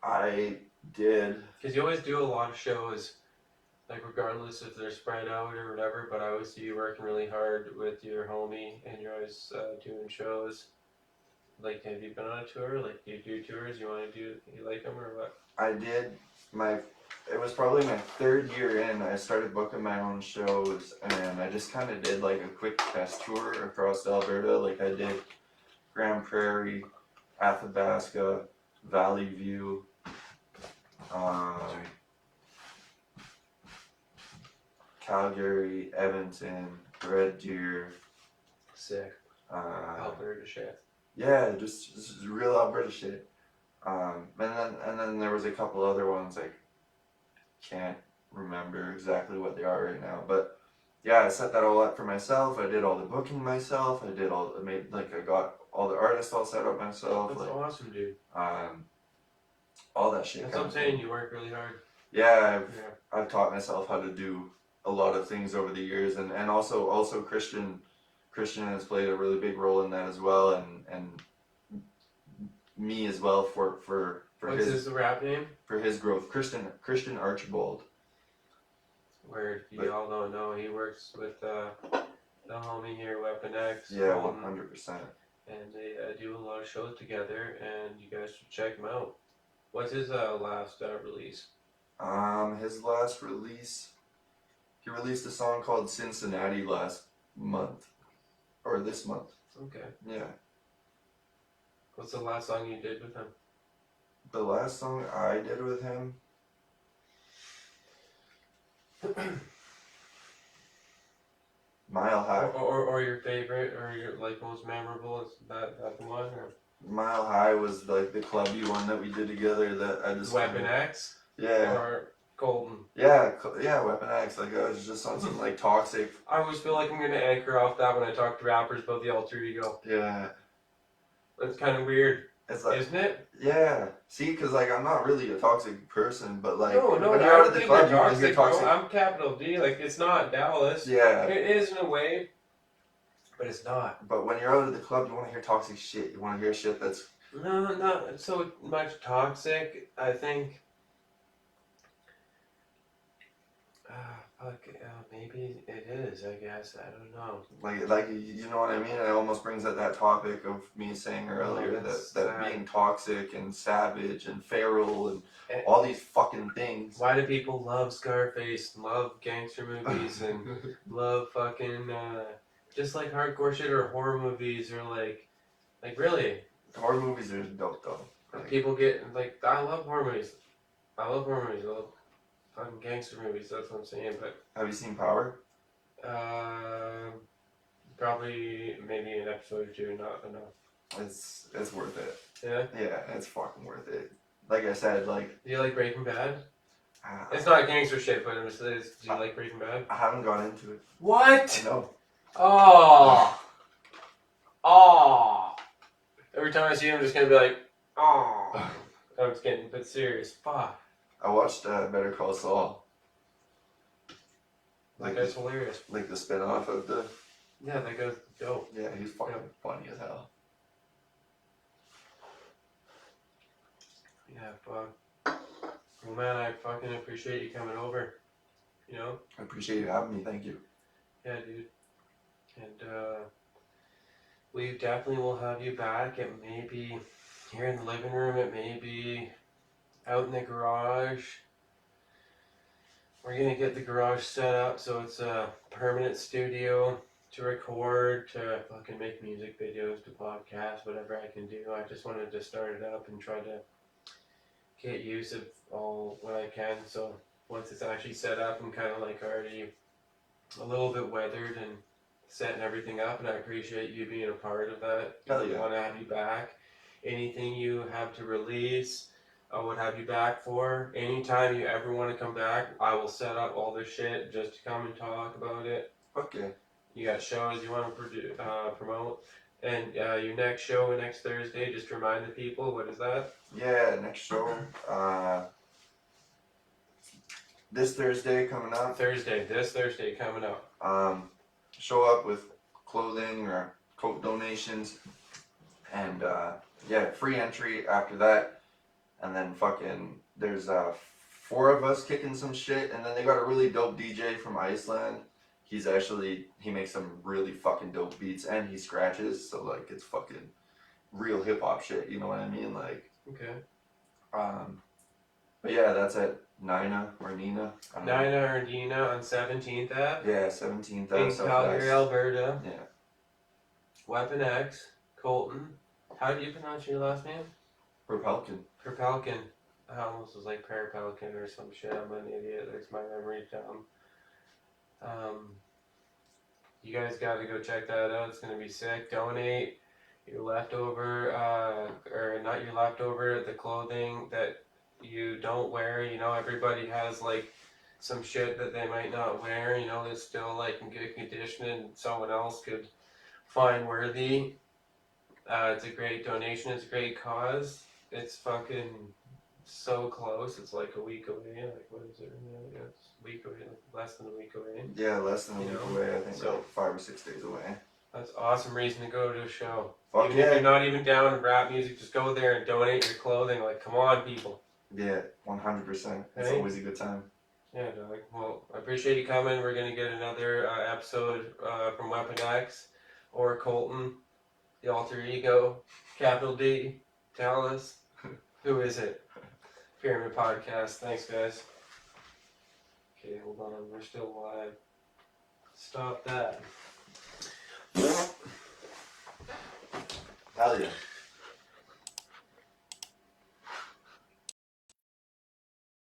I did.
Because you always do a lot of shows, like regardless if they're spread out or whatever. But I always see you working really hard with your homie, and you're always doing shows. Like, have you been on a tour? Like, do you do tours? You want to do? You like them or what?
I did. It was probably my 3rd year in. I started booking my own shows, and I just kind of did like a quick test tour across Alberta. Like I did Grand Prairie, Athabasca, Valley View, Calgary, Edmonton, Red Deer.
Sick. Alberta shit.
Yeah, just real Alberta shit. And then there was a couple other ones I can't remember exactly what they are right now, but yeah, I set that all up for myself. I did all the booking myself. I got all the artists all set up myself.
That's awesome, dude.
All that shit.
That's what I'm saying. You work really hard.
Yeah, I've taught myself how to do a lot of things over the years, and also Christian has played a really big role in that as well, and me as well for
What's his rap name?
For his growth. Christian Archibald.
Where you all don't know, he works with the homie here, Weapon X.
Yeah, 100%.
And they do a lot of shows together, and you guys should check him out. What's his last release?
His last release, he released a song called Cincinnati last month, or this month.
Okay.
Yeah.
What's the last song you did with him?
The last song I did with him. Mile High.
Or your favorite, or your like most memorable, is that the one? Or?
Mile High was like the clubby one that we did together that I just...
Weapon X?
Yeah.
Or Golden?
Yeah, Weapon X. Like I was just on some like toxic...
I always feel like I'm going to anchor off that when I talk to rappers about the alter ego.
Yeah.
That's kind of weird.
It's like,
isn't it?
Yeah. See, because like I'm not really a toxic person, but like
no,
when
I
you're out
don't
at the
think
club,
they're
you hear toxic.
Bro. I'm capital D. Like it's not Dallas.
Yeah.
It is in a way, but it's not.
But when you're out at the club, you want to hear toxic shit. You want to hear shit that's...
No, not so much toxic. I think. Maybe it is. I guess I don't know.
Like you know what I mean? It almost brings up that topic of me saying earlier that being toxic and savage and feral and all these fucking things.
Why do people love Scarface, and love gangster movies, and love fucking just like hardcore shit or horror movies or like really?
Horror movies are dope though.
Like, people get like I love horror movies. I love fucking gangster movies. That's what I'm saying. But
have you seen Power?
Probably maybe an episode or two. Not enough.
It's worth it.
Yeah.
Yeah, it's fucking worth it. Like I said, like.
Do you like Breaking Bad? It's not gangster shit, but do you like Breaking Bad?
I haven't gone into it.
What?
No.
Oh. Every time I see him, I'm just gonna be like, oh. I'm just getting a bit serious. Fuck.
I watched Better Call Saul.
That guy's hilarious.
Like the spin-off of the...
Yeah, that guy's dope.
Yeah, he's fucking funny as hell.
Yeah, fuck. Well, man, I fucking appreciate you coming over. You know?
I appreciate you having me, thank you.
Yeah, dude. And, we definitely will have you back. It may be here in the living room. It may be out in the garage. We're gonna get the garage set up so it's a permanent studio to record, to fucking make music videos, to podcast, whatever I can do. I just wanted to start it up and try to get use of all what I can. So once it's actually set up, I'm kind of like already a little bit weathered and setting everything up, and I appreciate you being a part of that.
Hell yeah.
I want to have you back. Anything you have to release, I would have you back for. Anytime you ever want to come back, I will set up all this shit just to come and talk about it.
Okay.
You got shows you want to promote, and your next show next Thursday. Just remind the people, what is that?
Yeah, next show. This Thursday coming up.
This Thursday coming up.
Show up with clothing or coat donations, and yeah, free entry after that. and then fucking there's 4 of us kicking some shit, and then they got a really dope DJ from Iceland. He makes some really fucking dope beats, and he scratches, so like it's fucking real hip hop shit. You know what I mean? Like,
Okay.
but yeah, that's at Nina or Nina. I don't know.
Nina or Nina on 17th Ave.
Yeah, 17th.
In Calgary, Alberta.
Yeah.
Weapon X, Colton. How do you pronounce your last name?
Propelkin.
Perpelkin. I almost was like Parapelkin or some shit. I'm an idiot. There's my memory dumb. You guys gotta go check that out. It's gonna be sick. Donate your leftover, or not your leftover, the clothing that you don't wear. You know, everybody has like some shit that they might not wear. You know, it's still like in good condition and someone else could find worthy. It's a great donation. It's a great cause. It's fucking so close. It's like a week away. Like, what is it? Yeah, it's a week away. Like less than a week away.
Yeah, less than a week away. I think
so
like 5 or 6 days away.
That's awesome reason to go to a show.
Fuck
Even
yeah.
if you're not even down with rap music, just go there and donate your clothing. Like, come on, people.
Yeah, 100%. It's
Hey.
always a good time.
Yeah, dog. Well, I appreciate you coming. We're gonna get another episode from Weapon X or Colton, the alter ego, capital D. Tell us, who is it? Pyramid Podcast. Thanks, guys. Okay, hold on. We're still live. Stop that.
Hell yeah.